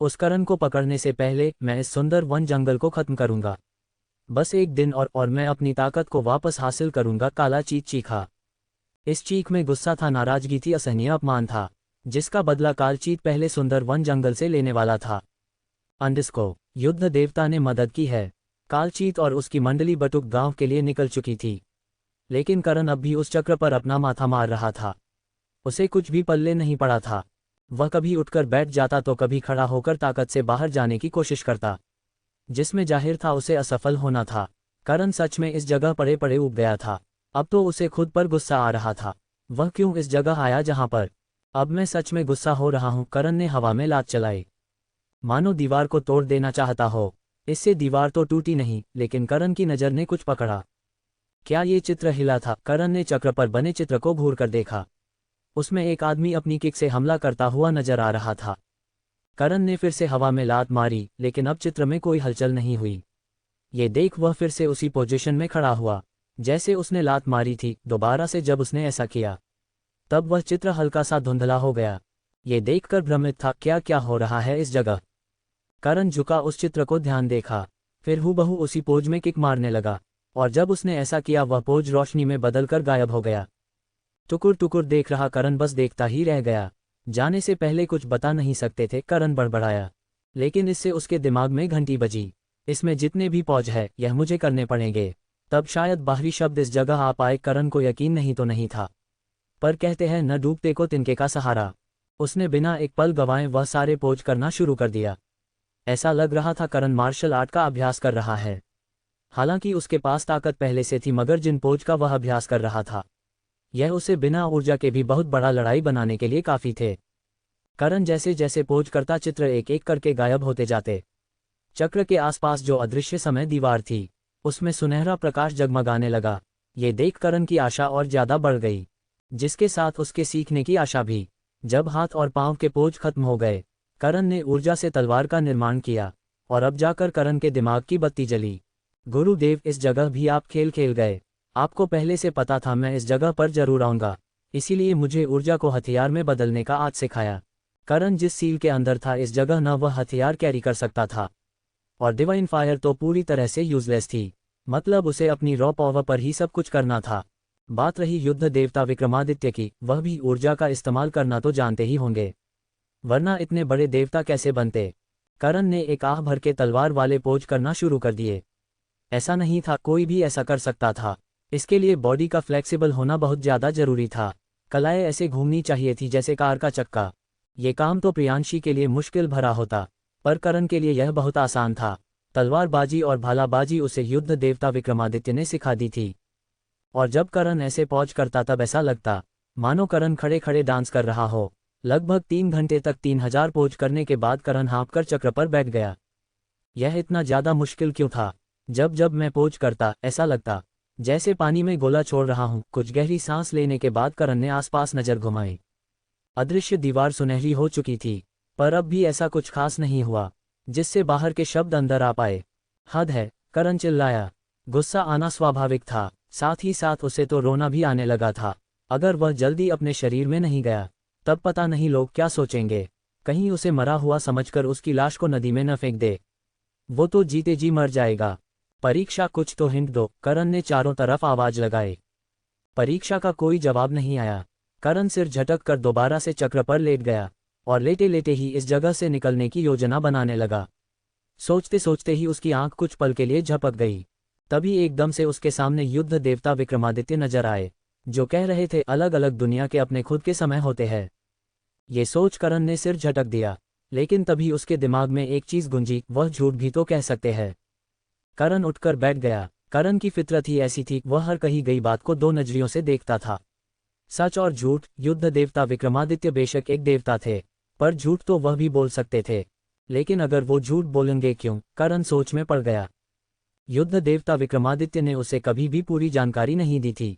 S1: उस करण को पकड़ने से पहले मैं इस सुंदर वन जंगल को खत्म करूंगा। बस एक दिन और मैं अपनी ताकत को वापस हासिल करूंगा। कालाचीत चीखा। इस चीख में गुस्सा था, नाराजगी थी, असहनीय अपमान था, जिसका बदला कालचीत पहले सुंदर वन जंगल से लेने वाला था। अंडिस्को युद्ध देवता ने मदद की है। कालचीत और उसकी मंडली बटुक गांव के लिए निकल चुकी थी, लेकिन करण अब भी उस चक्र पर अपना माथा मार रहा था। उसे कुछ भी पल्ले नहीं पड़ा था। वह कभी उठकर बैठ जाता तो कभी खड़ा होकर ताकत से बाहर जाने की कोशिश करता, जिसमें जाहिर था उसे असफल होना था। करण सच में इस जगह पड़े पड़े उब गया था। अब तो उसे खुद पर गुस्सा आ रहा था। वह क्यों इस जगह आया जहां पर अब मैं सच में गुस्सा हो रहा हूं। करण ने हवा में लात चलाई, मानो दीवार को तोड़ देना चाहता हो। इससे दीवार तो टूटी नहीं, लेकिन करण की नज़र ने कुछ पकड़ा। क्या ये चित्र हिला था? करण ने चक्र पर बने चित्र को घूर कर देखा। उसमें एक आदमी अपनी किक से हमला करता हुआ नजर आ रहा था। करण ने फिर से हवा में लात मारी, लेकिन अब चित्र में कोई हलचल नहीं हुई। ये देख वह फिर से उसी पोजीशन में खड़ा हुआ जैसे उसने लात मारी थी। दोबारा से जब उसने ऐसा किया, तब वह चित्र हल्का सा धुंधला हो गया। ये देखकर भ्रमित था, क्या क्या हो रहा है इस जगह। करण झुका, उस चित्र को ध्यान देखा, फिर हूबहू उसी पोज में किक मारने लगा, और जब उसने ऐसा किया वह पोज रोशनी में बदलकर गायब हो गया। टुकुर टुकुर देख रहा करण बस देखता ही रह गया। जाने से पहले कुछ बता नहीं सकते थे, करण बड़बड़ाया, लेकिन इससे उसके दिमाग में घंटी बजी। इसमें जितने भी पौज है यह मुझे करने पड़ेंगे, तब शायद बाहरी शब्द इस जगह आ पाए। करण को यकीन नहीं तो नहीं था, पर कहते हैं न डूबते को तिनके का सहारा। उसने बिना एक पल गवाए वह सारे पोज करना शुरू कर दिया। ऐसा लग रहा था करण मार्शल आर्ट का अभ्यास कर रहा है। हालांकि उसके पास ताकत पहले से थी, मगर जिन पोज का वह अभ्यास कर रहा था यह उसे बिना ऊर्जा के भी बहुत बड़ा लड़ाई बनाने के लिए काफी थे। करण जैसे जैसे पोज करता चित्र एक एक करके गायब होते जाते। चक्र के आसपास जो अदृश्य समय दीवार थी, उसमें सुनहरा प्रकाश जगमगाने लगा। ये देख करण की आशा और ज्यादा बढ़ गई, जिसके साथ उसके सीखने की आशा भी। जब हाथ और पांव के पोज खत्म हो गए, करण ने ऊर्जा से तलवार का निर्माण किया, और अब जाकर करण के दिमाग की बत्ती जली। गुरुदेव, इस जगह भी आप खेल खेल गए। आपको पहले से पता था मैं इस जगह पर जरूर आऊंगा, इसीलिए मुझे ऊर्जा को हथियार में बदलने का आज सिखाया। करण जिस सील के अंदर था, इस जगह न वह हथियार कैरी कर सकता था, और डिवाइन फायर तो पूरी तरह से यूजलेस थी। मतलब उसे अपनी रॉ पावर पर ही सब कुछ करना था। बात रही युद्ध देवता विक्रमादित्य की, वह भी ऊर्जा का इस्तेमाल करना तो जानते ही होंगे, वरना इतने बड़े देवता कैसे बनते। करण ने एक आह भर के तलवार वाले पोज करना शुरू कर दिए। ऐसा नहीं था कोई भी ऐसा कर सकता था, इसके लिए बॉडी का फ्लेक्सिबल होना बहुत ज़्यादा जरूरी था। कलाएं ऐसे घूमनी चाहिए थी जैसे कार का चक्का। ये काम तो प्रियांशी के लिए मुश्किल भरा होता, पर करण के लिए यह बहुत आसान था। तलवारबाजी और भालाबाजी उसे युद्ध देवता विक्रमादित्य ने सिखा दी थी, और जब करण ऐसे पौज करता तब ऐसा लगता मानो करण खड़े खड़े डांस कर रहा हो। लगभग 3 घंटे तक 3000 पोज करने के बाद करण हाँफकर चक्र पर बैठ गया। यह इतना ज़्यादा मुश्किल क्यों था? जब जब मैं पोज करता, ऐसा लगता जैसे पानी में गोला छोड़ रहा हूँ। कुछ गहरी सांस लेने के बाद करण ने आसपास नजर घुमाई। अदृश्य दीवार सुनहरी हो चुकी थी, पर अब भी ऐसा कुछ खास नहीं हुआ जिससे बाहर के शब्द अंदर आ पाए। हद है, करण चिल्लाया। गुस्सा आना स्वाभाविक था, साथ ही साथ उसे तो रोना भी आने लगा था। अगर वह जल्दी अपने शरीर में नहीं गया, तब पता नहीं लोग क्या सोचेंगे। कहीं उसे मरा हुआ समझकर उसकी लाश को नदी में न फेंक दे, वो तो जीते जी मर जाएगा। परीक्षा, कुछ तो हिंट दो, करण ने चारों तरफ आवाज लगाई। परीक्षा का कोई जवाब नहीं आया। करण सिर झटक कर दोबारा से चक्र पर लेट गया, और लेटे लेटे ही इस जगह से निकलने की योजना बनाने लगा। सोचते सोचते ही उसकी आंख कुछ पल के लिए झपक गई। तभी एकदम से उसके सामने युद्ध देवता विक्रमादित्य नजर आए, जो कह रहे थे अलग अलग दुनिया के अपने खुद के समय होते हैं। ये सोच करण ने सिर झटक दिया, लेकिन तभी उसके दिमाग में एक चीज गुंजी, वह झूठ भी तो कह सकते हैं। करण उठकर बैठ गया। करण की फितरत ही ऐसी थी, वह हर कही गई बात को दो नजरियों से देखता था। सच और झूठ। युद्ध देवता विक्रमादित्य बेशक एक देवता थे, पर झूठ तो वह भी बोल सकते थे। लेकिन अगर वो झूठ बोलेंगे क्यों? करण सोच में पड़ गया। युद्ध देवता विक्रमादित्य ने उसे कभी भी पूरी जानकारी नहीं दी थी।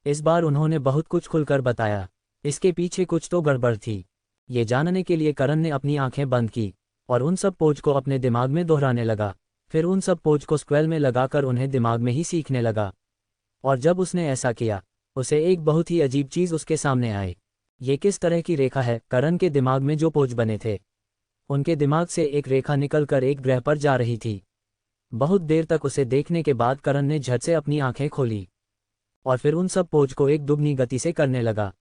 S1: इस बार उन्होंने बहुत कुछ खुलकर बताया। इसके पीछे कुछ तो गड़बड़ थी। ये जानने के लिए करण ने अपनी आंखें बंद की और उन सब पोज को अपने दिमाग में दोहराने लगा। फिर उन सब पोज को स्क्वेल में लगाकर उन्हें दिमाग में ही सीखने लगा। और जब उसने ऐसा किया, उसे एक बहुत ही अजीब चीज उसके सामने आई। ये किस तरह की रेखा है? करण के दिमाग में जो पोज बने थे, उनके दिमाग से एक रेखा निकलकर एक ग्रह पर जा रही थी। बहुत देर तक उसे देखने के बाद करण ने झट से अपनी आंखें खोली, और फिर उन सब पोज को एक दुगनी गति से करने लगा।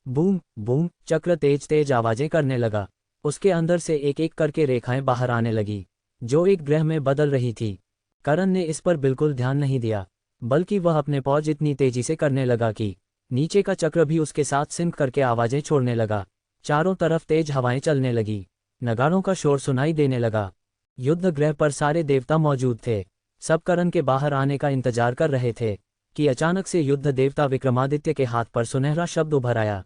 S1: बूम बूम, चक्र तेज तेज आवाजें करने लगा। उसके अंदर से एक एक करके रेखाएं बाहर आने लगी, जो एक ग्रह में बदल रही थी। करण ने इस पर बिल्कुल ध्यान नहीं दिया, बल्कि वह अपने पौज इतनी तेजी से करने लगा कि नीचे का चक्र भी उसके साथ सिंक करके आवाजें छोड़ने लगा। चारों तरफ तेज हवाएं चलने लगी, नगाड़ों का शोर सुनाई देने लगा। युद्ध ग्रह पर सारे देवता मौजूद थे। सब करण के बाहर आने का इंतजार कर रहे थे कि अचानक से युद्ध देवता विक्रमादित्य के हाथ पर सुनहरा शब्द उभर आया,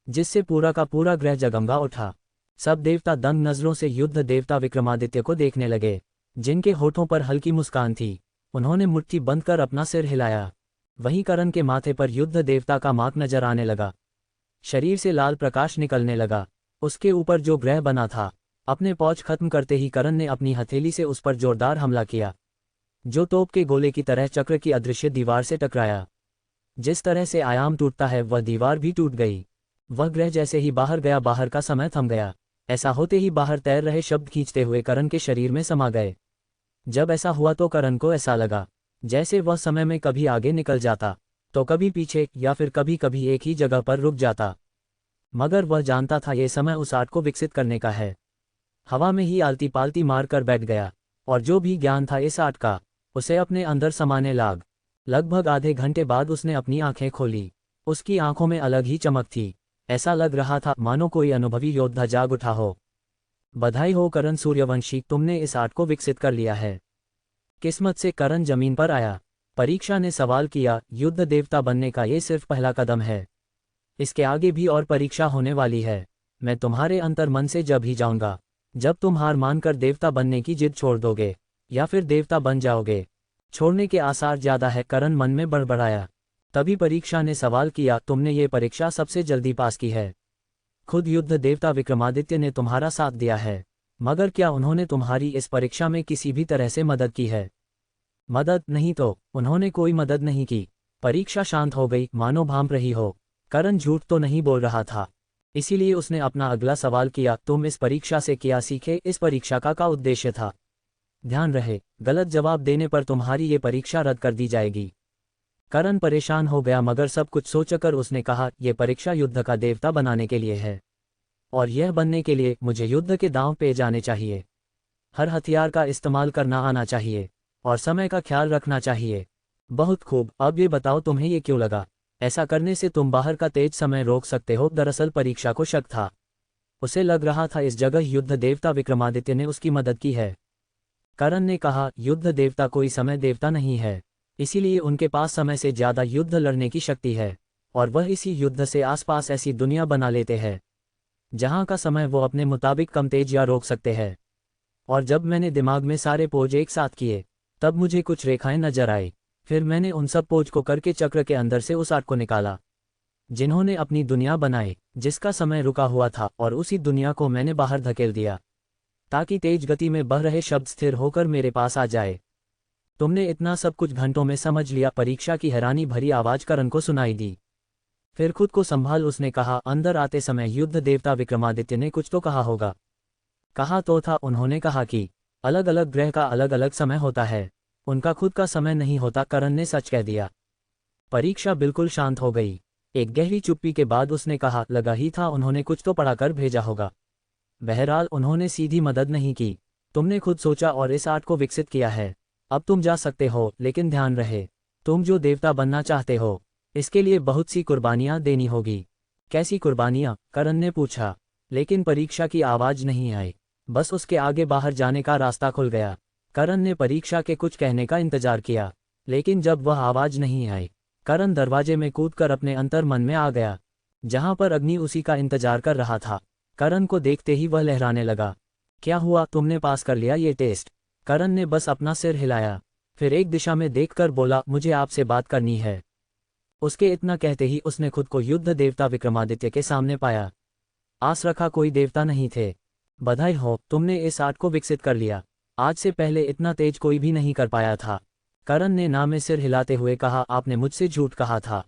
S1: जिससे पूरा का पूरा ग्रह जगमगा उठा। सब देवता दंग नजरों से युद्ध देवता विक्रमादित्य को देखने लगे, जिनके होठों पर हल्की मुस्कान थी। उन्होंने मुट्ठी बंद कर अपना सिर हिलाया। वहीं करण के माथे पर युद्ध देवता का मार्क नजर आने लगा। शरीर से लाल प्रकाश निकलने लगा। उसके ऊपर जो ग्रह बना था, अपने पौच खत्म करते ही करण ने अपनी हथेली से उस पर जोरदार हमला किया, जो तोप के गोले की तरह चक्र की अदृश्य दीवार से टकराया। जिस तरह से आयाम टूटता है, वह दीवार भी टूट गई। वह ग्रह जैसे ही बाहर गया, बाहर का समय थम गया। ऐसा होते ही बाहर तैर रहे शब्द खींचते हुए करण के शरीर में समा गए। जब ऐसा हुआ तो करण को ऐसा लगा जैसे वह समय में कभी आगे निकल जाता, तो कभी पीछे, या फिर कभी कभी एक ही जगह पर रुक जाता। मगर वह जानता था ये समय उस आर्ट को विकसित करने का है। हवा में ही आलती पालती मार कर बैठ गया, और जो भी ज्ञान था इस आर्ट का, उसे अपने अंदर समाने लाग। लगभग आधे घंटे बाद उसने अपनी आंखें खोली। उसकी आंखों में अलग ही चमक थी। ऐसा लग रहा था मानो कोई अनुभवी योद्धा जाग उठा हो। बधाई हो करण सूर्यवंशी, तुमने इस आर्ट को विकसित कर लिया है। किस्मत से करण जमीन पर आया। परीक्षा ने सवाल किया, युद्ध देवता बनने का ये सिर्फ पहला कदम है, इसके आगे भी और परीक्षा होने वाली है। मैं तुम्हारे अंतर मन से जब ही जाऊंगा जब तुम हार मानकर देवता बनने की जिद छोड़ दोगे, या फिर देवता बन जाओगे। छोड़ने के आसार ज्यादा है, करण मन में बड़बड़ाया। तभी परीक्षा ने सवाल किया, तुमने ये परीक्षा सबसे जल्दी पास की है। खुद युद्ध देवता विक्रमादित्य ने तुम्हारा साथ दिया है, मगर क्या उन्होंने तुम्हारी इस परीक्षा में किसी भी तरह से मदद की है? मदद नहीं तो उन्होंने कोई मदद नहीं की। परीक्षा शांत हो गई, मानो भांप रही हो। करण झूठ तो नहीं बोल रहा था, इसीलिए उसने अपना अगला सवाल किया, तुम इस परीक्षा से क्या सीखे? इस परीक्षा का उद्देश्य था। ध्यान रहे, गलत जवाब देने पर तुम्हारी ये परीक्षा रद्द कर दी जाएगी। करण परेशान हो गया, मगर सब कुछ सोचकर उसने कहा, यह परीक्षा युद्ध का देवता बनाने के लिए है, और यह बनने के लिए मुझे युद्ध के दांव पे जाने चाहिए। हर हथियार का इस्तेमाल करना आना चाहिए, और समय का ख्याल रखना चाहिए। बहुत खूब, अब ये बताओ तुम्हें ये क्यों लगा? ऐसा करने से तुम बाहर का तेज समय रोक सकते हो। दरअसल परीक्षा को शक था। उसे लग रहा था इस जगह युद्ध देवता विक्रमादित्य ने उसकी मदद की है। करण ने कहा, युद्ध देवता कोई समय देवता नहीं है, इसीलिए उनके पास समय से ज्यादा युद्ध लड़ने की शक्ति है, और वह इसी युद्ध से आसपास ऐसी दुनिया बना लेते हैं जहां का समय वो अपने मुताबिक कम तेज या रोक सकते हैं। और जब मैंने दिमाग में सारे पोज एक साथ किए, तब मुझे कुछ रेखाएं नजर आई। फिर मैंने उन सब पोज को करके चक्र के अंदर से उस आर्ट को निकाला जिन्होंने अपनी दुनिया बनाई, जिसका समय रुका हुआ था, और उसी दुनिया को मैंने बाहर धकेल दिया ताकि तेज गति में बह रहे शब्द स्थिर होकर मेरे पास आ जाए। तुमने इतना सब कुछ घंटों में समझ लिया? परीक्षा की हैरानी भरी आवाज करण को सुनाई दी। फिर खुद को संभाल उसने कहा, अंदर आते समय युद्ध देवता विक्रमादित्य ने कुछ तो कहा होगा। कहा तो था, उन्होंने कहा कि अलग अलग ग्रह का अलग अलग समय होता है, उनका खुद का समय नहीं होता। करण ने सच कह दिया। परीक्षा बिल्कुल शांत हो गई। एक गहरी चुप्पी के बाद उसने कहा, लगा ही था उन्होंने कुछ तो पढ़ाकर भेजा होगा। बहरहाल उन्होंने सीधी मदद नहीं की, तुमने खुद सोचा और इस आर्ट को विकसित किया है। अब तुम जा सकते हो, लेकिन ध्यान रहे, तुम जो देवता बनना चाहते हो, इसके लिए बहुत सी कुर्बानियां देनी होगी। कैसी कुर्बानियां? करण ने पूछा। लेकिन परीक्षा की आवाज नहीं आई, बस उसके आगे बाहर जाने का रास्ता खुल गया। करण ने परीक्षा के कुछ कहने का इंतजार किया, लेकिन जब वह आवाज नहीं आई, करण दरवाजे में कूदकर अपने अंतर मन में आ गया, जहां पर अग्नि उसी का इंतजार कर रहा था। करण को देखते ही वह लहराने लगा। क्या हुआ, तुमने पास कर लिया ये टेस्ट? करण ने बस अपना सिर हिलाया, फिर एक दिशा में देखकर बोला, मुझे आपसे बात करनी है। उसके इतना कहते ही उसने खुद को युद्ध देवता विक्रमादित्य के सामने पाया। आस रखा कोई देवता नहीं थे। बधाई हो, तुमने इस आर्ट को विकसित कर लिया। आज से पहले इतना तेज कोई भी नहीं कर पाया था। करण ने ना में सिर हिलाते हुए कहा, आपने मुझसे झूठ कहा था।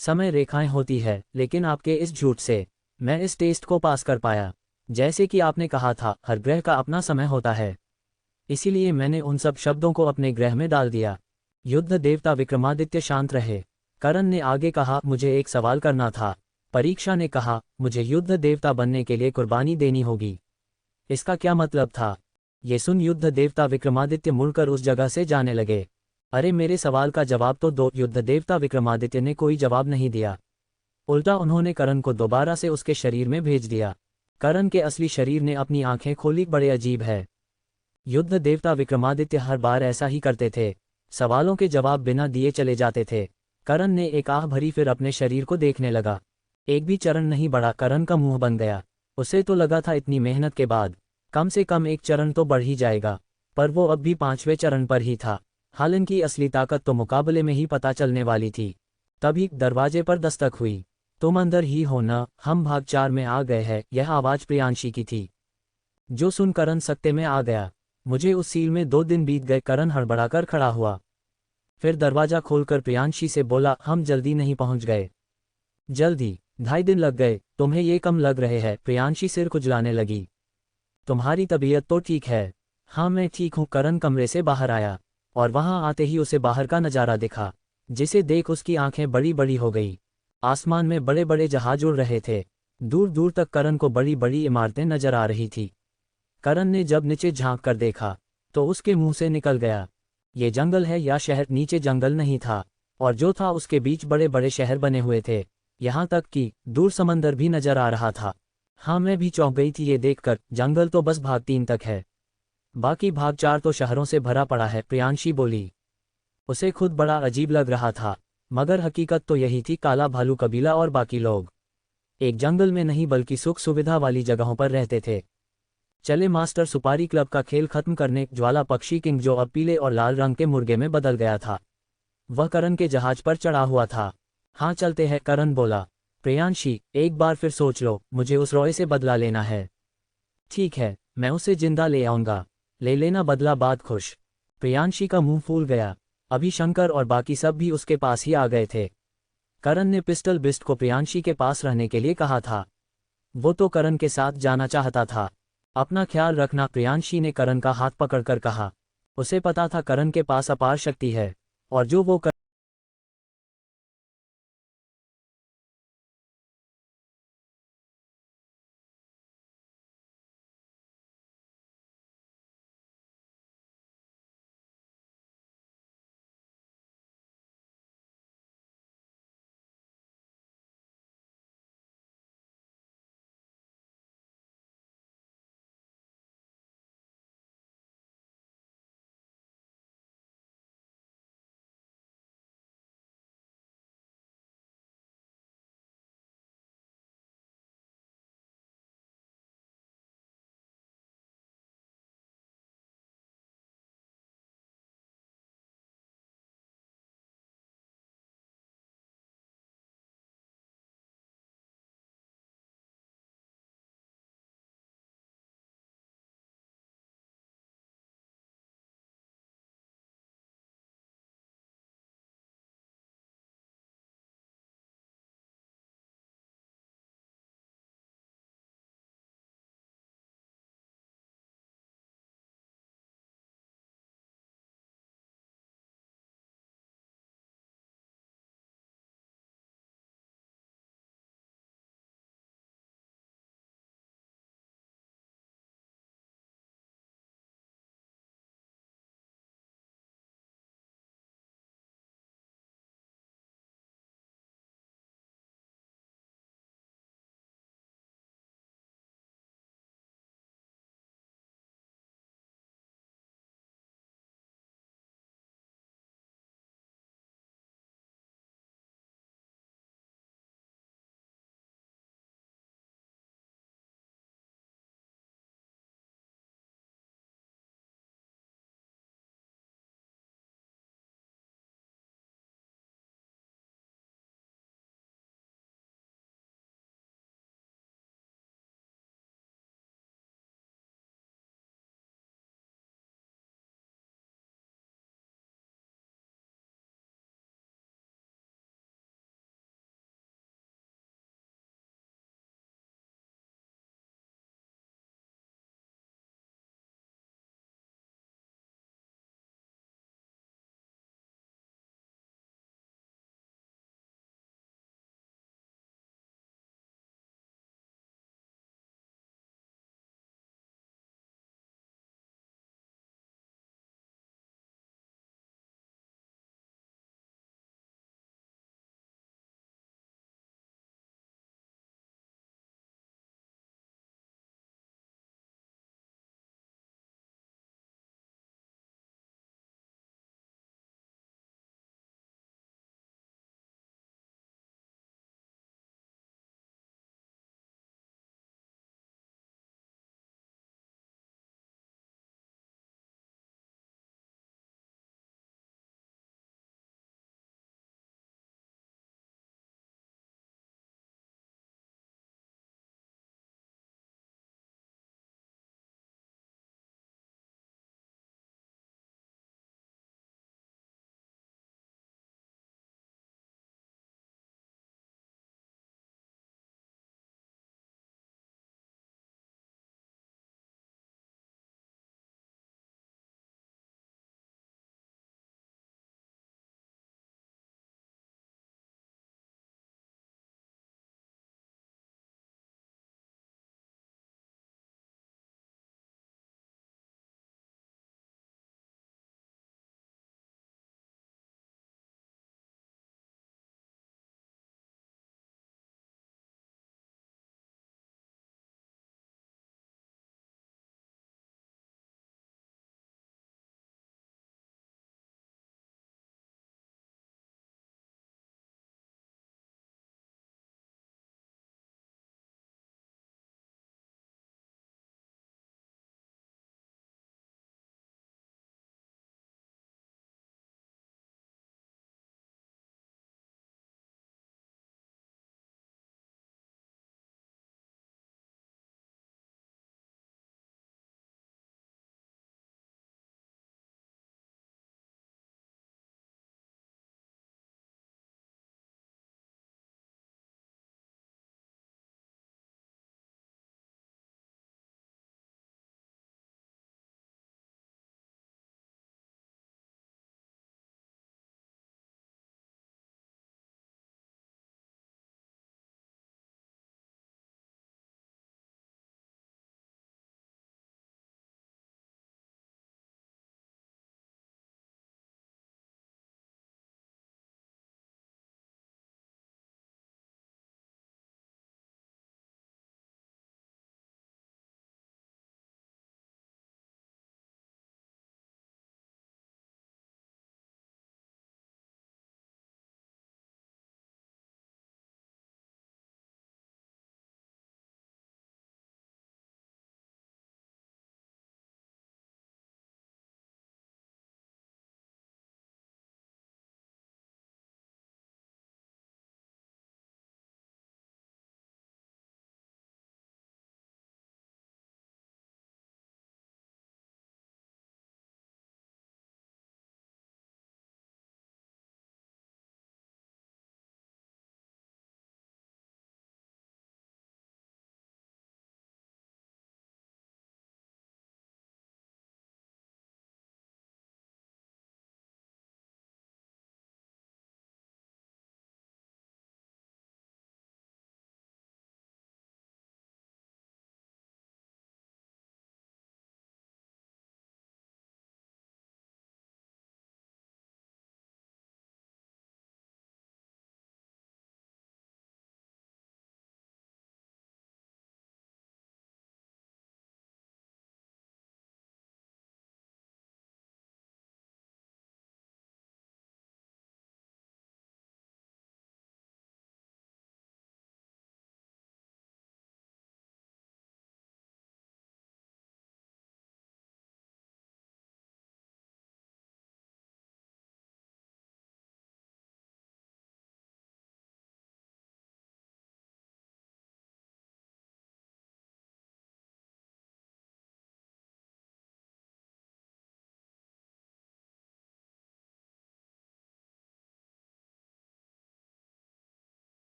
S1: समय रेखाएं होती है, लेकिन आपके इस झूठ से मैं इस टेस्ट को पास कर पाया। जैसे कि आपने कहा था, हर ग्रह का अपना समय होता है, इसीलिए मैंने उन सब शब्दों को अपने ग्रह में डाल दिया। युद्ध देवता विक्रमादित्य शांत रहे। करण ने आगे कहा, मुझे एक सवाल करना था। परीक्षा ने कहा, मुझे युद्ध देवता बनने के लिए कुर्बानी देनी होगी, इसका क्या मतलब था? ये सुन युद्ध देवता विक्रमादित्य मुड़कर उस जगह से जाने लगे। अरे मेरे सवाल का जवाब तो दो। युद्ध देवता विक्रमादित्य ने कोई जवाब नहीं दिया, उल्टा उन्होंने करण को दोबारा से उसके शरीर में भेज दिया। करण के असली शरीर ने अपनी आंखें खोली। बड़े अजीब है, युद्ध देवता विक्रमादित्य हर बार ऐसा ही करते थे, सवालों के जवाब बिना दिए चले जाते थे। करण ने एक आह भरी, फिर अपने शरीर को देखने लगा। एक भी चरण नहीं बढ़ा। करण का मुंह बन गया। उसे तो लगा था इतनी मेहनत के बाद कम से कम एक चरण तो बढ़ ही जाएगा, पर वो अब भी 5वें चरण पर ही था। हालांकि असली ताकत तो मुकाबले में ही पता चलने वाली थी। तभी दरवाजे पर दस्तक हुई। तुम अंदर ही हो ना, हम भाग 4 में आ गए हैं। यह आवाज प्रियांशी की थी, जो सुन करण सकते में आ गया। मुझे उस सील में 2 दिन बीत गए। करण हड़बड़ाकर खड़ा हुआ, फिर दरवाजा खोलकर प्रियांशी से बोला, हम जल्दी नहीं पहुंच गए। जल्दी? 2.5 दिन लग गए, तुम्हें ये कम लग रहे हैं? प्रियांशी सिर खुजलाने लगी। तुम्हारी तबीयत तो ठीक है? हाँ मैं ठीक हूँ। करण कमरे से बाहर आया, और वहां आते ही उसे बाहर का नजारा दिखा, जिसे देख उसकी आंखें बड़ी बड़ी हो गई। आसमान में बड़े बड़े जहाज उड़ रहे थे। दूर दूर तक करण को बड़ी बड़ी इमारतें नजर आ रही थी। करण ने जब नीचे झांक कर देखा, तो उसके मुंह से निकल गया, ये जंगल है या शहर? नीचे जंगल नहीं था, और जो था उसके बीच बड़े बड़े शहर बने हुए थे। यहाँ तक कि दूर समंदर भी नजर आ रहा था। हाँ मैं भी चौंक गई थी ये देखकर। जंगल तो बस भाग 3 तक है, बाकी भाग 4 तो शहरों से भरा पड़ा है, प्रियांशी बोली। उसे खुद बड़ा अजीब लग रहा था, मगर हकीकत तो यही थी। काला भालू कबीला और बाकी लोग एक जंगल में नहीं बल्कि सुख सुविधा वाली जगहों पर रहते थे। चले मास्टर, सुपारी क्लब का खेल खत्म करने। ज्वाला पक्षी किंग, जो अब पीले और लाल रंग के मुर्गे में बदल गया था, वह करण के जहाज पर चढ़ा हुआ था। हाँ चलते हैं, करण बोला। प्रियांशी, एक बार फिर सोच लो, मुझे उस रॉय से बदला लेना है। ठीक है, मैं उसे जिंदा ले आऊंगा। ले लेना बदला, बात खुश। प्रियांशी का मुंह फूल गया। अभी शंकर और बाकी सब भी उसके पास ही आ गए थे। करण ने पिस्टल बिस्ट को प्रियांशी के पास रहने के लिए कहा था। वो तो करण के साथ जाना चाहता था। अपना ख्याल रखना, प्रियांशी ने करण का हाथ पकड़कर कहा। उसे पता था करण के पास अपार शक्ति है, और जो वो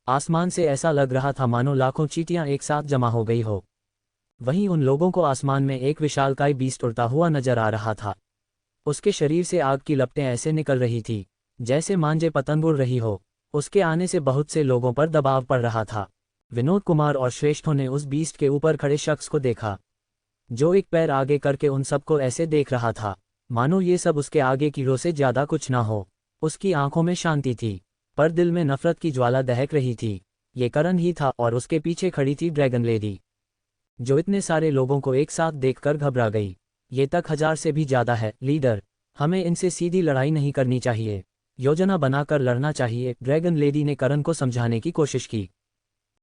S1: आसमान से ऐसा लग रहा था मानो लाखों चींटियां एक साथ जमा हो गई हो। वहीं उन लोगों को आसमान में एक विशालकाय बीस्ट उड़ता हुआ नजर आ रहा था। उसके शरीर से आग की लपटें ऐसे निकल रही थी जैसे मांझे पतंग उड़ रही हो। उसके आने से बहुत से लोगों पर दबाव पड़ रहा था। विनोद कुमार और श्रेष्ठों ने उस बीस्ट के ऊपर खड़े शख्स को देखा, जो एक पैर आगे करके उन सबको ऐसे देख रहा था मानो ये सब उसके आगे कीड़ों से ज्यादा कुछ ना हो। उसकी आंखों में शांति थी, पर दिल में नफरत की ज्वाला दहक रही थी। ये करण ही था और उसके पीछे खड़ी थी ड्रैगन लेडी, जो इतने सारे लोगों को एक साथ देखकर घबरा गई। ये तक 1000 से भी ज्यादा है लीडर, हमें इनसे सीधी लड़ाई नहीं करनी चाहिए, योजना बनाकर लड़ना चाहिए। ड्रैगन लेडी ने करण को समझाने की कोशिश की,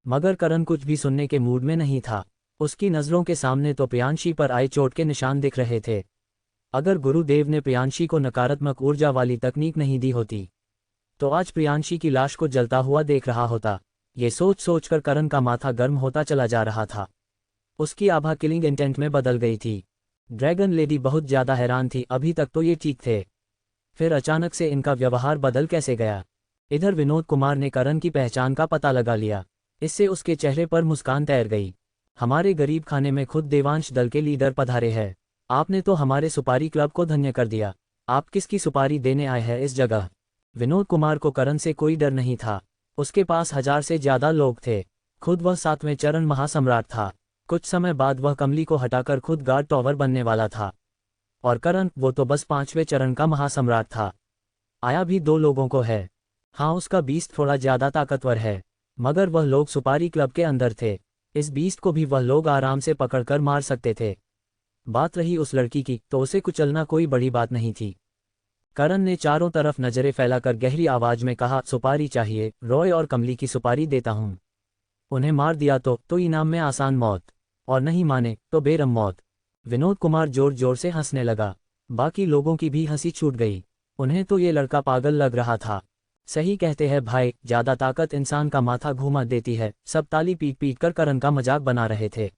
S1: मगर करण कुछ भी सुनने के मूड में नहीं था। उसकी नज़रों के सामने तो प्रियांशी पर आए चोट के निशान दिख रहे थे। अगर गुरुदेव ने प्रियांशी को नकारात्मक ऊर्जा वाली तकनीक नहीं दी होती तो आज प्रियांशी की लाश को जलता हुआ देख रहा होता। ये सोच सोचकर करण का माथा गर्म होता चला जा रहा था। उसकी आभा किलिंग इंटेंट में बदल गई थी। ड्रैगन लेडी बहुत ज्यादा हैरान थी, अभी तक तो ये ठीक थे, फिर अचानक से इनका व्यवहार बदल कैसे गया। इधर विनोद कुमार ने करण की पहचान का पता लगा लिया, इससे उसके चेहरे पर मुस्कान तैर गई। हमारे गरीब खाने में खुद देवांश दल के लीडर पधारे हैं। आपने तो हमारे सुपारी क्लब को धन्य कर दिया। आप किसकी सुपारी देने आए हैं इस जगह? विनोद कुमार को करण से कोई डर नहीं था। उसके पास 1000 से ज्यादा लोग थे। खुद वह 7वें चरण महासम्राट था। कुछ समय बाद वह कमली को हटाकर खुद गार्ड टॉवर बनने वाला था। और करण, वो तो बस 5वें चरण का महासम्राट था। आया भी 2 लोगों को है। हाँ, उसका बीस्ट थोड़ा ज्यादा ताकतवर है, मगर वह लोग सुपारी क्लब के अंदर थे। इस बीस्ट को भी वह लोग आराम से पकड़कर मार सकते थे। बात रही उस लड़की की, तो उसे कुचलना कोई बड़ी बात नहीं थी। करण ने चारों तरफ नजरें फैलाकर गहरी आवाज में कहा, सुपारी चाहिए? रॉय और कमली की सुपारी देता हूं। उन्हें मार दिया तो इनाम में आसान मौत, और नहीं माने तो बेरहम मौत। विनोद कुमार जोर जोर से हंसने लगा। बाकी लोगों की भी हंसी छूट गई। उन्हें तो ये लड़का पागल लग रहा था। सही कहते हैं भाई, ज्यादा ताकत इंसान का माथा घुमा देती है। सब ताली पीट पीट कर करण का मजाक बना रहे थे।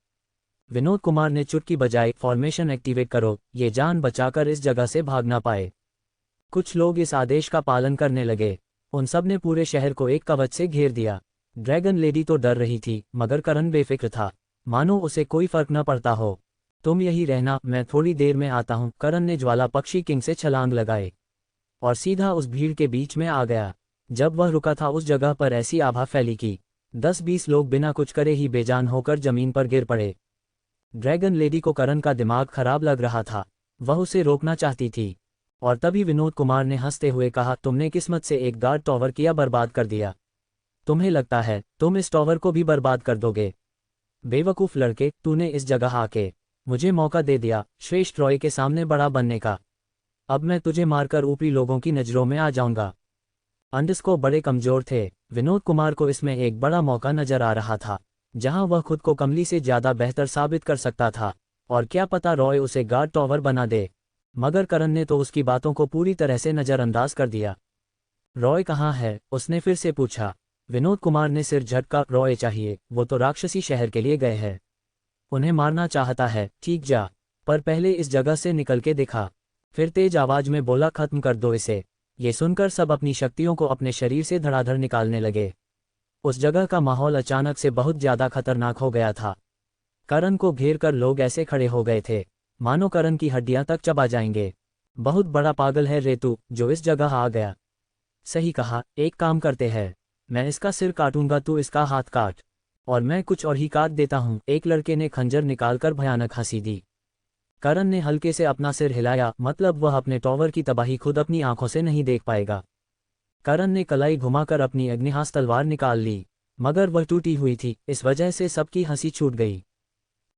S1: विनोद कुमार ने चुटकी बजाई, फॉर्मेशन एक्टिवेट करो, ये जान बचाकर इस जगह से भाग ना पाए। कुछ लोग इस आदेश का पालन करने लगे। उन सब ने पूरे शहर को एक कवच से घेर दिया। ड्रैगन लेडी तो डर रही थी, मगर करण बेफिक्र था, मानो उसे कोई फर्क न पड़ता हो। तुम यही रहना, मैं थोड़ी देर में आता हूं। करण ने ज्वाला पक्षी किंग से छलांग लगाई और सीधा उस भीड़ के बीच में आ गया। जब वह रुका था उस जगह पर ऐसी आभा फैली कि 10-20 लोग बिना कुछ करे ही बेजान होकर जमीन पर गिर पड़े। ड्रैगन लेडी को करण का दिमाग खराब लग रहा था। वह उसे रोकना चाहती थी, और तभी विनोद कुमार ने हंसते हुए कहा, तुमने किस्मत से एक गार्ड टॉवर किया बर्बाद कर दिया। तुम्हें लगता है तुम इस टॉवर को भी बर्बाद कर दोगे? बेवकूफ लड़के, तूने इस जगह आके मुझे मौका दे दिया श्रेष्ठ रॉय के सामने बड़ा बनने का। अब मैं तुझे मारकर ऊपरी लोगों की नजरों में आ जाऊंगा। अंडरस्को बड़े कमजोर थे। विनोद कुमार को इसमें एक बड़ा मौका नजर आ रहा था, जहां वह खुद को कमली से ज्यादा बेहतर साबित कर सकता था, और क्या पता रॉय उसे गार्ड टॉवर बना दे। मगर करण ने तो उसकी बातों को पूरी तरह से नजरअंदाज कर दिया। रॉय कहाँ है? उसने फिर से पूछा। विनोद कुमार ने सिर झटका, रॉय चाहिए? वो तो राक्षसी शहर के लिए गए हैं। उन्हें मारना चाहता है? ठीक जा, पर पहले इस जगह से निकल के दिखा। फिर तेज आवाज में बोला, खत्म कर दो इसे। ये सुनकर सब अपनी शक्तियों को अपने शरीर से धड़ाधड़ निकालने लगे। उस जगह का माहौल अचानक से बहुत ज्यादा खतरनाक हो गया था। करण को घेर कर लोग ऐसे खड़े हो गए थे मानो करण की हड्डियां तक चबा जाएंगे। बहुत बड़ा पागल है रे तू, जो इस जगह आ गया। सही कहा, एक काम करते हैं, मैं इसका सिर काटूंगा, तू इसका हाथ काट, और मैं कुछ और ही काट देता हूं। एक लड़के ने खंजर निकालकर भयानक हंसी दी। करण ने हल्के से अपना सिर हिलाया, मतलब वह अपने टॉवर की तबाही खुद अपनी आंखों से नहीं देख पाएगा। करण ने कलाई घुमाकर अपनी अग्निहास तलवार निकाल ली, मगर वह टूटी हुई थी, इस वजह से सबकी हंसी छूट गई।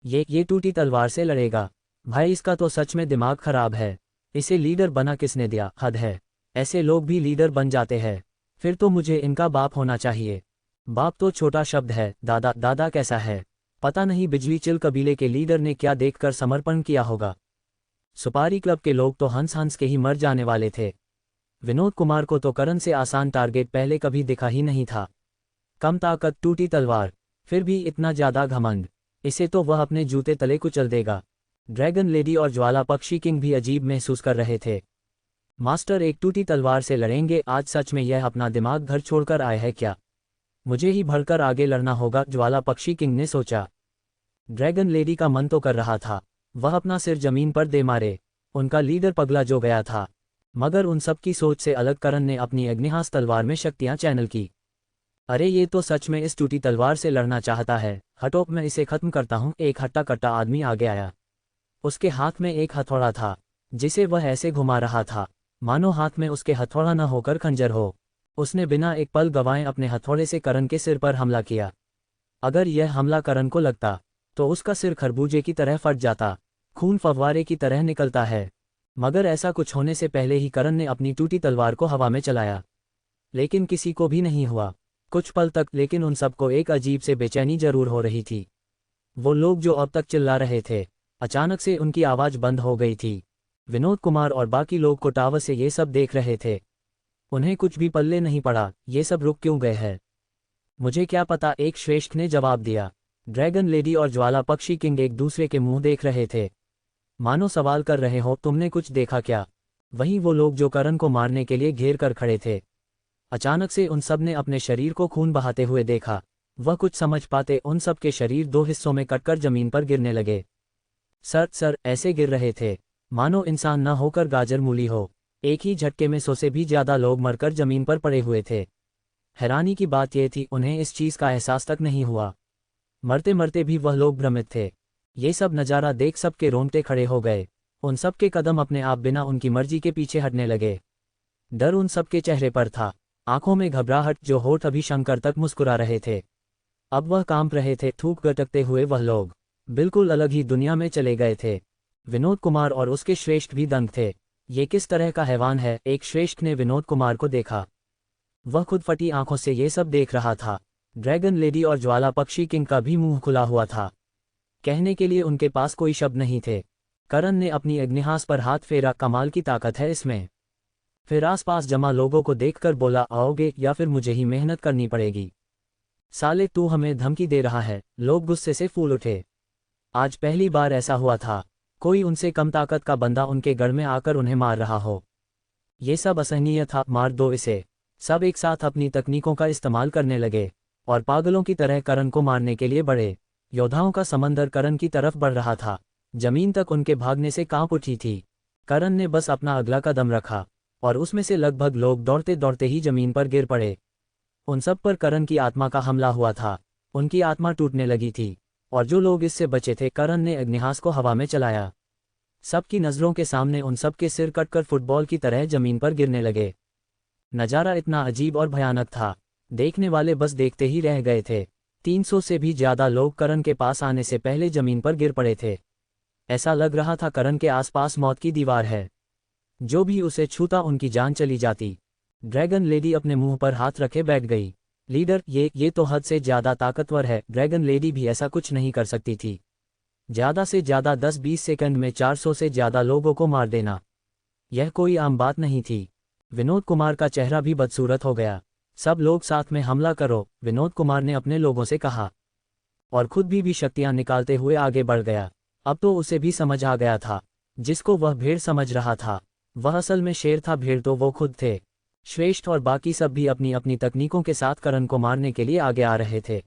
S1: ये टूटी तलवार से लड़ेगा? भाई, इसका तो सच में दिमाग खराब है। इसे लीडर बना किसने दिया? हद है, ऐसे लोग भी लीडर बन जाते हैं। फिर तो मुझे इनका बाप होना चाहिए। बाप तो छोटा शब्द है। दादा? दादा कैसा है? पता नहीं बिजली चिल कबीले के लीडर ने क्या देखकर समर्पण किया होगा। सुपारी क्लब के लोग तो हंस हंस के ही मर जाने वाले थे। विनोद कुमार को तो करण से आसान टारगेट पहले कभी दिखा ही नहीं था। कम ताकत, टूटी तलवार, फिर भी इतना ज्यादा घमंड। इसे तो वह अपने जूते तले कुचल देगा। ड्रैगन लेडी और ज्वाला पक्षी किंग भी अजीब महसूस कर रहे थे। मास्टर, एक टूटी तलवार से लड़ेंगे? आज सच में यह अपना दिमाग घर छोड़कर आए हैं क्या? मुझे ही बढ़कर आगे लड़ना होगा, ज्वाला पक्षी किंग ने सोचा। ड्रैगन लेडी का मन तो कर रहा था वह अपना सिर जमीन पर दे मारे, उनका लीडर पगला जो गया था। मगर उन सब की सोच से अलग करण ने अपनी अग्निहास तलवार में शक्तियां चैनल की। अरे ये तो सच में इस टूटी तलवार से लड़ना चाहता है, हटो मैं इसे खत्म करता हूँ। एक हट्टा कट्टा आदमी आगे आया। उसके हाथ में एक हथौड़ा था जिसे वह ऐसे घुमा रहा था मानो हाथ में उसके हथौड़ा न होकर खंजर हो। उसने बिना एक पल गवाए अपने हथौड़े से करण के सिर पर हमला किया। अगर यह हमला करण को लगता तो उसका सिर खरबूजे की तरह फट जाता, खून फव्वारे की तरह निकलता है। मगर ऐसा कुछ होने से पहले ही करण ने अपनी टूटी तलवार को हवा में चलाया, लेकिन किसी को भी नहीं हुआ कुछ पल तक। लेकिन उन सबको एक अजीब से बेचैनी जरूर हो रही थी। वो लोग जो अब तक चिल्ला रहे थे, अचानक से उनकी आवाज बंद हो गई थी। विनोद कुमार और बाकी लोग को टावर से ये सब देख रहे थे। उन्हें कुछ भी पल्ले नहीं पड़ा, ये सब रुक क्यों गए हैं? मुझे क्या पता, एक श्रेष्ठ ने जवाब दिया। ड्रैगन लेडी और ज्वाला पक्षी किंग एक दूसरे के मुंह देख रहे थे, मानो सवाल कर रहे हो, तुमने कुछ देखा क्या? वहीं वो लोग जो करण को मारने के लिए घेर कर खड़े थे। अचानक से उन सब ने अपने शरीर को खून बहाते हुए देखा। वह कुछ समझ पाते उन सब के शरीर दो हिस्सों में कटकर जमीन पर गिरने लगे। सर ऐसे गिर रहे थे मानो इंसान न होकर गाजर मूली हो। एक ही झटके में 100 से भी ज्यादा लोग मरकर जमीन पर पड़े हुए थे। हैरानी की बात यह थी उन्हें इस चीज का एहसास तक नहीं हुआ। मरते मरते भी वह लोग भ्रमित थे। ये सब नज़ारा देख सबके रोंगटे खड़े हो गए। उन सब के कदम अपने आप बिना उनकी मर्जी के पीछे हटने लगे। डर उन सबके चेहरे पर था, आंखों में घबराहट, जो होठ अभी शंकर तक मुस्कुरा रहे थे अब वह कांप रहे थे। थूक गटकते हुए वह लोग बिल्कुल अलग ही दुनिया में चले गए थे। विनोद कुमार और उसके श्रेष्ठ भी दंग थे। ये किस तरह का हैवान है? एक श्रेष्ठ ने विनोद कुमार को देखा। वह खुद फटी आंखों से ये सब देख रहा था। ड्रैगन लेडी और ज्वाला पक्षी किंग का भी मुंह खुला हुआ था। कहने के लिए उनके पास कोई शब्द नहीं थे। करण ने अपनी अग्निहास पर हाथ फेरा, कमाल की ताकत है इसमें। फिर आसपास जमा लोगों को देखकर बोला, आओगे या फिर मुझे ही मेहनत करनी पड़ेगी? साले तू हमें धमकी दे रहा है? लोग गुस्से से फूल उठे। आज पहली बार ऐसा हुआ था, कोई उनसे कम ताकत का बंदा उनके गढ़ में आकर उन्हें मार रहा हो। ये सब असहनीय था, मार दो इसे। सब एक साथ अपनी तकनीकों का इस्तेमाल करने लगे और पागलों की तरह करण को मारने के लिए बढ़े। योद्धाओं का समंदर करण की तरफ बढ़ रहा था। जमीन तक उनके भागने से कांप उठी थी। करण ने बस अपना अगला कदम रखा और उसमें से लगभग लोग दौड़ते दौड़ते ही जमीन पर गिर पड़े। उन सब पर करण की आत्मा का हमला हुआ था। उनकी आत्मा टूटने लगी थी और जो लोग इससे बचे थे, करण ने अग्निहास को हवा में चलाया। सबकी नजरों के सामने उन सब के सिर कटकर फुटबॉल की तरह जमीन पर गिरने लगे। नजारा इतना अजीब और भयानक था, देखने वाले बस देखते ही रह गए थे। 300 से भी ज्यादा लोग करण के पास आने से पहले जमीन पर गिर पड़े थे। ऐसा लग रहा था करण के आसपास मौत की दीवार है, जो भी उसे छूता उनकी जान चली जाती। ड्रैगन लेडी अपने मुंह पर हाथ रखे बैठ गई। लीडर, ये तो हद से ज्यादा ताकतवर है। ड्रैगन लेडी भी ऐसा कुछ नहीं कर सकती थी। ज्यादा से ज्यादा 10-20 सेकंड में 400 से ज्यादा लोगों को मार देना, यह कोई आम बात नहीं थी। विनोद कुमार का चेहरा भी बदसूरत हो गया। सब लोग साथ में हमला करो, विनोद कुमार ने अपने लोगों से कहा, और खुद भी शक्तियां निकालते हुए आगे बढ़ गया। अब तो उसे भी समझ आ गया था, जिसको वह भेड़ समझ रहा था वह असल में शेर था। भेड़ तो वो खुद थे। श्रेष्ठ और बाकी सब भी अपनी अपनी तकनीकों के साथ करण को मारने के लिए आगे आ रहे थे।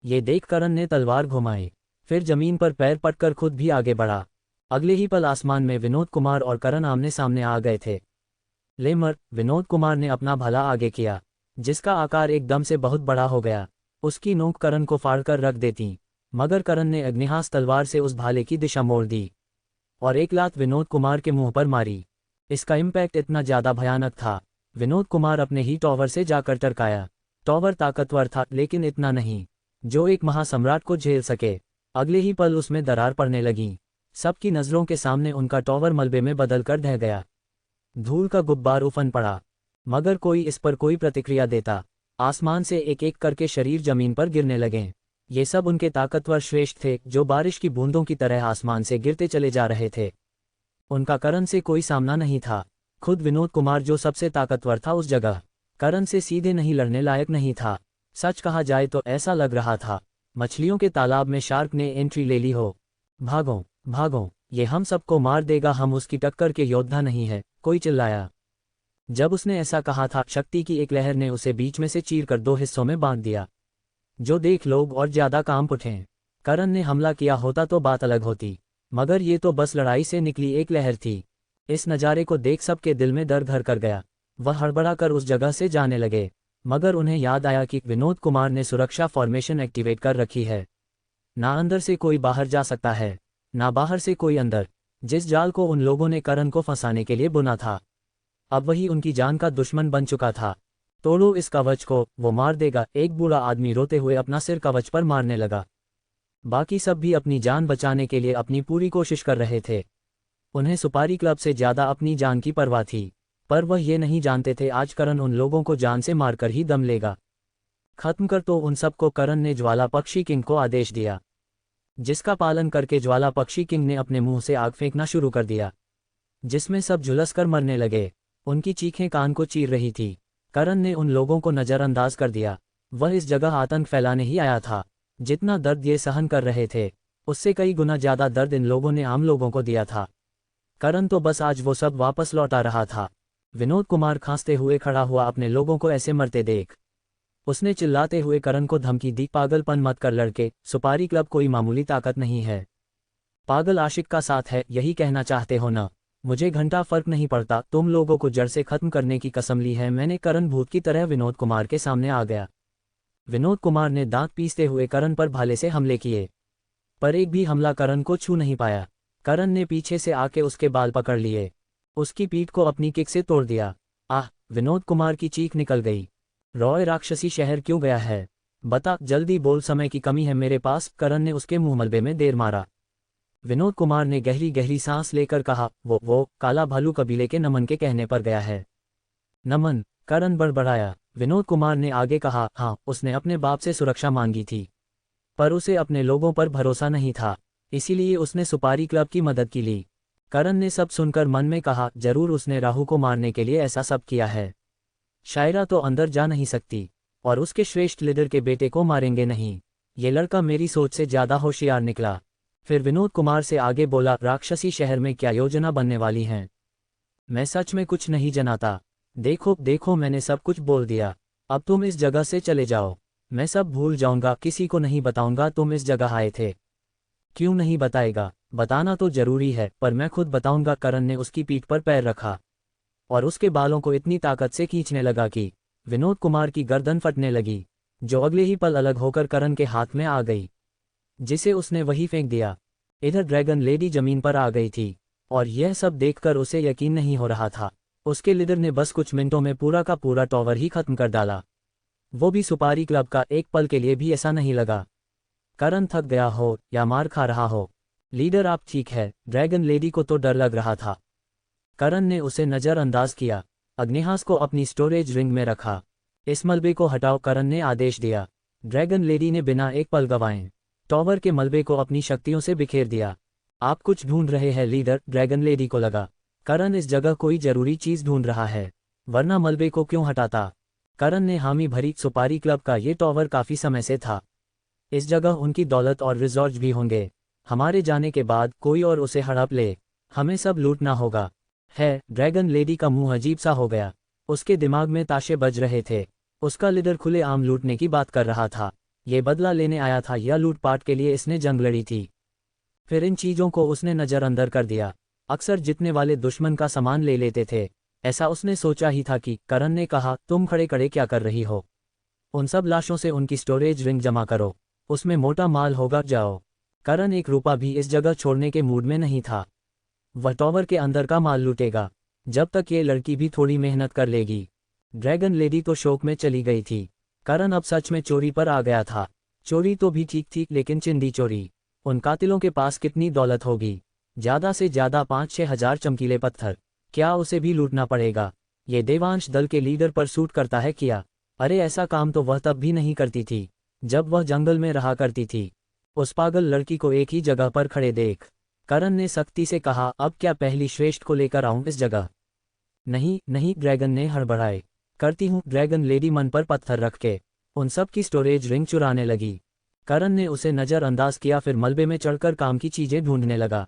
S1: ये देख करण ने तलवार घुमाई, फिर जमीन पर पैर पटकर खुद भी आगे बढ़ा। अगले ही पल आसमान में विनोद कुमार और करण आमने सामने आ गए थे। ले मर, विनोद कुमार ने अपना भला आगे किया, जिसका आकार एकदम से बहुत बड़ा हो गया। उसकी नोक करण को फाड़कर रख देती, मगर करण ने अग्निहास तलवार से उस भाले की दिशा मोड़ दी और एक लात विनोद कुमार के मुंह पर मारी। इसका इम्पैक्ट इतना ज्यादा भयानक था, विनोद कुमार अपने ही टॉवर से जाकर टरकाया। टॉवर ताकतवर था, लेकिन इतना नहीं जो एक महासम्राट को झेल सके। अगले ही पल उसमें दरार पड़ने लगी। सबकी नजरों के सामने उनका टॉवर मलबे में बदलकर ढह गया। धूल का गुब्बार उफन पड़ा, मगर कोई इस पर कोई प्रतिक्रिया देता। आसमान से एक एक करके शरीर जमीन पर गिरने लगे। ये सब उनके ताकतवर श्रेष्ठ थे, जो बारिश की बूंदों की तरह आसमान से गिरते चले जा रहे थे। उनका करण से कोई सामना नहीं था। खुद विनोद कुमार, जो सबसे ताकतवर था उस जगह, करण से सीधे नहीं लड़ने लायक नहीं था। सच कहा जाए तो ऐसा लग रहा था मछलियों के तालाब में शार्क ने एंट्री ले ली हो। भागो भागो, ये हम सबको मार देगा, हम उसकी टक्कर के योद्धा नहीं है, कोई चिल्लाया। जब उसने ऐसा कहा था, शक्ति की एक लहर ने उसे बीच में से चीरकर 2 हिस्सों में बांट दिया। जो देख लोग और ज्यादा कांप उठे। करण ने हमला किया होता तो बात अलग होती, मगर ये तो बस लड़ाई से निकली एक लहर थी। इस नज़ारे को देख सबके दिल में डर घर कर गया। वह हड़बड़ा कर उस जगह से जाने लगे, मगर उन्हें याद आया कि विनोद कुमार ने सुरक्षा फॉर्मेशन एक्टिवेट कर रखी है। ना अंदर से कोई बाहर जा सकता है, ना बाहर से कोई अंदर। जिस जाल को उन लोगों ने करण को फंसाने के लिए बुना था, अब वही उनकी जान का दुश्मन बन चुका था। तोड़ो इस कवच को, वो मार देगा। एक बूढ़ा आदमी रोते हुए अपना सिर कवच पर मारने लगा। बाकी सब भी अपनी जान बचाने के लिए अपनी पूरी कोशिश कर रहे थे। उन्हें सुपारी क्लब से ज्यादा अपनी जान की परवाह थी, पर वह ये नहीं जानते थे आज करण उन लोगों को जान से मारकर ही दम लेगा। खत्म कर तो उन सबको, करण ने ज्वाला पक्षी किंग को आदेश दिया, जिसका पालन करके ज्वाला पक्षी किंग ने अपने मुंह से आग फेंकना शुरू कर दिया, जिसमें सब झुलस कर मरने लगे। उनकी चीखें कान को चीर रही थी। करण ने उन लोगों को नज़रअंदाज कर दिया। वह इस जगह आतंक फैलाने ही आया था। जितना दर्द ये सहन कर रहे थे, उससे कई गुना ज्यादा दर्द इन लोगों ने आम लोगों को दिया था। करण तो बस आज वो सब वापस लौटा रहा था। विनोद कुमार खांसते हुए खड़ा हुआ अपने लोगों को ऐसे मरते देख। उसने चिल्लाते हुए करण को धमकी दी, पागलपन मत कर लड़के, सुपारी क्लब कोई मामूली ताकत नहीं है। पागल आशिक का साथ है, यही कहना चाहते हो ना? मुझे घंटा फर्क नहीं पड़ता, तुम लोगों को जड़ से खत्म करने की कसम ली है मैंने। करण भूत की तरह विनोद कुमार के सामने आ गया। विनोद कुमार ने दांत पीसते हुए करण पर भाले से हमले किए, पर एक भी हमला करण को छू नहीं पाया। करण ने पीछे से आके उसके बाल पकड़ लिए, उसकी पीठ को अपनी किक से तोड़ दिया। आह! विनोद कुमार की चीख निकल गई। रॉय राक्षसी शहर क्यों गया है? बता, जल्दी बोल, समय की कमी है मेरे पास। करण ने उसके मुंह मलबे में देर मारा। विनोद कुमार ने गहरी गहरी सांस लेकर कहा, वो काला भालू कबीले के नमन के कहने पर गया है। नमन? करण बड़बड़ाया। विनोद कुमार ने आगे कहा, हाँ, उसने अपने बाप से सुरक्षा मांगी थी, पर उसे अपने लोगों पर भरोसा नहीं था, इसीलिए उसने सुपारी क्लब की मदद की ली। करण ने सब सुनकर मन में कहा, जरूर उसने राहु को मारने के लिए ऐसा सब किया है। शायरा तो अंदर जा नहीं सकती, और उसके श्रेष्ठ लीडर के बेटे को मारेंगे नहीं। ये लड़का मेरी सोच से ज्यादा होशियार निकला। फिर विनोद कुमार से आगे बोला, राक्षसी शहर में क्या योजना बनने वाली है? मैं सच में कुछ नहीं जनाता। देखो देखो, मैंने सब कुछ बोल दिया। अब तुम इस जगह से चले जाओ। मैं सब भूल जाऊंगा, किसी को नहीं बताऊंगा तुम इस जगह आए थे। क्यों नहीं बताएगा? बताना तो जरूरी है, पर मैं खुद बताऊंगा। करण ने उसकी पीठ पर पैर रखा और उसके बालों को इतनी ताकत से खींचने लगा कि विनोद कुमार की गर्दन फटने लगी, जो अगले ही पल अलग होकर करण के हाथ में आ गई, जिसे उसने वही फेंक दिया। इधर ड्रैगन लेडी जमीन पर आ गई थी, और यह सब देखकर उसे यकीन नहीं हो रहा था। उसके लीडर ने बस कुछ मिनटों में पूरा का पूरा टॉवर ही खत्म कर डाला, वो भी सुपारी क्लब का। एक पल के लिए भी ऐसा नहीं लगा करण थक गया हो या मार खा रहा हो। लीडर आप ठीक है? ड्रैगन लेडी को तो डर लग रहा था। करण ने उसे नज़रअंदाज किया, अग्निहास को अपनी स्टोरेज रिंग में रखा। इस मलबे को हटाओ, करण ने आदेश दिया। ड्रैगन लेडी ने बिना एक पल गंवाए टॉवर के मलबे को अपनी शक्तियों से बिखेर दिया। आप कुछ ढूंढ रहे हैं लीडर? ड्रैगन लेडी को लगा करण इस जगह कोई जरूरी चीज ढूंढ रहा है, वरना मलबे को क्यों हटाता। करण ने हामी भरी, सुपारी क्लब का ये टॉवर काफी समय से था। इस जगह उनकी दौलत और रिजॉर्ट भी होंगे। हमारे जाने के बाद कोई और उसे हड़प ले, हमें सब लूटना होगा। है? ड्रैगन लेडी का मुंह अजीब सा हो गया। उसके दिमाग में ताशे बज रहे थे। उसका लीडर खुलेआम लूटने की बात कर रहा था। ये बदला लेने आया था या लूटपाट के लिए इसने जंग लड़ी थी? फिर इन चीजों को उसने नजरअंदर कर दिया। अक्सर जितने वाले दुश्मन का सामान ले लेते थे, ऐसा उसने सोचा ही था कि। करण ने कहा, तुम खड़े खड़े क्या कर रही हो? उन सब लाशों से उनकी स्टोरेज रिंग जमा करो, उसमें मोटा माल होगा, जाओ। करण एक रुपया भी इस जगह छोड़ने के मूड में नहीं था। वह टॉवर के अंदर का माल लूटेगा, जब तक ये लड़की भी थोड़ी मेहनत कर लेगी। ड्रैगन लेडी तो शोक में चली गई थी। करण अब सच में चोरी पर आ गया था। चोरी तो भी ठीक थी, लेकिन चिंदी चोरी। उन कातिलों के पास कितनी दौलत होगी? ज्यादा से ज्यादा 5-6 हजार चमकीले पत्थर। क्या उसे भी लूटना पड़ेगा? ये देवांश दल के लीडर पर सूट करता है क्या? अरे ऐसा काम तो वह तब भी नहीं करती थी, जब वह जंगल में रहा करती थी। उस पागल लड़की को एक ही जगह पर खड़े देख। करण ने सख्ती से कहा, अब क्या पहली श्रेष्ठ को लेकर आऊं इस जगह? नहीं नहीं, ड्रैगन ने हड़बड़ाए। करती हूं। ड्रैगन लेडी मन पर पत्थर रख के उन सब की स्टोरेज रिंग चुराने लगी। करण ने उसे नजरअंदाज किया, फिर मलबे में चढ़कर काम की चीजें ढूंढने लगा।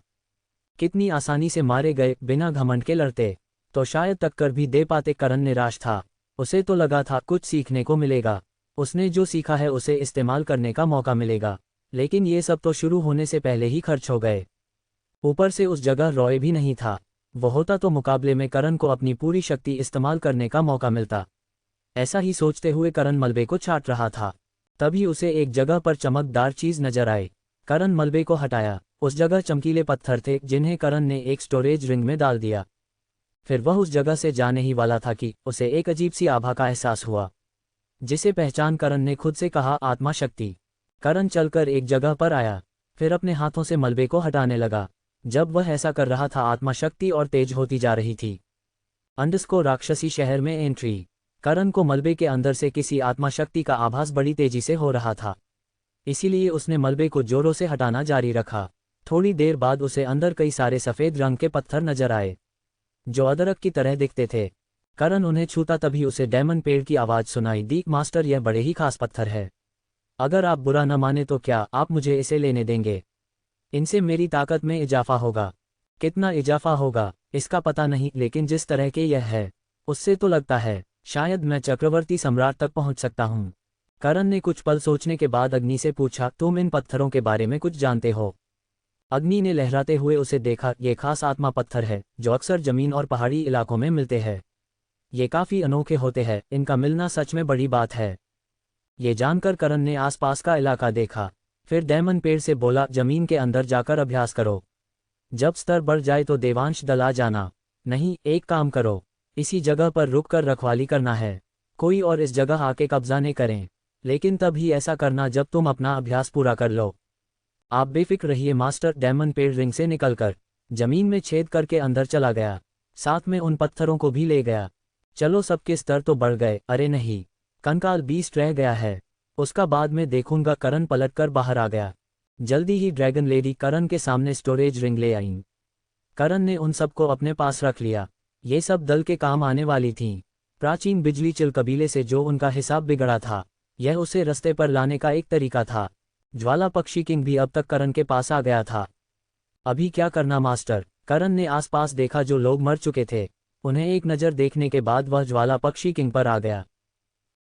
S1: कितनी आसानी से मारे गए, बिना घमंड के लड़ते। तो शायद टक्कर भी दे पाते। करण निराश था। उसे तो लगा था कुछ सीखने को मिलेगा, उसने जो सीखा है उसे इस्तेमाल करने का मौका मिलेगा, लेकिन ये सब तो शुरू होने से पहले ही खर्च हो गए। ऊपर से उस जगह रॉय भी नहीं था। वो होता तो मुकाबले में करण को अपनी पूरी शक्ति इस्तेमाल करने का मौका मिलता। ऐसा ही सोचते हुए करण मलबे को छाट रहा था, तभी उसे एक जगह पर चमकदार चीज नजर आई। करण मलबे को हटाया। उस जगह चमकीले पत्थर थे जिन्हें करण ने एक स्टोरेज रिंग में डाल दिया। फिर वह उस जगह से जाने ही वाला था कि उसे एक अजीब सी आभा का एहसास हुआ, जिसे पहचान करण ने खुद से कहा आत्मा शक्ति। करण चलकर एक जगह पर आया, फिर अपने हाथों से मलबे को हटाने लगा। जब वह ऐसा कर रहा था आत्मा शक्ति और तेज होती जा रही थी। अंडस्को राक्षसी शहर में एंट्री। करण को मलबे के अंदर से किसी आत्मा शक्ति का आभास बड़ी तेजी से हो रहा था, इसीलिए उसने मलबे को जोरों से हटाना जारी रखा। थोड़ी देर बाद उसे अंदर कई सारे सफ़ेद रंग के पत्थर नजर आए, जो अदरक की तरह दिखते थे। करण उन्हें छूता तभी उसे डायमंड पेड़ की आवाज़ सुनाई दी, मास्टर यह बड़े ही खास पत्थर है, अगर आप बुरा न माने तो क्या आप मुझे इसे लेने देंगे? इनसे मेरी ताकत में इजाफा होगा। कितना इजाफा होगा इसका पता नहीं, लेकिन जिस तरह के यह है उससे तो लगता है शायद मैं चक्रवर्ती सम्राट तक पहुंच सकता हूं। करण ने कुछ पल सोचने के बाद अग्नि से पूछा, तुम इन पत्थरों के बारे में कुछ जानते हो? अग्नि ने लहराते हुए उसे देखा। ये खास आत्मा पत्थर है जो अक्सर जमीन और पहाड़ी इलाकों में मिलते हैं। ये काफ़ी अनोखे होते हैं, इनका मिलना सच में बड़ी बात है। ये जानकर करण ने आसपास का इलाका देखा, फिर डायमंड पेड़ से बोला, जमीन के अंदर जाकर अभ्यास करो। जब स्तर बढ़ जाए तो देवांश दल आ जाना। नहीं, एक काम करो, इसी जगह पर रुक कर रखवाली करना है, कोई और इस जगह आके कब्जा न करें, लेकिन तब ही ऐसा करना जब तुम अपना अभ्यास पूरा कर लो। आप बेफिक्र रहिए मास्टर। डायमंड पेड़ रिंग से निकलकर जमीन में छेद करके अंदर चला गया, साथ में उन पत्थरों को भी ले गया। चलो, सबके स्तर तो बढ़ गए। अरे नहीं, कंकाल बीस्ट रह गया है, उसका बाद में देखूंगा। करण पलटकर बाहर आ गया। जल्दी ही ड्रैगन लेडी करण के सामने स्टोरेज रिंग ले आईं। करण ने उन सबको अपने पास रख लिया। ये सब दल के काम आने वाली थीं। प्राचीन बिजली चिल कबीले से जो उनका हिसाब बिगड़ा था, यह उसे रस्ते पर लाने का एक तरीका था। ज्वाला पक्षी किंग भी अब तक करण के पास आ गया था। अभी क्या करना मास्टर? करण ने आसपास देखा, जो लोग मर चुके थे उन्हें एक नज़र देखने के बाद वह ज्वाला पक्षी किंग पर आ गया।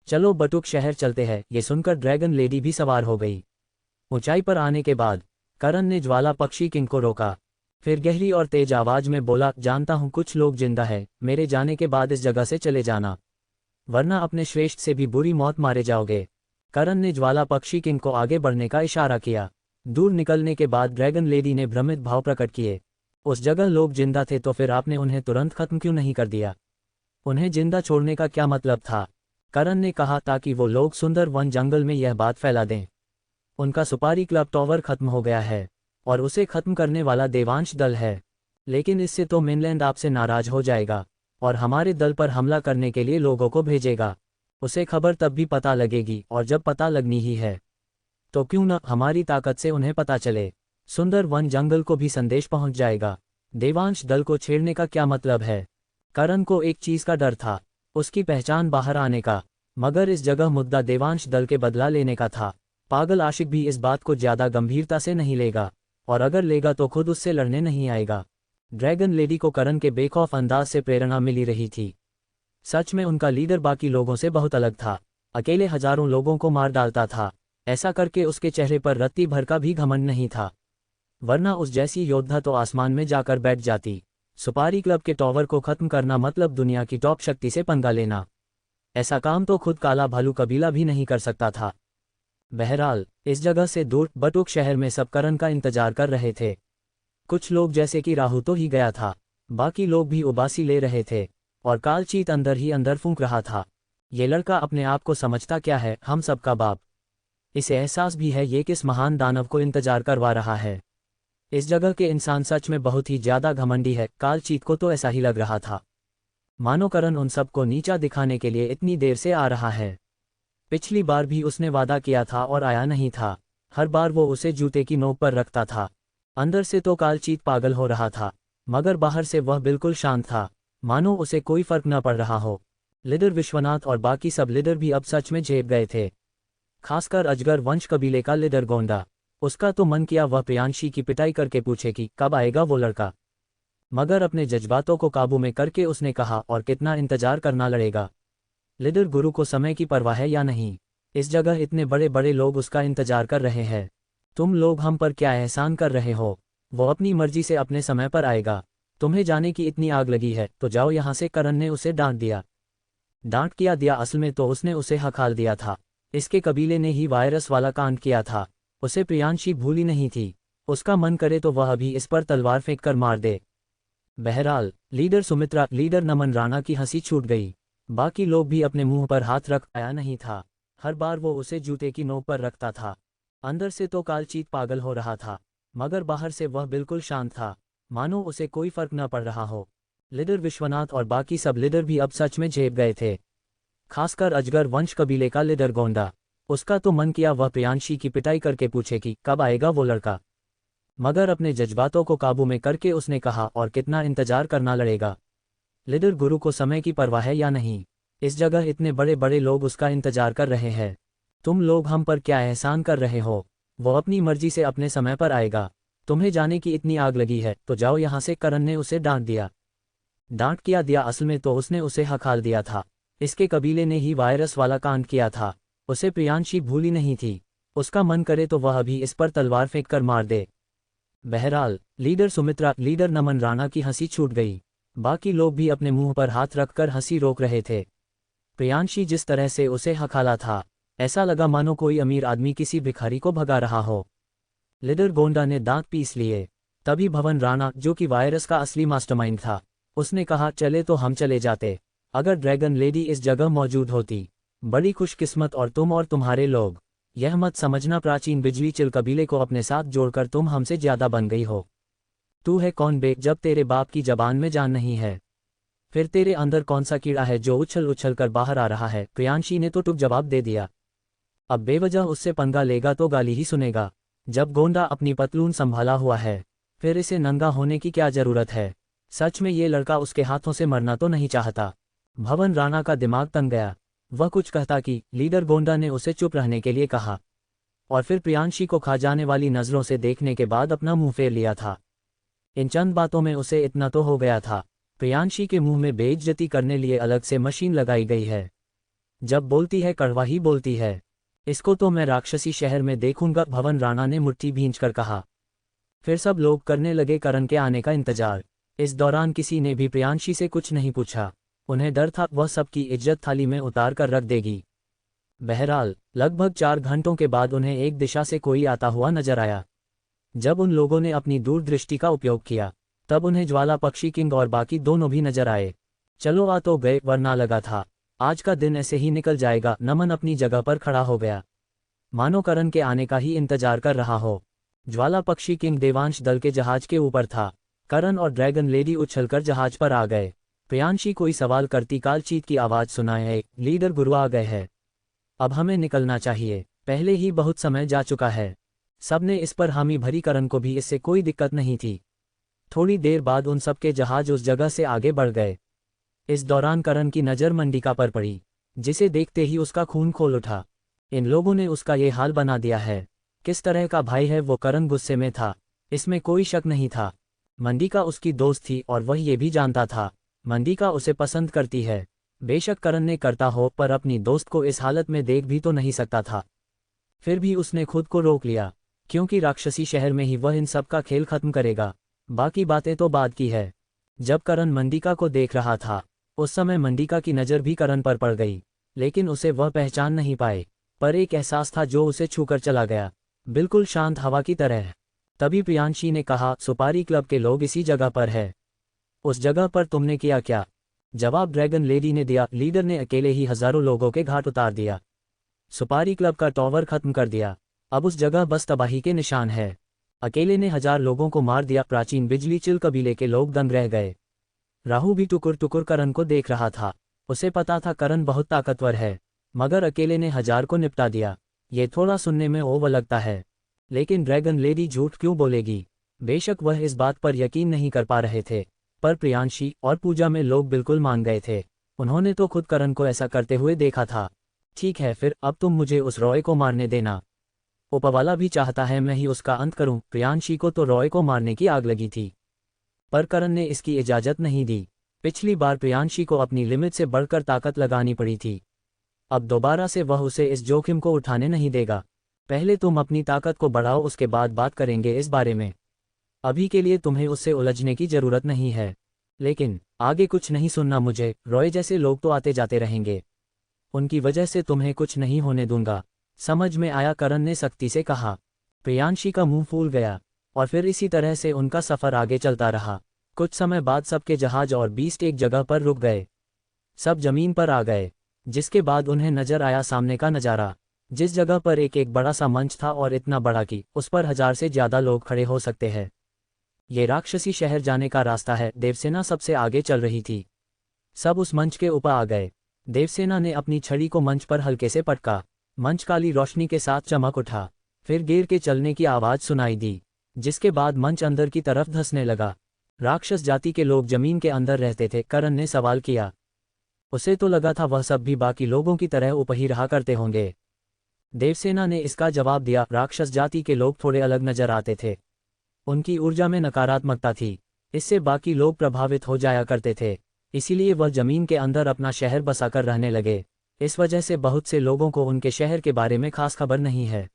S1: चलो बटुक शहर चलते हैं। ये सुनकर ड्रैगन लेडी भी सवार हो गई। ऊंचाई पर आने के बाद करण ने ज्वाला पक्षी किंग को रोका, फिर गहरी और तेज आवाज में बोला, जानता हूं कुछ लोग जिंदा है, मेरे जाने के बाद इस जगह से चले जाना, वरना अपने श्रेष्ठ से भी बुरी मौत मारे जाओगे। करण ने ज्वाला पक्षी किंग को आगे बढ़ने का इशारा किया। दूर निकलने के बाद ड्रैगन लेडी ने भ्रमित भाव प्रकट किए। उस जगह लोग जिंदा थे तो फिर आपने उन्हें तुरंत खत्म क्यों नहीं कर दिया? उन्हें जिंदा छोड़ने का क्या मतलब था? करण ने कहा, ताकि वो लोग सुंदर वन जंगल में यह बात फैला दें। उनका सुपारी क्लब टॉवर खत्म हो गया है और उसे खत्म करने वाला देवांश दल है, लेकिन इससे तो मेनलैंड आपसे नाराज हो जाएगा और हमारे दल पर हमला करने के लिए लोगों को भेजेगा। उसे खबर तब भी पता लगेगी, और जब पता लगनी ही है तो क्यों न हमारी ताकत से उन्हें पता चले। सुंदर वन जंगल को भी संदेश पहुंच जाएगा। देवांश दल को छेड़ने का क्या मतलब है? करण को एक चीज का डर था, उसकी पहचान बाहर आने का, मगर इस जगह मुद्दा देवांश दल के बदला लेने का था। पागल आशिक भी इस बात को ज्यादा गंभीरता से नहीं लेगा, और अगर लेगा तो खुद उससे लड़ने नहीं आएगा। ड्रैगन लेडी को करण के बेखौफ अंदाज से प्रेरणा मिली रही थी। सच में उनका लीडर बाकी लोगों से बहुत अलग था, अकेले हजारों लोगों को मार डालता था। ऐसा करके उसके चेहरे पर रत्ती भर का भी घमंड नहीं था, वरना उस जैसी योद्धा तो आसमान में जाकर बैठ जाती। सुपारी क्लब के टॉवर को खत्म करना मतलब दुनिया की टॉप शक्ति से पंगा लेना। ऐसा काम तो खुद काला भालू कबीला भी नहीं कर सकता था। बहरहाल इस जगह से दूर बटुक शहर में सब करण का इंतजार कर रहे थे। कुछ लोग जैसे कि राहु तो ही गया था, बाकी लोग भी उबासी ले रहे थे, और कालचीत अंदर ही अंदर फूंक रहा था, ये लड़का अपने आप को समझता क्या है, हम सबका बाप। इसे एहसास भी है ये किस महान दानव को इंतजार करवा रहा है। इस जगह के इंसान सच में बहुत ही ज्यादा घमंडी है। कालचीत को तो ऐसा ही लग रहा था, मानो करण उन सबको नीचा दिखाने के लिए इतनी देर से आ रहा है। पिछली बार भी उसने वादा किया था और आया नहीं था, हर बार वो उसे जूते की नोक पर रखता था। अंदर से तो कालचीत पागल हो रहा था, मगर बाहर से वह बिल्कुल शांत था, मानो उसे कोई फर्क न पड़ रहा हो। लीडर विश्वनाथ और बाकी सब लीडर भी अब सच में झेप गए थे, खासकर अजगर वंश कबीले का लीडर गोंडा। उसका तो मन किया वह प्रियांशी की पिटाई करके पूछे कि कब आएगा वो लड़का। मगर अपने जज्बातों को काबू में करके उसने कहा, और कितना इंतजार करना लड़ेगा। लीडर गुरु को समय की परवाह है या नहीं? इस जगह इतने बड़े बड़े लोग उसका इंतजार कर रहे हैं। तुम लोग हम पर क्या एहसान कर रहे हो? वो अपनी मर्जी से अपने समय पर आएगा। तुम्हें जाने की इतनी आग लगी है तो जाओ यहाँ से, करण ने उसे डांट दिया। डांट किया दिया, असल में तो उसने उसे हकाल दिया था। इसके कबीले ने ही वायरस वाला कांड किया था। उसे प्रियांशी भूली नहीं थी। उसका मन करे तो वह अभी इस पर तलवार फेंक कर मार दे। बहरहाल लीडर सुमित्रा, लीडर नमन राणा की हंसी छूट गई। बाकी लोग भी अपने मुंह पर हाथ रख आया नहीं था। हर बार वो उसे जूते की नोक पर रखता था। अंदर से तो कालचीत पागल हो रहा था, मगर बाहर से वह बिल्कुल शांत था, मानो उसे कोई फर्क न पड़ रहा हो। लीडर विश्वनाथ और बाकी सब लीडर भी अब सच में झेप गए थे, खासकर अजगर वंश कबीले का लीडर गोंडा। उसका तो मन किया वह प्रियांशी की पिटाई करके पूछे कि कब आएगा वो लड़का, मगर अपने जज्बातों को काबू में करके उसने कहा, और कितना इंतजार करना लड़ेगा। लीडर गुरु को समय की परवाह है या नहीं? इस जगह इतने बड़े बड़े लोग उसका इंतजार कर रहे हैं। तुम लोग हम पर क्या एहसान कर रहे हो? वो अपनी मर्जी से अपने समय पर आएगा। तुम्हें जाने की इतनी आग लगी है तो जाओ यहाँ से, करण ने उसे डांट दिया। डांट किया दिया, असल में तो उसने उसे हकाल दिया था। इसके कबीले ने ही वायरस वाला कांड किया था। उसे प्रियांशी भूली नहीं थी। उसका मन करे तो वह अभी इस पर तलवार फेंक कर मार दे। बहरहाल लीडर सुमित्रा, लीडर नमन राणा की हंसी छूट गई। बाकी लोग भी अपने मुंह पर हाथ रखकर हंसी रोक रहे थे। प्रियांशी जिस तरह से उसे हकाला था, ऐसा लगा मानो कोई अमीर आदमी किसी भिखारी को भगा रहा हो। लीडर गोंडा ने दांत पीस लिए। तभी भवन राणा, जो कि वायरस का असली मास्टरमाइंड था, उसने कहा, चले तो हम चले जाते। अगर ड्रैगन लेडी इस जगह मौजूद होती, बड़ी खुशकिस्मत, और तुम और तुम्हारे लोग। यह मत समझना प्राचीन बिजली चिल कबीले को अपने साथ जोड़कर तुम हमसे ज्यादा बन गई हो। तू है कौन बे, जब तेरे बाप की जबान में जान नहीं है? फिर तेरे अंदर कौन सा कीड़ा है जो उछल उछल कर बाहर आ रहा है? प्रियांशी ने तो टुक जवाब दे दिया। अब बेवजह उससे पंगा लेगा तो गाली ही सुनेगा। जब गोंडा अपनी पतलून संभाला हुआ है, फिर इसे नंगा होने की क्या जरूरत है? सच में ये लड़का उसके हाथों से मरना तो नहीं चाहता। भवन राणा का दिमाग तंग गया। वह कुछ कहता कि लीडर गोंडा ने उसे चुप रहने के लिए कहा, और फिर प्रियांशी को खा जाने वाली नजरों से देखने के बाद अपना मुंह फेर लिया था। इन चंद बातों में उसे इतना तो हो गया था, प्रियांशी के मुंह में बेइज्जती करने लिए अलग से मशीन लगाई गई है। जब बोलती है कड़वा ही बोलती है। इसको तो मैं राक्षसी शहर में देखूंगा, भवन राणा ने मुट्ठी भींचकर कहा। फिर सब लोग करने लगे करण के आने का इंतजार। इस दौरान किसी ने भी प्रियांशी से कुछ नहीं पूछा। उन्हें डर था वह सबकी इज्जत थाली में उतार कर रख देगी। बहरहाल लगभग 4 घंटों के बाद उन्हें एक दिशा से कोई आता हुआ नजर आया। जब उन लोगों ने अपनी दूरदृष्टि का उपयोग किया, तब उन्हें ज्वाला पक्षी किंग और बाकी दोनों भी नजर आए। चलो आ तो गए, वरना लगा था आज का दिन ऐसे ही निकल जाएगा। नमन अपनी जगह पर खड़ा हो गया, मानो करण के आने का ही इंतजार कर रहा हो। ज्वाला पक्षी किंग देवांश दल के जहाज के ऊपर था। करण और ड्रैगन लेडी उछलकर जहाज पर आ गए। प्रियांशी कोई सवाल करती कालचीत की आवाज सुनाए, लीडर गुरु आ गए हैं, अब हमें निकलना चाहिए, पहले ही बहुत समय जा चुका है। सबने इस पर हामी भरी। करण को भी इससे कोई दिक्कत नहीं थी। थोड़ी देर बाद उन सबके जहाज उस जगह से आगे बढ़ गए। इस दौरान करण की नज़र मंडिका पर पड़ी, जिसे देखते ही उसका खून खोल उठा। इन लोगों ने उसका ये हाल बना दिया है। किस तरह का भाई है वो? करण गुस्से में था, इसमें कोई शक नहीं था। मंडिका उसकी दोस्त थी और वह ये भी जानता था मंडिका उसे पसंद करती है। बेशक करण ने करता हो, पर अपनी दोस्त को इस हालत में देख भी तो नहीं सकता था। फिर भी उसने खुद को रोक लिया, क्योंकि राक्षसी शहर में ही वह इन सब का खेल खत्म करेगा। बाकी बातें तो बाद की है। जब करण मंडिका को देख रहा था, उस समय मंडिका की नज़र भी करण पर पड़ गई, लेकिन उसे वह पहचान नहीं पाए। पर एक एहसास था जो उसे छूकर चला गया, बिल्कुल शांत हवा की तरह। तभी प्रियांशी ने कहा, सुपारी क्लब के लोग इसी जगह पर है। उस जगह पर तुमने किया क्या? जवाब ड्रैगन लेडी ने दिया, लीडर ने अकेले ही हजारों लोगों के घाट उतार दिया, सुपारी क्लब का टॉवर खत्म कर दिया। अब उस जगह बस तबाही के निशान है। अकेले ने 1000 लोगों को मार दिया। प्राचीन बिजली चिल कबीले के लोग दंग रह गए। राहु भी टुकुर टुकुर करण को देख रहा था। उसे पता था करण बहुत ताकतवर है, मगर अकेले ने 1000 को निपटा दिया। ये थोड़ा सुनने में ओवर लगता है, लेकिन ड्रैगन लेडी झूठ क्यों बोलेगी? बेशक वह इस बात पर यकीन नहीं कर पा रहे थे, पर प्रियांशी और पूजा में लोग बिल्कुल मान गए थे। उन्होंने तो खुद करण को ऐसा करते हुए देखा था। ठीक है, फिर अब तुम मुझे उस रॉय को मारने देना। ऊपरवाला भी चाहता है मैं ही उसका अंत करूं। प्रियांशी को तो रॉय को मारने की आग लगी थी। पर करण ने इसकी इजाज़त नहीं दी। पिछली बार प्रियांशी को अपनी लिमिट से बढ़कर ताकत लगानी पड़ी थी। अब दोबारा से वह उसे इस जोखिम को उठाने नहीं देगा। पहले तुम अपनी ताकत को बढ़ाओ, उसके बाद बात करेंगे इस बारे में। अभी के लिए तुम्हें उससे उलझने की ज़रूरत नहीं है। लेकिन आगे कुछ नहीं सुनना मुझे। रॉय जैसे लोग तो आते जाते रहेंगे, उनकी वजह से तुम्हें कुछ नहीं होने दूंगा। समझ में आया? करण ने सख्ती से कहा। प्रियांशी का मुंह फूल गया और फिर इसी तरह से उनका सफ़र आगे चलता रहा। कुछ समय बाद सबके जहाज और बीस्ट एक जगह पर रुक गए। सब जमीन पर आ गए, जिसके बाद उन्हें नजर आया सामने का नज़ारा, जिस जगह पर एक बड़ा सा मंच था और इतना बड़ा कि उस पर 1000 से ज़्यादा लोग खड़े हो सकते हैं। ये राक्षसी शहर जाने का रास्ता है। देवसेना सबसे आगे चल रही थी। सब उस मंच के ऊपर आ गए। देवसेना ने अपनी छड़ी को मंच पर हल्के से पटका। मंच काली रोशनी के साथ चमक उठा। फिर गिर के चलने की आवाज़ सुनाई दी, जिसके बाद मंच अंदर की तरफ धंसने लगा। राक्षस जाति के लोग जमीन के अंदर रहते थे? करण ने सवाल किया। उसे तो लगा था वह सब भी बाकी लोगों की तरह ऊपर ही रहा करते होंगे। देवसेना ने इसका जवाब दिया। राक्षस जाति के लोग थोड़े अलग नजर आते थे। उनकी ऊर्जा में नकारात्मकता थी, इससे बाकी लोग प्रभावित हो जाया करते थे। इसीलिए वह जमीन के अंदर अपना शहर बसाकर रहने लगे। इस वजह से बहुत से लोगों को उनके शहर के बारे में खास खबर नहीं है।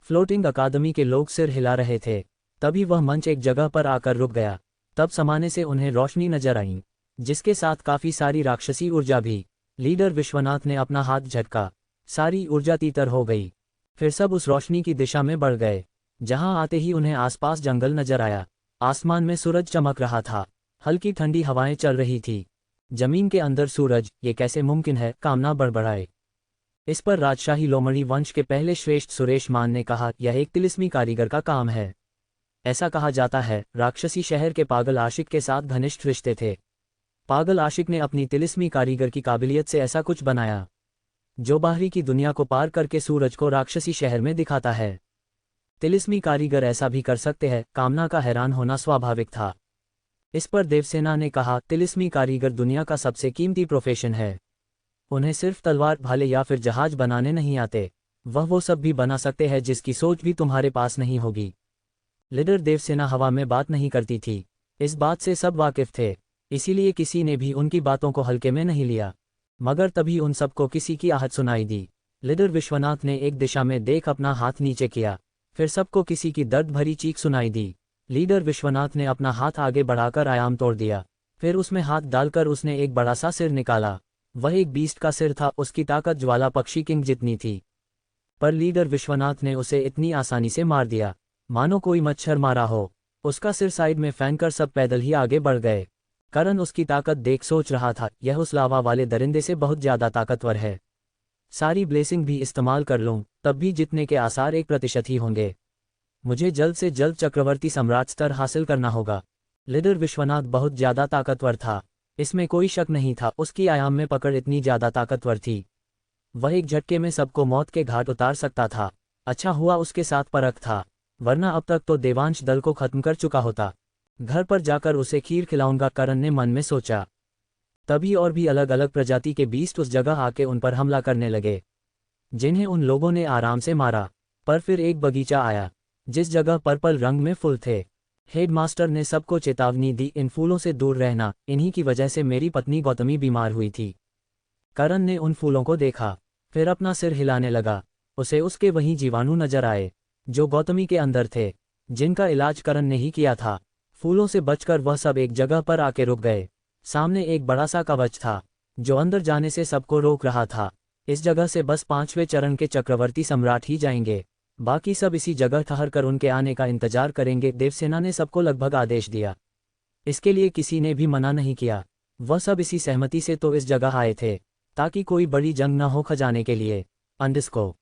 S1: फ्लोटिंग अकादमी के लोग सिर हिला रहे थे। तभी वह मंच एक जगह पर आकर रुक गया। तब समाने से उन्हें रोशनी नजर आई, जिसके साथ काफ़ी सारी राक्षसी ऊर्जा भी। लीडर विश्वनाथ ने अपना हाथ झटका, सारी ऊर्जा तीतर हो गई। फिर सब उस रोशनी की दिशा में बढ़ गए। जहां आते ही उन्हें आसपास जंगल नजर आया। आसमान में सूरज चमक रहा था। हल्की ठंडी हवाएं चल रही थी। जमीन के अंदर सूरज, ये कैसे मुमकिन है? कामना बड़बड़ाए। इस पर राजशाही लोमड़ी वंश के पहले श्रेष्ठ सुरेश मान ने कहा, यह एक तिलिस्मी कारीगर का काम है। ऐसा कहा जाता है राक्षसी शहर के पागल आशिक के साथ घनिष्ठ रिश्ते थे। पागल आशिक ने अपनी तिलिस्मी कारीगर की काबिलियत से ऐसा कुछ बनाया जो बाहरी की दुनिया को पार करके सूरज को राक्षसी शहर में दिखाता है। तिलिस्मी कारीगर ऐसा भी कर सकते हैं? कामना का हैरान होना स्वाभाविक था। इस पर देवसेना ने कहा, तिलिस्मी कारीगर दुनिया का सबसे कीमती प्रोफेशन है। उन्हें सिर्फ तलवार, भाले या फिर जहाज बनाने नहीं आते, वह वो सब भी बना सकते हैं जिसकी सोच भी तुम्हारे पास नहीं होगी। लीडर देवसेना हवा में बात नहीं करती थी। इस बात से सब वाकिफ थे, इसीलिए किसी ने भी उनकी बातों को हल्के में नहीं लिया। मगर तभी उन सबको किसी की आहट सुनाई दी। लीडर विश्वनाथ ने एक दिशा में देख अपना हाथ नीचे किया। फिर सबको किसी की दर्द भरी चीख सुनाई दी। लीडर विश्वनाथ ने अपना हाथ आगे बढ़ाकर आयाम तोड़ दिया। फिर उसमें हाथ डालकर उसने एक बड़ा सा सिर निकाला। वह एक बीस्ट का सिर था। उसकी ताकत ज्वाला पक्षी किंग जितनी थी। पर लीडर विश्वनाथ ने उसे इतनी आसानी से मार दिया मानो कोई मच्छर मारा हो। उसका सिर साइड में फेंककर सब पैदल ही आगे बढ़ गए। करण उसकी ताकत देख सोच रहा था, यह उस लावा वाले दरिंदे से बहुत ज़्यादा ताकतवर है। सारी ब्लेसिंग भी इस्तेमाल कर लूँ तब भी जीतने के आसार 1% ही होंगे। मुझे जल्द से जल्द चक्रवर्ती सम्राट स्तर हासिल करना होगा। लीडर विश्वनाथ बहुत ज़्यादा ताकतवर था, इसमें कोई शक नहीं था। उसकी आयाम में पकड़ इतनी ज़्यादा ताकतवर थी, वह एक झटके में सबको मौत के घाट उतार सकता था। अच्छा हुआ उसके साथ परख था, वरना अब तक तो देवांश दल को खत्म कर चुका होता। घर पर जाकर उसे खीर खिलाऊंगा, करण ने मन में सोचा। तभी और भी अलग अलग प्रजाति के बीस्ट उस जगह आके उन पर हमला करने लगे, जिन्हें उन लोगों ने आराम से मारा। पर फिर एक बगीचा आया जिस जगह पर्पल रंग में फूल थे। हेडमास्टर ने सबको चेतावनी दी, इन फूलों से दूर रहना, इन्हीं की वजह से मेरी पत्नी गौतमी बीमार हुई थी। करण ने उन फूलों को देखा, फिर अपना सिर हिलाने लगा। उसे उसके वही जीवाणु नजर आए जो गौतमी के अंदर थे, जिनका इलाज करण ने ही किया था। फूलों से बचकर वह सब एक जगह पर आके रुक गए। सामने एक बड़ा सा कवच था जो अंदर जाने से सबको रोक रहा था। इस जगह से बस 5वें चरण के चक्रवर्ती सम्राट ही जाएंगे, बाकी सब इसी जगह ठहर कर उनके आने का इंतजार करेंगे। देवसेना ने सबको लगभग आदेश दिया, इसके लिए किसी ने भी मना नहीं किया। वह सब इसी सहमति से तो इस जगह आए थे ताकि कोई बड़ी जंग न हो खजाने के लिए। अंडस्को